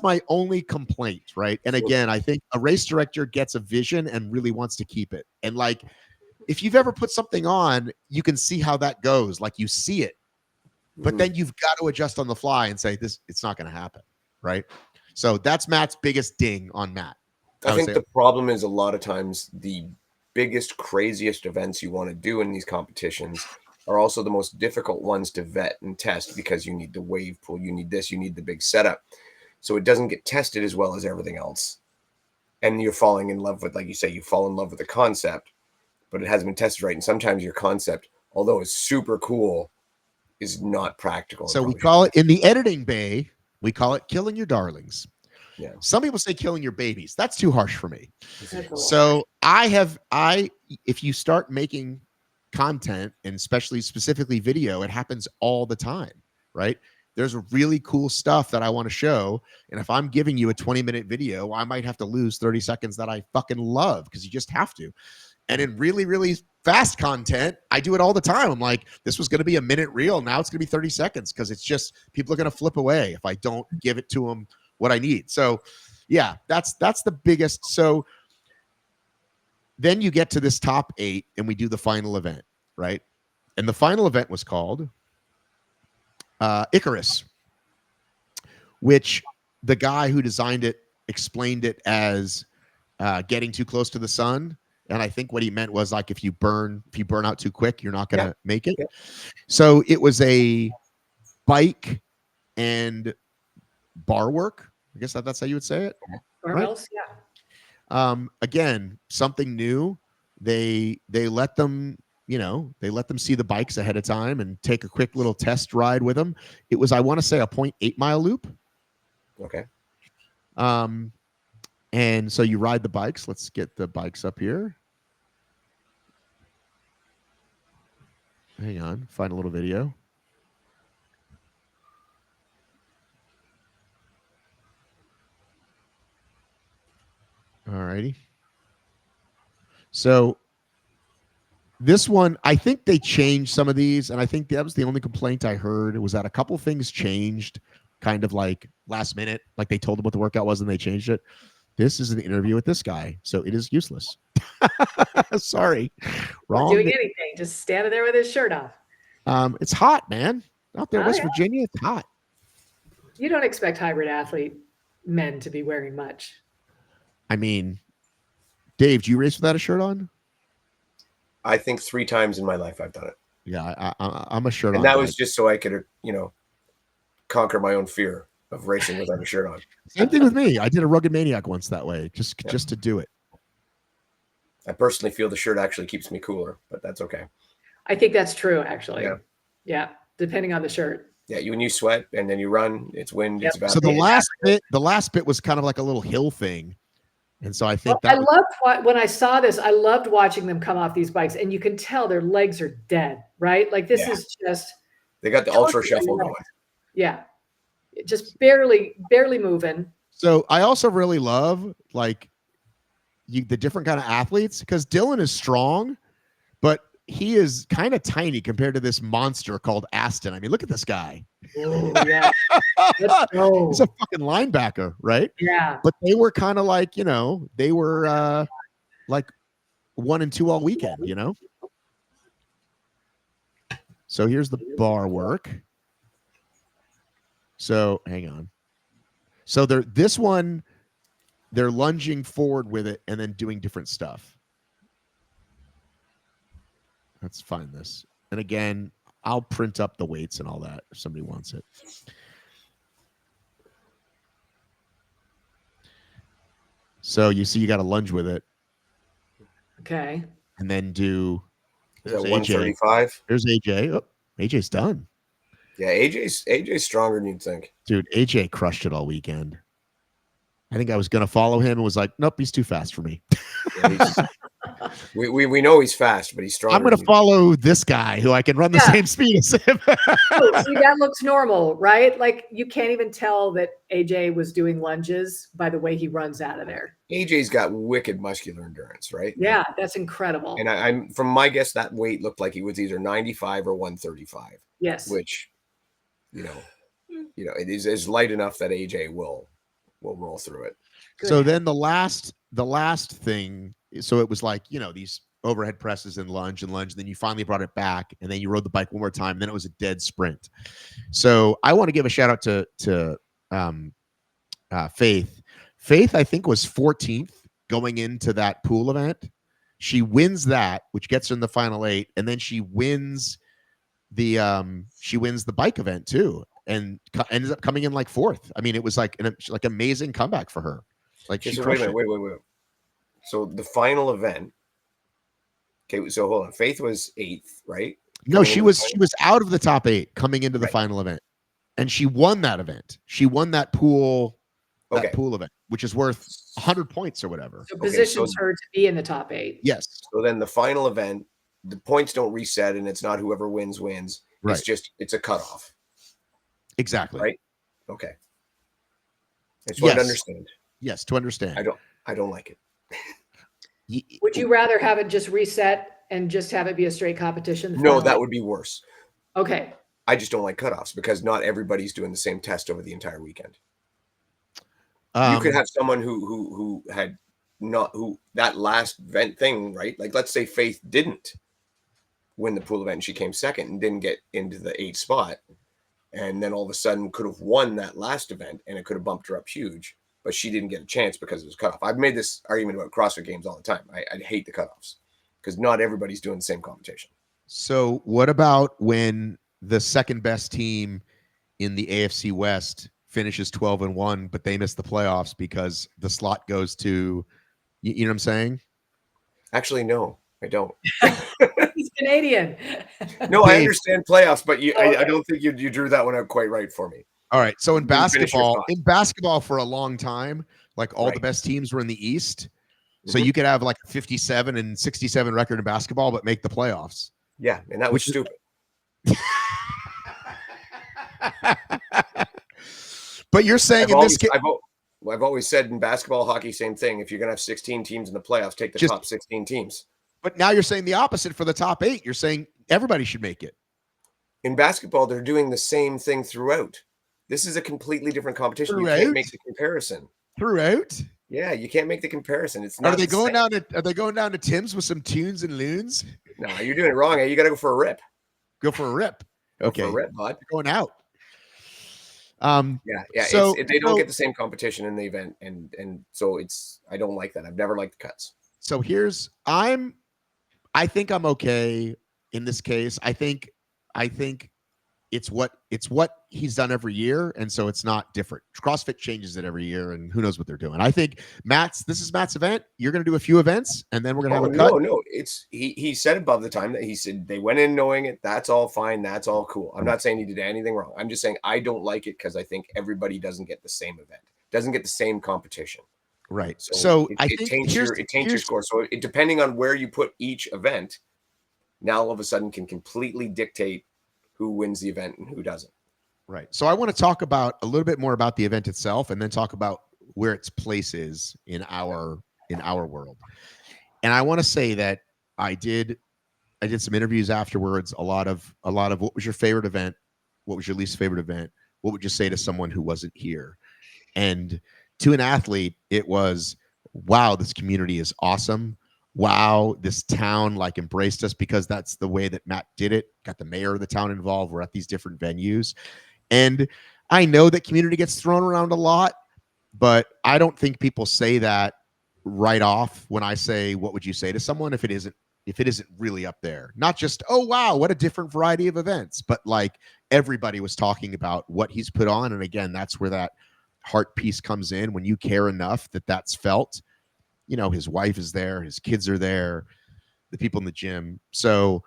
my only complaint, right? And again, I think a race director gets a vision and really wants to keep it. And like, if you've ever put something on, you can see how that goes. Like you see it, but then you've got to adjust on the fly and say it's not going to happen, right? So that's Matt's biggest ding on Matt. I think the problem is a lot of times the biggest, craziest events you want to do in these competitions are also the most difficult ones to vet and test because you need the wave pool, you need this, you need the big setup. So it doesn't get tested as well as everything else. And you're falling in love with, like you say, you fall in love with the concept, but it hasn't been tested right. And sometimes your concept, although it's super cool, is not practical. So we call it in the editing bay, we call it killing your darlings. Yeah. Some people say killing your babies. That's too harsh for me. So if you start making content and specifically video, it happens all the time, right? There's really cool stuff that I want to show. And if I'm giving you a 20-minute video, I might have to lose 30 seconds that I fucking love because you just have to. And in really, really fast content, I do it all the time. I'm like, this was going to be a minute reel. Now it's going to be 30 seconds because it's just people are going to flip away if I don't give it to them what I need. So yeah, that's the biggest. So then you get to this top 8 and we do the final event, right? And the final event was called Icarus, which the guy who designed it explained it as getting too close to the sun. And I think what he meant was like, if you burn out too quick, you're not going to make it. Yeah. So it was a bike and bar work. I guess that's how you would say it. Barbells, right? Again, something new. They let them, they let them see the bikes ahead of time and take a quick little test ride with them. It was, I want to say, a 0.8 mile loop. Okay. And so you ride the bikes. Let's get the bikes up here. Hang on, find a little video. All righty. So this one, I think they changed some of these, and I think that was the only complaint I heard was that a couple things changed kind of like last minute, like they told them what the workout was and they changed it. This is an interview with this guy, so it is useless. Sorry. Wrong. Not doing anything, just standing there with his shirt off. It's hot, man. Out there in West Virginia, it's hot. You don't expect hybrid athlete men to be wearing much. I mean, Dave, do you race without a shirt on? I think 3 times in my life I've done it. Yeah, I'm a shirt on. And that guy. was just so I could, conquer my own fear of racing without a shirt on. Same thing with me. I did a Rugged Maniac once that way, just to do it. I personally feel the shirt actually keeps me cooler, but that's okay. I think that's true, actually. Yeah. Yeah, depending on the shirt. Yeah, when you sweat and then you run, it's wind, it's So the evaporated. last bit was kind of like a little hill thing. And so I think I loved when I saw this, I loved watching them come off these bikes, and you can tell their legs are dead, right? Like this is just they got the ultra shuffle going. Yeah. Just barely moving. So I also really love like the different kind of athletes, because Dylan is strong, but he is kind of tiny compared to this monster called Aston. I mean, look at this guy. Oh, yeah. He's a fucking linebacker, right? Yeah. But they were kind of like, they were like 1 and 2 all weekend, So here's the bar work. So hang on. So they're lunging forward with it and then doing different stuff. Let's find this. And again, I'll print up the weights and all that if somebody wants it. So you see you got to lunge with it. Okay. And then do. Is that 135? There's AJ. Oh, AJ's done. Yeah, AJ's stronger than you'd think. Dude, AJ crushed it all weekend. I think I was going to follow him and was like, nope, he's too fast for me. Yeah, we know he's fast, but he's strong. I'm going to follow this guy who I can run the same speed as him. Oh, see, that looks normal, right? Like you can't even tell that AJ was doing lunges by the way he runs out of there. AJ's got wicked muscular endurance, right? Yeah, that's incredible. And I'm from my guess, that weight looked like he was either 95 or 135. Yes. Which, it is light enough that AJ will roll through it. Good. So then the last thing, so it was like, these overhead presses and lunge, and then you finally brought it back, and then you rode the bike one more time, and then it was a dead sprint. So I want to give a shout out to Faith. Faith, I think, was 14th going into that pool event. She wins that, which gets her in the final 8, and then she wins the bike event too, and ends up coming in like 4th. I mean, it was like an amazing comeback for her. Like, so wait. So the final event. Okay, so hold on. Faith was 8th, right? No, she was out of the top 8 coming into the final event, and she won that event. She won that pool event, which is worth 100 points or whatever. So positions her to be in the top 8. Yes. So then the final event, the points don't reset, and it's not whoever wins. Right. It's a cutoff. Exactly. Right. Okay. I just want to understand. Yes, to understand. I don't like it. Would you rather have it just reset and just have it be a straight competition? No, that would be worse. Okay. I just don't like cutoffs because not everybody's doing the same test over the entire weekend. You could have someone who had that last event thing, right? Like let's say Faith didn't win the pool event and she came 2nd and didn't get into the 8th spot. And then all of a sudden could have won that last event and it could have bumped her up huge, but she didn't get a chance because it was cutoff. I've made this argument about CrossFit games all the time. I hate the cutoffs because not everybody's doing the same competition. So what about when the second best team in the AFC West finishes 12-1, but they miss the playoffs because the slot goes to, you know what I'm saying? Actually, no, I don't. He's Canadian. No, I understand playoffs, but I don't think you drew that one out quite right for me. All right. So in basketball for a long time, like all the best teams were in the East. So you could have like a 57 and 67 record in basketball, but make the playoffs. Yeah. And that was stupid. But you're saying I've always said in basketball, hockey, same thing. If you're going to have 16 teams in the playoffs, take the top 16 teams. But now you're saying the opposite for the top 8. You're saying everybody should make it. In basketball, they're doing the same thing throughout. This is a completely different competition. You can't make the comparison. Throughout? Yeah, you can't make the comparison. It's not. Are they going down to Tim's with some tunes and loons? No, you're doing it wrong. You got to go for a rip. Go for a rip. Okay. Go for a rip, bud. Going out. Yeah. So They don't get the same competition in the event, and so I don't like that. I've never liked the cuts. so here's I think I'm okay in this case. I think it's what he's done every year, and so it's not different. CrossFit changes it every year, and who knows what they're doing. I think this is Matt's event. You're going to do a few events, and then we're going to have a cut. No. It's he said above the time that he said they went in knowing it. That's all fine. That's all cool. I'm not saying he did anything wrong. I'm just saying I don't like it because I think everybody doesn't get the same event, doesn't get the same competition. Right. So I think it taints your score. So depending on where you put each event, now all of a sudden can completely dictate who wins the event and who doesn't. Right. So I want to talk about a little bit more about the event itself, and then talk about where its place is in our world. And I want to say that I did some interviews afterwards. A lot of what was your favorite event? What was your least favorite event? What would you say to someone who wasn't here? And to an athlete, it was, wow, this community is awesome. Wow, this town like embraced us, because that's the way that Matt did it. Got the mayor of the town involved. We're at these different venues. And I know that community gets thrown around a lot, but I don't think people say that right off when I say, what would you say to someone if it isn't really up there? Not just, oh, wow, what a different variety of events, but like everybody was talking about what he's put on. And again, that's where that heart piece comes in, when you care enough that that's felt. You know, his wife is there, his kids are there, the people in the gym. So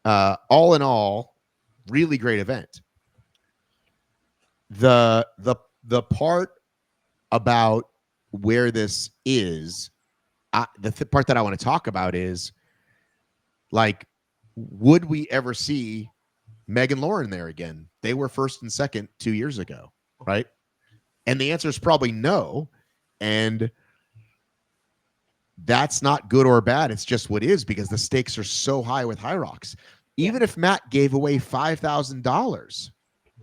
all in all, really great event. The part about where this is, the part that I want to talk about is, like, would we ever see Meg and Lauren there again? They were first and second 2 years ago, right? And the answer is probably no. And that's not good or bad. It's just what is, because the stakes are so high with Hyrox. Even if Matt gave away $5,000,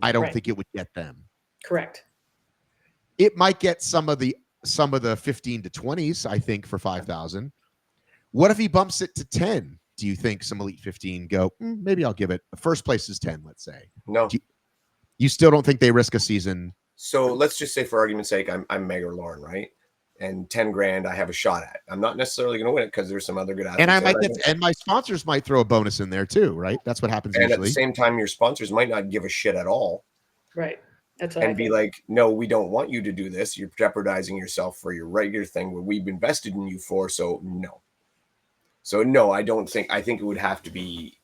I don't think it would get them. Correct. It might get some of the 15 to 20s, I think, for 5,000. What if he bumps it to 10? Do you think some Elite 15 go, maybe I'll give it? First place is 10, let's say. No. You still don't think they risk a season? So let's just say, for argument's sake, I'm Meg or Lauren, right? And 10 grand I have a shot at. I'm not necessarily going to win it because there's some other good athletes. And my sponsors might throw a bonus in there too, right? That's what happens usually. And at the same time, your sponsors might not give a shit at all. Right. That's what and be like, no, we don't want you to do this. You're jeopardizing yourself for your regular thing where we've invested in you for. So no. I don't think. I think it would have to be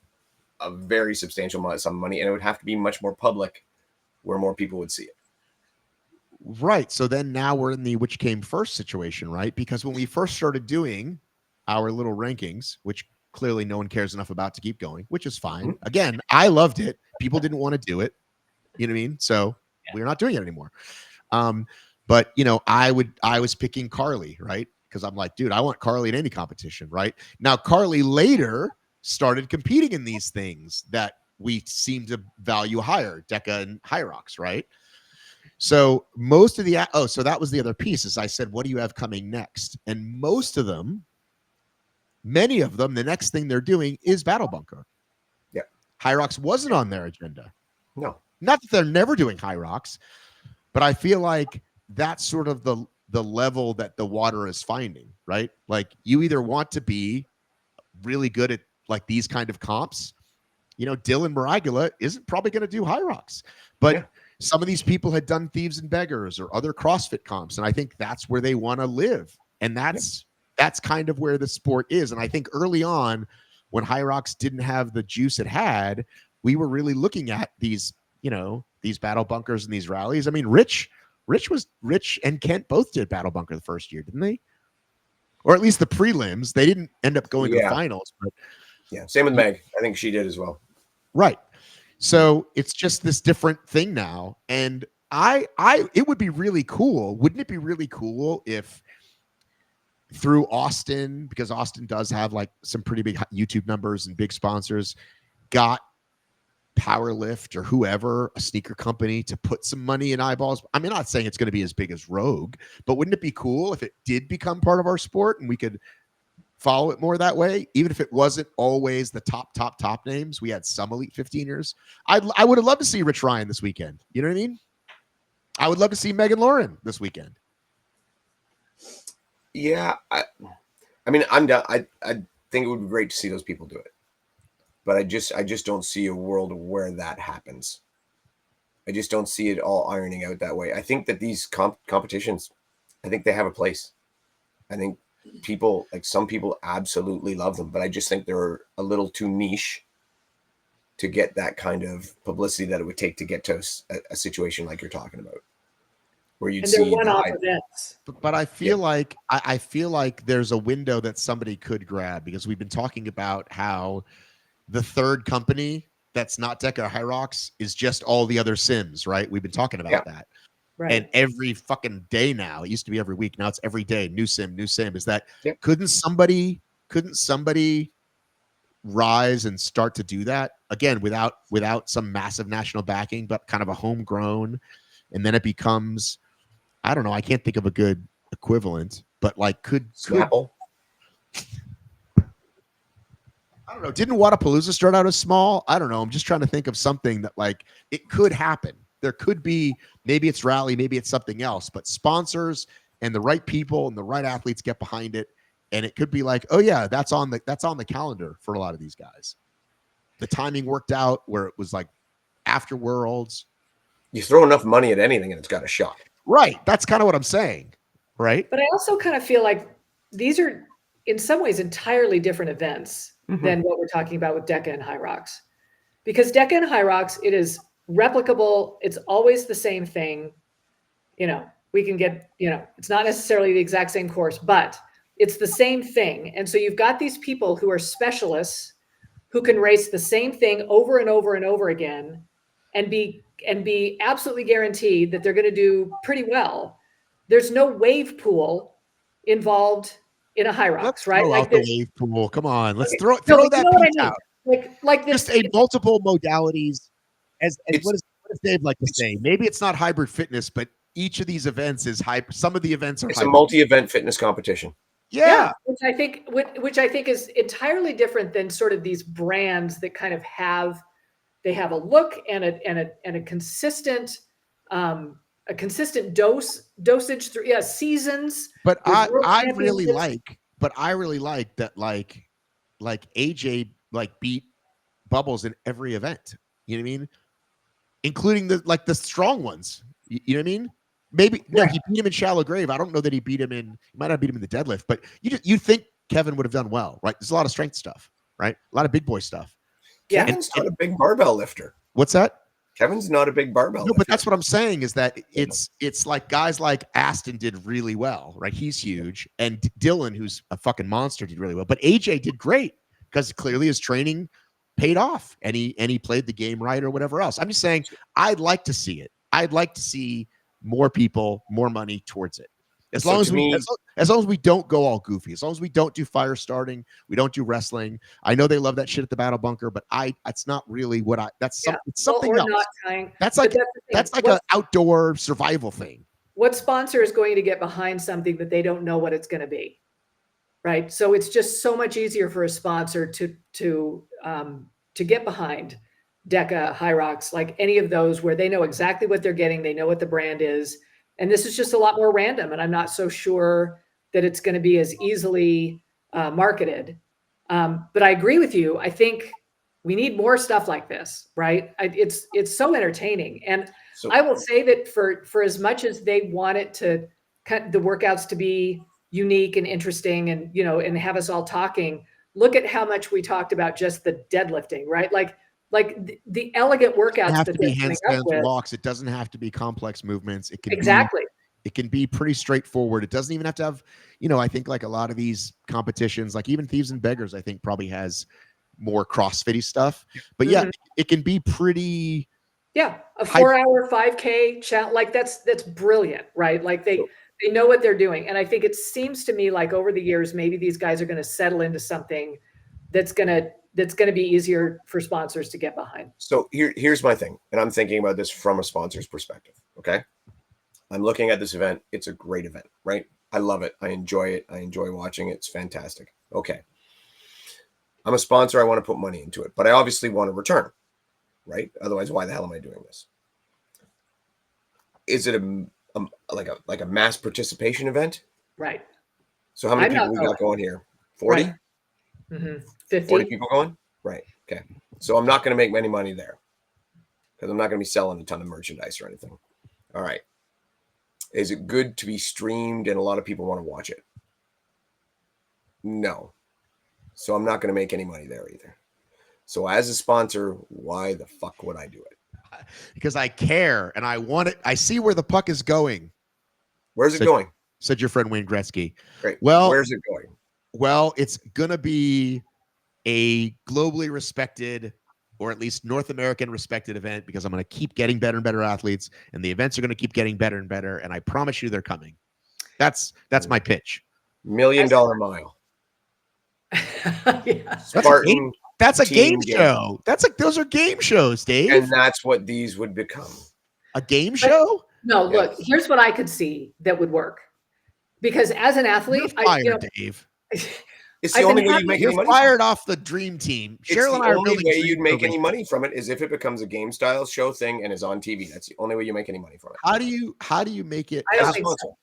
a very substantial amount of money, and it would have to be much more public, where more people would see it. Right. So then now we're in the which came first situation, right? Because when we first started doing our little rankings, which clearly no one cares enough about to keep going, which is fine. Mm-hmm. Again, I loved it. People didn't want to do it. You know what I mean? So we're not doing it anymore. But you know, I was picking Carly, right? Because I'm like, dude, I want Carly in any competition, right? Now, Carly later started competing in these things that we seem to value higher, DEKA and Hyrox, right? So most of the so that was the other piece. Is I said, what do you have coming next? And many of them, the next thing they're doing is Battle Bunker. Yeah, Hyrox wasn't on their agenda. No, not that they're never doing Hyrox, but I feel like that's sort of the level that the water is finding, right? Like you either want to be really good at like these kind of comps. You know, Dylan Maragula isn't probably going to do Hyrox, but some of these people had done Thieves and Beggars or other CrossFit comps, and I think that's where they want to live, and that's kind of where the sport is. And I think early on, when Hyrox didn't have the juice it had, we were really looking at these, you know, these Battle Bunkers and these rallies. I mean, Rich and Kent both did Battle Bunker the first year, didn't they? Or at least the prelims. They didn't end up going to the finals. But yeah, same with Meg. I think she did as well. Right. So it's just this different thing now. And it would be really cool. Wouldn't it be really cool if through Austin, because Austin does have like some pretty big YouTube numbers and big sponsors, got Powerlift or whoever, a sneaker company, to put some money in eyeballs? I mean, I'm not saying it's going to be as big as Rogue, but wouldn't it be cool if it did become part of our sport and we could follow it more that way? Even if it wasn't always the top names, we had some Elite 15ers. I would have loved to see Rich Ryan this weekend. You know what I mean? I would love to see Megan Lauren this weekend. Yeah, I mean, I'm down. I think it would be great to see those people do it, but I just don't see a world where that happens. I just don't see it all ironing out that way. I think that these competitions, I think they have a place. I think some people absolutely love them, but I just think they're a little too niche to get that kind of publicity that it would take to get to a situation like you're talking about, where you'd And they're see one-off events. But I feel like I feel like there's a window that somebody could grab, because we've been talking about how the third company that's not DEKA Hyrox is just all the other sims, right? We've been talking about that. Right. And every fucking day now, it used to be every week. Now it's every day, new sim, new sim. Is that Yep. couldn't somebody rise and start to do that again without some massive national backing, but kind of a homegrown, and then it becomes, I don't know, I can't think of a good equivalent, but like could Snapple. I don't know. Didn't Wadapalooza start out as small? I don't know. I'm just trying to think of something that like it could happen. There could be, maybe it's rally, maybe it's something else, but sponsors and the right people and the right athletes get behind it, and it could be like, oh yeah, that's on the calendar for a lot of these guys. The timing worked out where it was like after Worlds. You throw enough money at anything and it's got a shot. Right. That's kind of what I'm saying. Right. But I also kind of feel like these are in some ways entirely different events than what we're talking about with DEKA and Hyrox. Because DEKA and Hyrox, it is replicable. It's always the same thing. You know, we can get, you know, it's not necessarily the exact same course, but it's the same thing. And so you've got these people who are specialists who can race the same thing over and over and over again and be absolutely guaranteed that they're going to do pretty well. There's no wave pool involved in a Hyrox, Let's right? throw Like out the this, wave pool. Come on, let's okay, throw so that you know what I piece mean? out. Like this, Just a multiple modalities. As It's- what does Dave like to say? Maybe it's not hybrid fitness, but each of these events is hybrid. Some of the events are It's hybrid. a multi-event fitness competition. Yeah. which I think is entirely different than sort of these brands that kind of have a look and a consistent dosage through seasons. But There's world I really championships. like that like AJ like beat Bubbles in every event. You know what I mean? Including the strong ones. You know what I mean? Maybe no, Right. he beat him in Shallow Grave. I don't know that he beat him in. He might not beat him in the deadlift, but you think Kevin would have done well, right? There's a lot of strength stuff, right? A lot of big boy stuff. Yeah. Kevin's not a big barbell lifter. What's that? Kevin's not a big barbell No, lifter. but that's what I'm saying is that it's like guys like Aston did really well, right? He's huge, and Dylan, who's a fucking monster, did really well. But AJ did great because clearly his training paid off, and he played the game right or whatever else. I'm just saying I'd like to see it. I'd like to see more people, more money towards it. As long as we don't go all goofy, as long as we don't do fire starting, we don't do wrestling. I know they love that shit at the battle bunker, but it's not really what it's something else. Not tying. That's like an outdoor survival thing. What sponsor is going to get behind something that they don't know what it's going to be, right? So it's just so much easier for a sponsor to get behind DEKA, Hyrox, like any of those where they know exactly what they're getting, they know what the brand is, and this is just a lot more random. And I'm not so sure that it's going to be as easily marketed. But I agree with you. I think we need more stuff like this, right? It's so entertaining. And So- I will say that for as much as they want it to cut the workouts to be unique and interesting and, you know, and have us all talking, look at how much we talked about just the deadlifting, right? Like the elegant workouts It have that to be they're coming up handstands, with. walks. It doesn't have to be complex movements. It can Exactly. it can be pretty straightforward. It doesn't even have to have, you know, I think like a lot of these competitions, like even Thieves and Beggars, I think probably has more CrossFitty stuff. But yeah, it can be pretty. Yeah, a 4-hour 5K challenge, like that's brilliant, right? Like they know what they're doing. And I think it seems to me like over the years, maybe these guys are going to settle into something that's going to be easier for sponsors to get behind. So here's my thing, and I'm thinking about this from a sponsor's perspective. Okay, I'm looking at this event. It's a great event, right? I love it. I enjoy it. I enjoy watching it. It's fantastic. Okay, I'm a sponsor. I want to put money into it, but I obviously want a return, right? Otherwise, why the hell am I doing this? is it like a mass participation event? Right. So how many I'm people not we got going here? 40? Right. Mm-hmm. 50. 40 people going? Right. Okay. So I'm not going to make any money there because I'm not going to be selling a ton of merchandise or anything. All right. Is it good to be streamed and a lot of people want to watch it? No. So I'm not going to make any money there either. So as a sponsor, why the fuck would I do it? Because I care and I want it. I see where the puck is going. Where's it going? Said your friend Wayne Gretzky. Great. Well, where's it going? Well, it's going to be a globally respected, or at least North American respected event, because I'm going to keep getting better and better athletes, and the events are going to keep getting better and better. And I promise you they're coming. That's my pitch. $1 Million Mile. Yeah. Spartan. That's a game team show. Those are game shows, Dave. And that's what these would become. A game show? No, look, Yes. here's what I could see that would work. Because as an athlete, You're fired, Dave. It's I've the only been way you make You're any money. fired off the dream team. Cheryl and I the are only building. way you'd make any programs. money from it is if it becomes a game style show thing and is on TV. That's the only way you make any money from it. How do you make it? I don't As a think sponsor. so.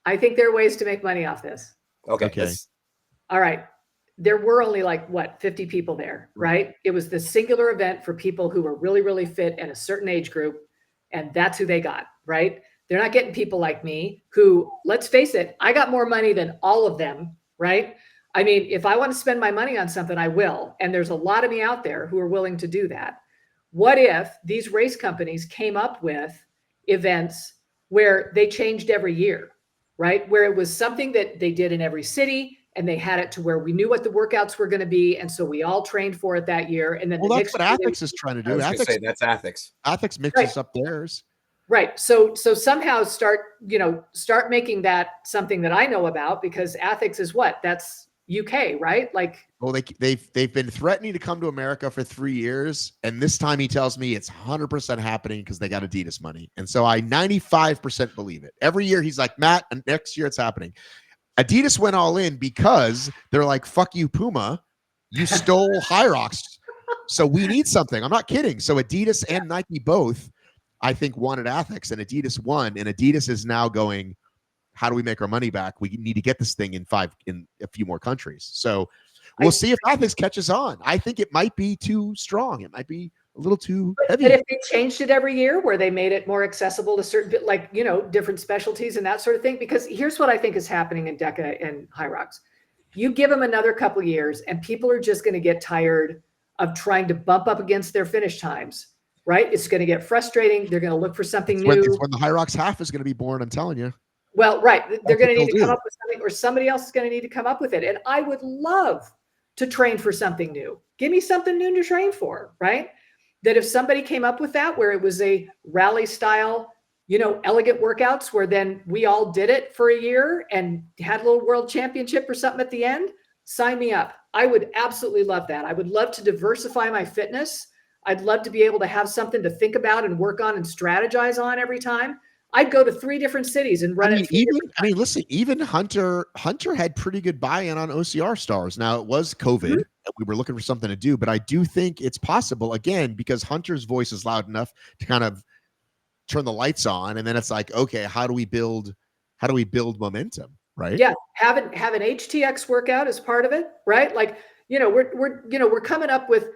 I think there are ways to make money off this. Okay. Okay. All right. There were only 50 people there, right? It was the singular event for people who were really, really fit and a certain age group. And that's who they got, right? They're not getting people like me who, let's face it, I got more money than all of them, right? I mean, if I want to spend my money on something, I will. And there's a lot of me out there who are willing to do that. What if these race companies came up with events where they changed every year, right? Where it was something that they did in every city and they had it to where we knew what the workouts were going to be. And so we all trained for it that year. And then That's what ethics is trying to I do. was gonna say that's ethics. Ethics mixes up theirs. Right. So somehow start making that something that I know about, because ethics is what? That's UK, right? Well, they've been threatening to come to America for 3 years, and this time he tells me it's 100% happening because they got Adidas money, and so I 95% believe it. Every year he's like, Matt, and next year it's happening. Adidas went all in because they're like, fuck you, Puma, you stole Hyrox, so we need something. I'm not kidding. So Adidas and Nike both, I think, wanted ethics, and Adidas won, and Adidas is now going, how do we make our money back? We need to get this thing in a few more countries. So we'll see if ethics catches on. I think it might be too strong. It might be a little too heavy. But if they changed it every year, where they made it more accessible to certain, different specialties and that sort of thing, because here's what I think is happening in DECA and Hyrox. You give them another couple of years and people are just going to get tired of trying to bump up against their finish times, right? It's going to get frustrating. They're going to look for something new. It's when the Hyrox half is going to be born, I'm telling you. Well, right. They're going to need to come up with something, or somebody else is going to need to come up with it. And I would love to train for something new. Give me something new to train for, right? That if somebody came up with that, where it was a rally style, elegant workouts, where then we all did it for a year and had a little world championship or something at the end, sign me up. I would absolutely love that. I would love to diversify my fitness. I'd love to be able to have something to think about and work on and strategize on every time. I'd go to 3 different cities and run it. Listen, even Hunter had pretty good buy-in on OCR stars. Now it was COVID. Mm-hmm. We were looking for something to do, but I do think it's possible, again, because Hunter's voice is loud enough to kind of turn the lights on. And then it's like, okay, how do we build momentum? Right. Yeah. Have an HTX workout as part of it. Right. We're coming up with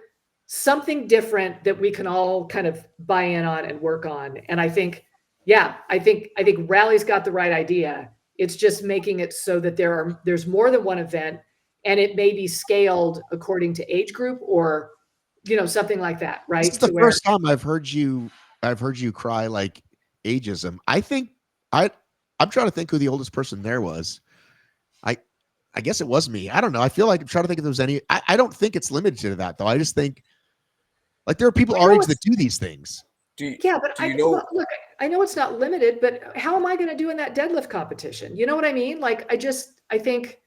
something different that we can all kind of buy in on and work on. And I think Rally's got the right idea. It's just making it so that there's more than one event, and it may be scaled according to age group or, something like that. Right. This is the first time I've heard you cry like ageism. I think I'm trying to think who the oldest person there was. I guess it was me. I don't know. I feel like I'm trying to think if there was any. I don't think it's limited to that though. I just think like there are people our age that do these things. Look, I know it's not limited, but how am I going to do in that deadlift competition? You know what I mean? Like, I think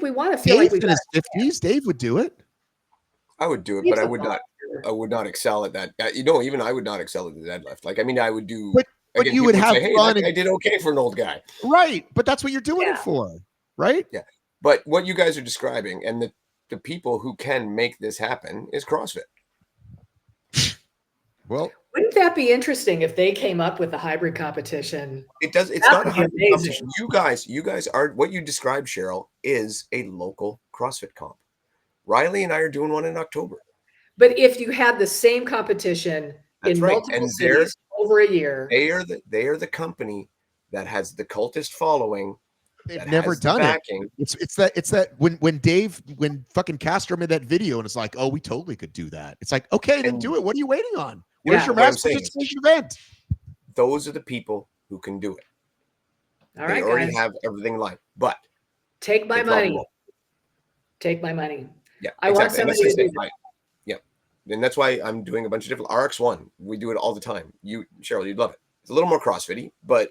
we want to feel Dave's like in his 50s. Dave would do it. I would do it, but I would not excel at that. Even I would not excel at the deadlift. Like, I mean, I would do, but you would have fun. I did okay for an old guy. Right. But that's what you're doing it for. Right. Yeah. But what you guys are describing and the people who can make this happen is CrossFit. Well, Wouldn't that be interesting if they came up with a hybrid competition? It does. It's That not a would be hybrid amazing. competition. You guys are what you described, Cheryl, is a local CrossFit comp. Riley and I are doing one in October. But if you had the same competition That's in right. multiple And cities over a year, they are the company that has the cultist following. they've That never has the done it. backing. It's that when fucking Castro made that video and it's like, oh, we totally could do that. It's like, okay, then And- do it. What are you waiting on? Where's Yeah. your What I'm mass saying is- participation event? Those are the people who can do it. all They right, already guys, have everything lined. But take my they probably money. won't. Take my money. Yeah, I want exactly. And that's somebody the to thing. do that. Yeah. And that's why I'm doing a bunch of different RX1. We do it all the time. Cheryl, you'd love it. It's a little more CrossFit-y, but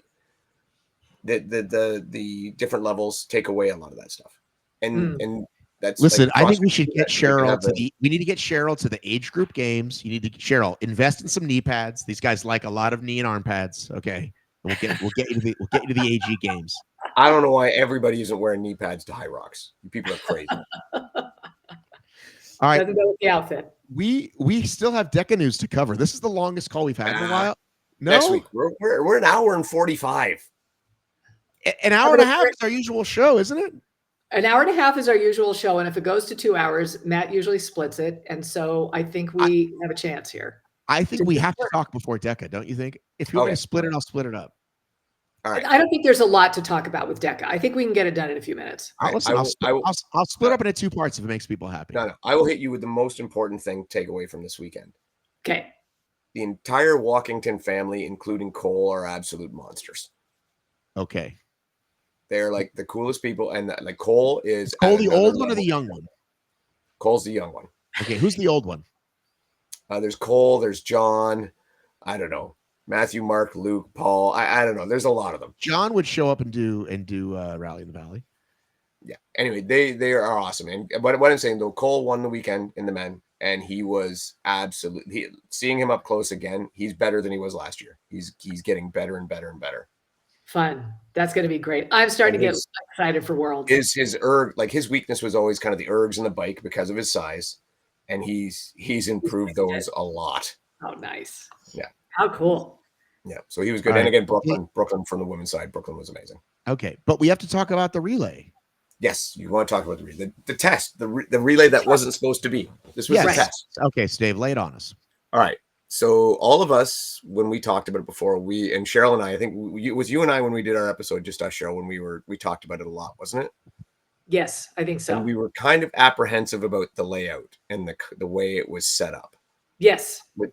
the different levels take away a lot of that stuff. And that's Listen, like I think we CrossFit, should get you can Cheryl have to we need to get Cheryl to the age group games. You need to Cheryl invest in some knee pads. These guys like a lot of knee and arm pads. Okay. And we'll get you to the AG games. I don't know why everybody isn't wearing knee pads to Hyrox. You people are crazy. All right. Doesn't go with the outfit. We still have DEKA news to cover. This is the longest call we've had in a while. No, Next week. We're an hour and 45. an hour and a half is our usual show, isn't it? An hour and a half is our usual show, and if it goes to 2 hours, Matt usually splits it, and so I think we have a chance here. I think we have to talk before DEKA, don't you think? If you want me to split it, I'll split it up. All right. I don't think there's a lot to talk about with DEKA. I think we can get it done in a few minutes. All right, listen, I'll split up into 2 parts if it makes people happy. No. I will hit you with the most important thing to take away from this weekend. Okay. The entire Walkington family, including Cole, are absolute monsters. Okay. They're like the coolest people. And like Cole is Cole the old one or the young one? Cole's the young one. Okay, who's the old one? There's Cole, there's John, I don't know, Matthew, Mark, Luke, Paul. I don't know. There's a lot of them. John would show up and do Rally in the Valley. Yeah. Anyway, they are awesome. And what I'm saying though, Cole won the weekend in the men, and he was absolutely seeing him up close again. He's better than he was last year. He's getting better and better and better. Fun. That's going to be great. I'm starting to get excited for Worlds. His his weakness was always kind of the ergs and the bike because of his size, and he's improved those a lot. Oh, nice. Yeah. How cool. Yeah. So he was good. All and right. again, Brooklyn from the women's side, Brooklyn was amazing. Okay, but we have to talk about the relay. Yes, you want to talk about the relay, the test, the relay that wasn't supposed to be. This was the test. Okay, so Dave, lay it on us. All right. So all of us, when we talked about it before, we and Cheryl and I think it was you and I when we did our episode, just us, Cheryl, when we talked about it a lot, wasn't it? Yes, I think so. And we were kind of apprehensive about the layout and the way it was set up. Yes. With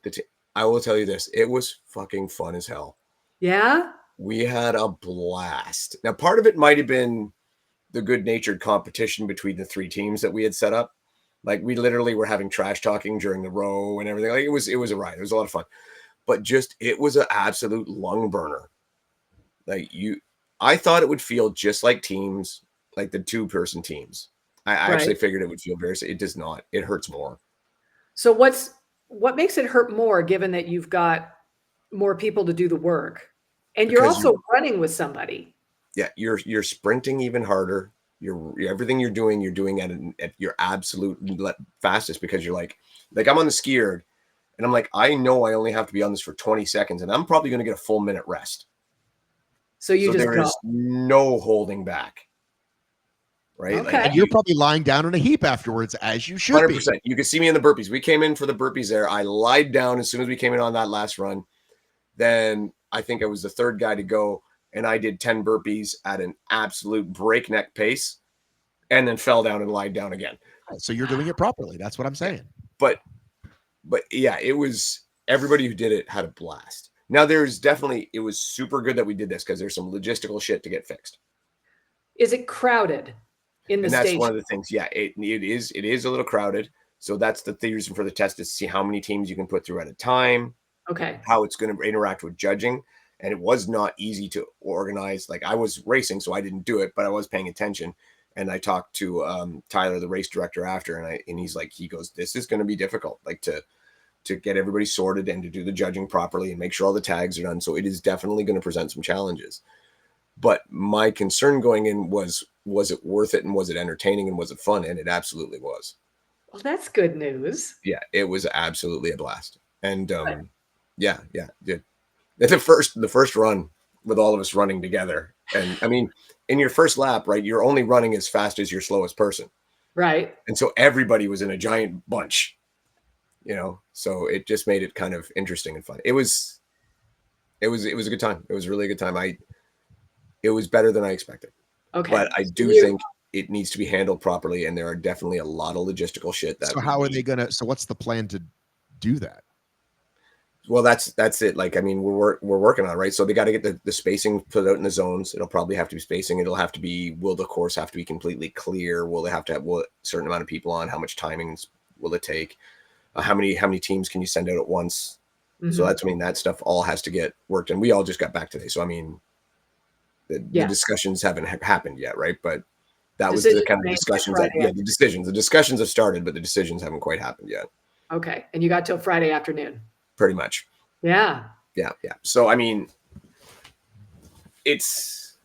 I will tell you this, it was fucking fun as hell. Yeah. We had a blast. Now, part of it might have been the good-natured competition between the 3 teams that we had set up. Like we literally were having trash talking during the row and everything. Like it was a ride. It was a lot of fun, but it was an absolute lung burner. Like I thought it would feel just like teams, like the 2-person teams. I actually figured it would feel it does not. It hurts more. So what makes it hurt more, given that you've got more people to do the work, and you're also running with somebody? Yeah, you're sprinting even harder. Everything you're doing at your absolute fastest, because you're like I'm on the ski erg and I'm like, I know I only have to be on this for 20 seconds and I'm probably going to get a full minute rest. So there is no holding back. Right. Okay. And you're probably lying down in a heap afterwards, as you should 100%. You can see me in the burpees. We came in for the burpees there. I lied down as soon as we came in on that last run. Then I think I was the 3rd guy to go. And I did 10 burpees at an absolute breakneck pace and then fell down and lied down again. So you're doing it properly. That's what I'm saying. But yeah, it was, everybody who did it had a blast. Now it was super good that we did this because there's some logistical shit to get fixed. Is it crowded in the station? That's one of the things. Yeah, it is a little crowded. So that's the reason for the test, is to see how many teams you can put through at a time. Okay. How it's going to interact with judging. And it was not easy to organize. Like I was racing, so I didn't do it, but I was paying attention. And I talked to Tyler, the race director, after, and he's like, he goes, this is going to be difficult, like to get everybody sorted and to do the judging properly and make sure all the tags are done. So it is definitely going to present some challenges. But my concern going in was it worth it, and was it entertaining, and was it fun? And it absolutely was. Well, that's good news. Yeah, it was absolutely a blast. And Yeah, dude. The first run with all of us running together, and I mean, in your first lap, right, you're only running as fast as your slowest person, Right. and so everybody was in a giant bunch, So it just made it kind of interesting and fun. It was a good time. It was really a good time. It was better than I expected, Okay. but I So do you- think it needs to be handled properly, and there are definitely a lot of logistical shit that. So how are they gonna? So what's the plan to do that? Well, that's it. Like, I mean, we're working on it, right? So they got to get the spacing put out in the zones. It'll probably have to be spacing. It'll have to be. Will the course have to be completely clear? Will they have to have a certain amount of people on? How much timing will it take? How many teams can you send out at once? So Mhm. I mean, that stuff all has to get worked. And we all just got back today, so I mean, the discussions haven't happened yet, right? But that was the Decisions kind of made by discussions Friday. the discussions have started, but the decisions haven't quite happened yet. Okay. And you got till Friday afternoon. Pretty much. Yeah. Yeah. So I mean, it's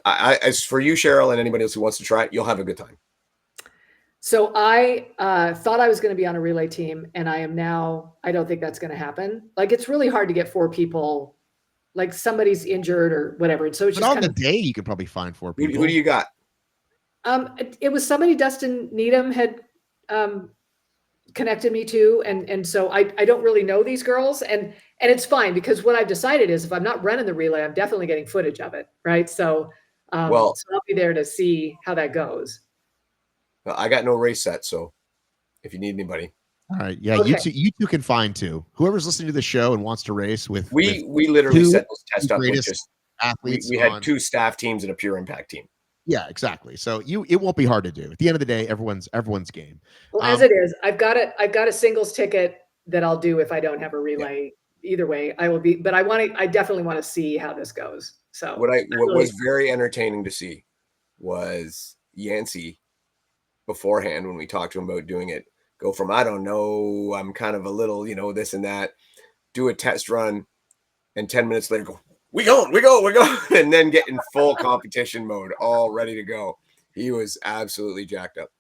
as for you, Cheryl, and anybody else who wants to try it, you'll have a good time. So I thought I was going to be on a relay team, and I am now. I don't think that's going to happen. Like, it's really hard to get 4 people. Like, somebody's injured or whatever, and so it's But just on kind the of. day, you could probably find 4 Who people. do you got? It was somebody Dustin Needham had connected me to, and so I don't really know these girls, and it's fine because what I've decided is if I'm not running the relay, I'm definitely getting footage of it, right? So, Well, so I'll be there to see how that goes. I got no race set, so if you need anybody, All right, yeah, Okay. you two can find 2. Whoever's listening to the show and wants to race with we literally 2 set this test up with greatest just athletes. we had on- 2 staff teams and a pure impact team. Yeah, exactly. So it won't be hard to do. At the end of the day, everyone's game. Well, as it is, I've got a singles ticket that I'll do if I don't have a relay. Either way, I will be, but I definitely want to see how this goes. So What really, was very entertaining to see was Yancey beforehand when we talked to him about doing it, go from I don't know, I'm kind of a little, this and that, do a test run, and 10 minutes later go, we go, and then get in full competition mode, all ready to go. He was absolutely jacked up.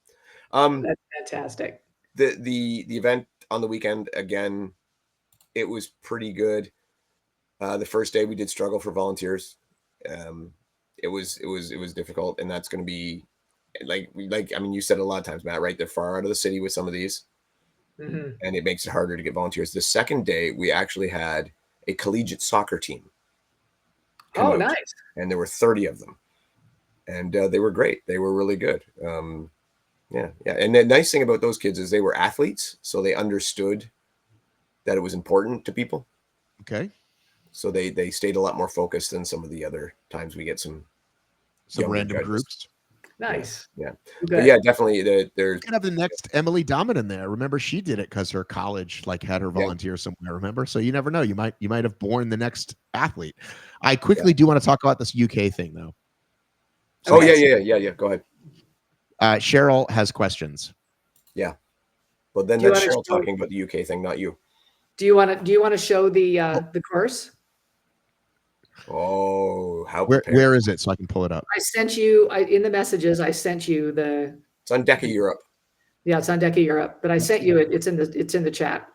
that's fantastic. The event on the weekend, again, it was pretty good. The first day we did struggle for volunteers. It was difficult, and that's going to be like I mean, you said it a lot of times, Matt, right? They're far out of the city with some of these, Mhm. and it makes it harder to get volunteers. The second day we actually had a collegiate soccer team. Oh, nice. And there were 30 of them, and they were great. They were really good. Yeah. And the nice thing about those kids is they were athletes, so they understood that it was important to people. Okay. So they stayed a lot more focused than some of the other times we get some Random judges. groups. Nice. Yeah. Good. But yeah, definitely there's You could have the next Emily Domin in there. Remember, she did it because her college had her volunteer somewhere. Remember, so you never know. You might have born the next athlete. I quickly do want to talk about this UK thing though. So yeah. Go ahead. Cheryl has questions. Yeah. Well, then Do you that's wanna Cheryl show- talking about the UK thing, not you. Do you want to show the course? Oh, how Where is it so I can pull it up? I sent you in the messages. I sent you the. It's on DEKA Europe. Yeah, it's on DECA Europe, but I sent you it. It's in the chat.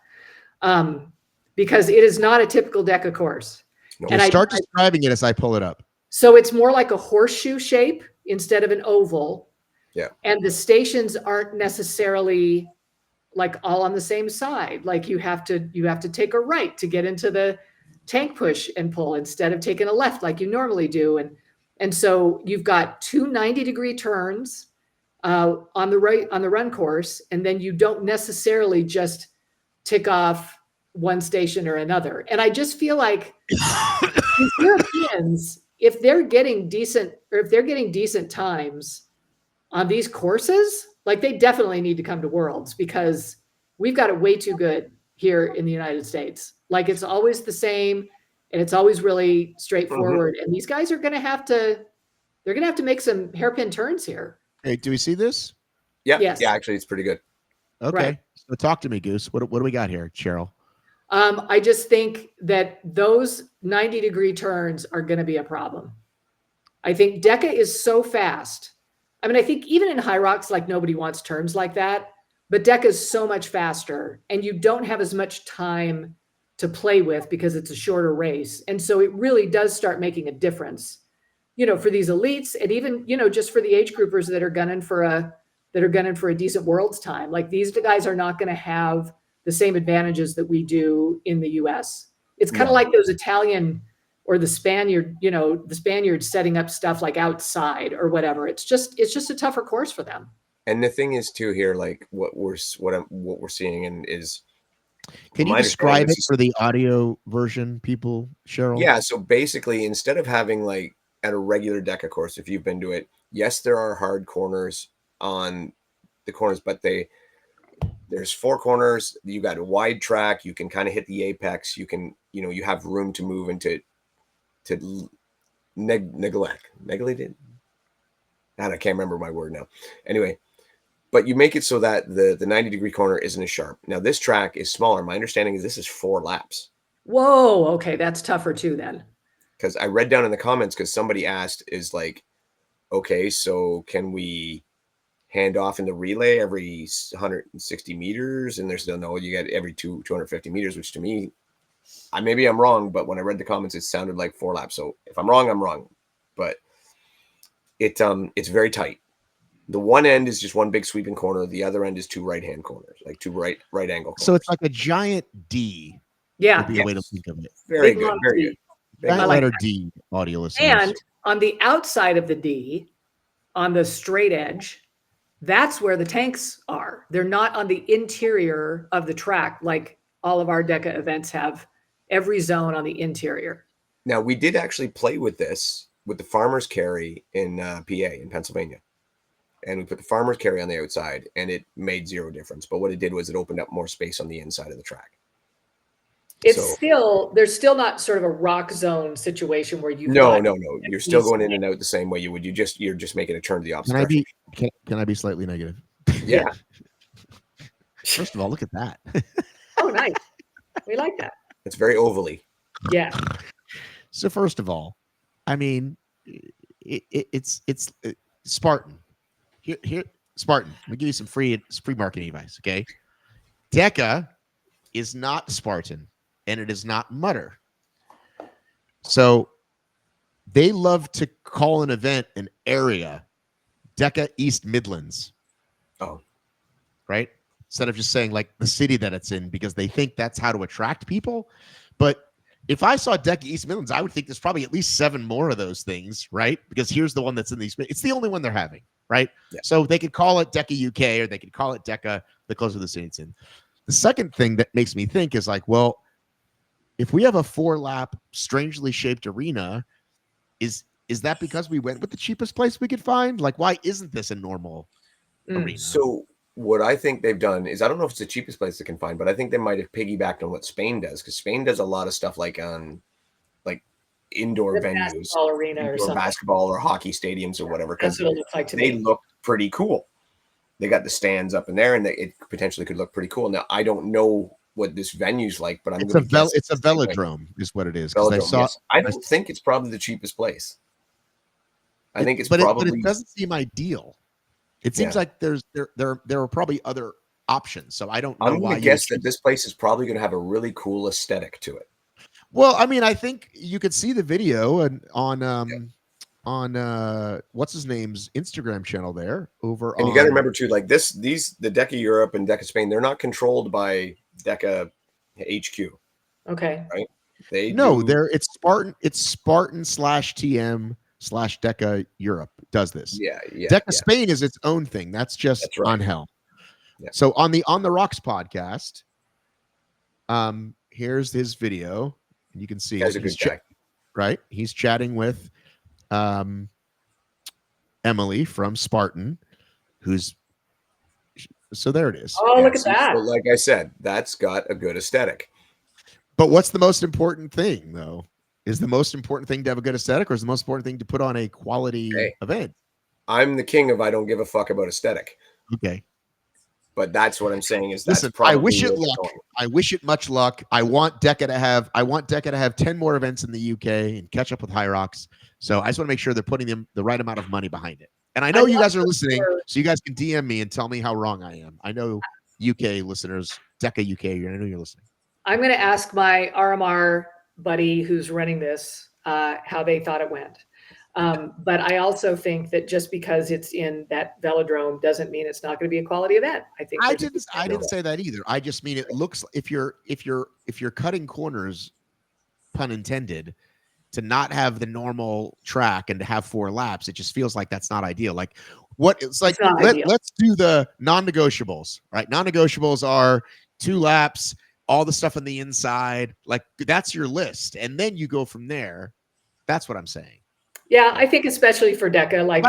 Because it is not a typical DECA course. No. And Start describing it as I pull it up. So it's more like a horseshoe shape instead of an oval. Yeah. And the stations aren't necessarily like all on the same side. Like you have to take a right to get into the tank push and pull instead of taking a left like you normally do. And so you've got 2 90-degree turns on the run course, and then you don't necessarily just tick off one station or another. And I just feel like these Europeans, if they're getting decent times on these courses, like they definitely need to come to Worlds because we've got it way too good here in the United States. Like it's always the same and it's always really straightforward. And these guys are going to have to make some hairpin turns here. Hey, do we see this? Yeah. Yes. Yeah, actually, it's pretty good. Okay. Right. So talk to me, Goose. What do we got here, Cheryl? I just think that those 90-degree turns are going to be a problem. I think DECA is so fast. I mean, I think even in Hyrox, like nobody wants turns like that, but DECA is so much faster and you don't have as much time to play with because it's a shorter race. And so it really does start making a difference, for these elites, and even, just for the age groupers that are gunning for a decent world's time. Like, these guys are not going to have the same advantages that we do in the US. It's kind of like those Italian or the Spaniards setting up stuff like outside or whatever. It's just a tougher course for them. And the thing is too here, like what we're seeing and is. Can you describe it for the audio version, people, Cheryl? Yeah. So basically, instead of having like at a regular DEKA course, if you've been to it, yes, there are hard corners on the corners, but there's 4 corners. You got a wide track. You can kind of hit the apex. You can, you have room to move into neglect. I can't remember my word now. Anyway, but you make it so that the 90-degree corner isn't as sharp. Now this track is smaller. My understanding is this is 4 laps. Whoa. Okay. That's tougher too then. Because I read down in the comments, because somebody asked, is like, okay, so can we hand off in the relay every 160 meters? And there's no, you get every 250 meters, which to me, maybe I'm wrong, but when I read the comments, it sounded like 4 laps. So if I'm wrong, I'm wrong. But it's very tight. The one end is just one big sweeping corner. The other end is 2 right-hand corners, like 2 right angle corners. So it's like a giant D. Yeah. Would be a way to think of it. Very good. Very good. Giant letter D, audio listeners. And on the outside of the D, on the straight edge, that's where the tanks are. They're not on the interior of the track like all of our DEKA events have. Every zone on the interior. Now, we did actually play with this with the farmer's carry in PA, in Pennsylvania. And we put the farmer's carry on the outside, and it made 0 difference. But what it did was it opened up more space on the inside of the track. There's still not sort of a rock zone situation where you No. You're still going in and out the same way you would. You're just making a turn to the opposite direction. Can I be slightly negative? Yeah. First of all, look at that. Oh, nice. We like that. It's very ovally. Yeah. So first of all, I mean, it's Spartan. Here, Spartan. Let me give you some free marketing advice. Okay, DEKA is not Spartan, and it is not Mutter. So they love to call an event an area, DEKA East Midlands. Oh, right. Instead of just saying like the city that it's in, because they think that's how to attract people. But if I saw DEKA East Midlands, I would think there's probably at least 7 more of those things, right? Because here's the one that's in these. It's the only one they're having, right? Yeah. So they could call it DEKA UK, or they could call it DEKA the closer to the city it's in. The second thing that makes me think is like, well, if we have a 4-lap, strangely shaped arena, is that because we went with the cheapest place we could find? Like, why isn't this a normal arena? So what I think they've done is, I don't know if it's the cheapest place they can find, but I think they might have piggybacked on what Spain does, because Spain does a lot of stuff like on like indoor venues, basketball arena or something. Basketball or hockey stadiums or whatever, because That's what it looks like to they me. look pretty cool. They got the stands up in there, and it potentially could look pretty cool. Now, I don't know what this venue's like, but it's a velodrome is what it is. I don't think it's probably the cheapest place. I think it's probably, but it doesn't seem ideal. It seems like there are probably other options. So I don't know. I'm going to guess that this place is probably going to have a really cool aesthetic to it. Well, I mean, I think you could see the video on what's his name's Instagram channel there over. And you got to remember too, like the DEKA Europe and DEKA Spain, they're not controlled by DEKA HQ. Okay. Right. It's Spartan/TM/DEKA Europe does this. Yeah. DEKA Spain is its own thing. That's just on hell. Yeah. So on the Rocks podcast, here's his video. You can see he's a good guy. Right? He's chatting with Emily from Spartan, so there it is. Oh, look at that. So like I said, that's got a good aesthetic. But what's the most important thing, though? Is the most important thing to have a good aesthetic, or is the most important thing to put on a quality event? I'm the king of I don't give a fuck about aesthetic. Okay. But that's what I'm saying is listen, I wish it luck. I wish it much luck. I want DEKA to have 10 more events in the UK and catch up with Hyrox. So I just want to make sure they're putting the right amount of money behind it. And I know you guys are listening, so you guys can DM me and tell me how wrong I am. I know UK listeners, DEKA UK, I know you're listening. I'm going to ask my RMR buddy who's running this how they thought it went. But I also think that just because it's in that velodrome doesn't mean it's not going to be a quality event. I think I didn't say that either. I just mean it looks, if you're cutting corners, pun intended, to not have the normal track and to have 4 laps, it just feels like that's not ideal. Like what it's like, let's do the non-negotiables, right? Non-negotiables are 2 laps, all the stuff on the inside, like that's your list. And then you go from there. That's what I'm saying. Yeah, I think especially for DEKA, like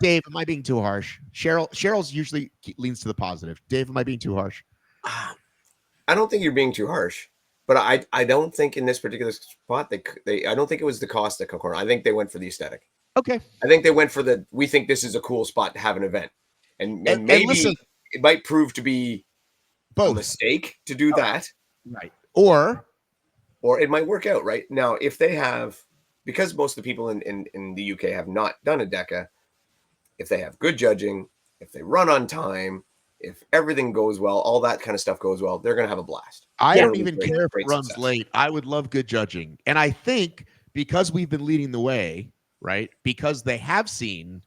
Dave, am I being too harsh? Cheryl's usually leans to the positive. Dave, am I being too harsh? I don't think you're being too harsh, but I don't think in this particular spot I don't think it was the cost that corner. I think they went for the aesthetic. Okay. I think they went for we think this is a cool spot to have an event, and maybe listen, it might prove to be both a mistake to do that, right? Or it might work out right now if they have. Because most of the people in the UK have not done a DEKA, if they have good judging, if they run on time, if everything goes well, all that kind of stuff goes well, they're going to have a blast. I don't even care if it runs success. late. I would love good judging. And I think because we've been leading the way, right? Because they have seen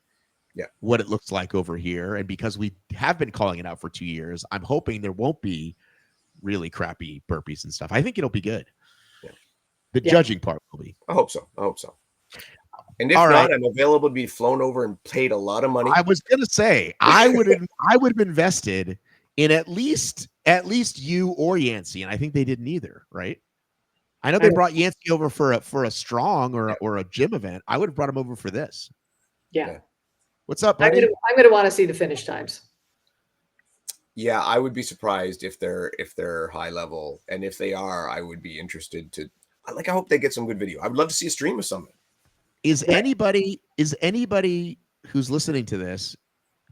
what it looks like over here, and because we have been calling it out for 2 years, I'm hoping there won't be really crappy burpees and stuff. I think it'll be good. The judging part will be. I hope so. And if not, I'm available to be flown over and paid a lot of money. I was gonna say I would have invested in at least you or Yancey, and I think they didn't either, right? I know they brought Yancey over for a strong or a gym event. I would have brought him over for this. Yeah. What's up, buddy? I'm gonna want to see the finish times. Yeah, I would be surprised if they're high level, and if they are, I would be interested to. I hope they get some good video. I would love to see a stream of something. Is anybody who's listening to this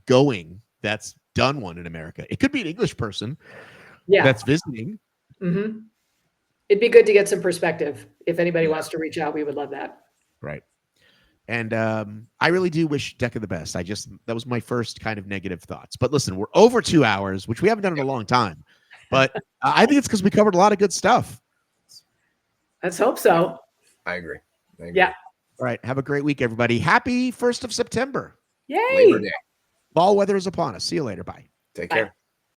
going that's done one in America? It could be an English person that's visiting. Mm-hmm. It'd be good to get some perspective. If anybody wants to reach out, we would love that. Right. And I really do wish DEKA the best. That was my first kind of negative thoughts. But listen, we're over 2 hours, which we haven't done in a long time. But I think it's because we covered a lot of good stuff. Let's hope so. I agree. Yeah. All right. Have a great week, everybody. Happy 1st of September. Yay. Labor Day. Fall weather is upon us. See you later. Bye. Take care.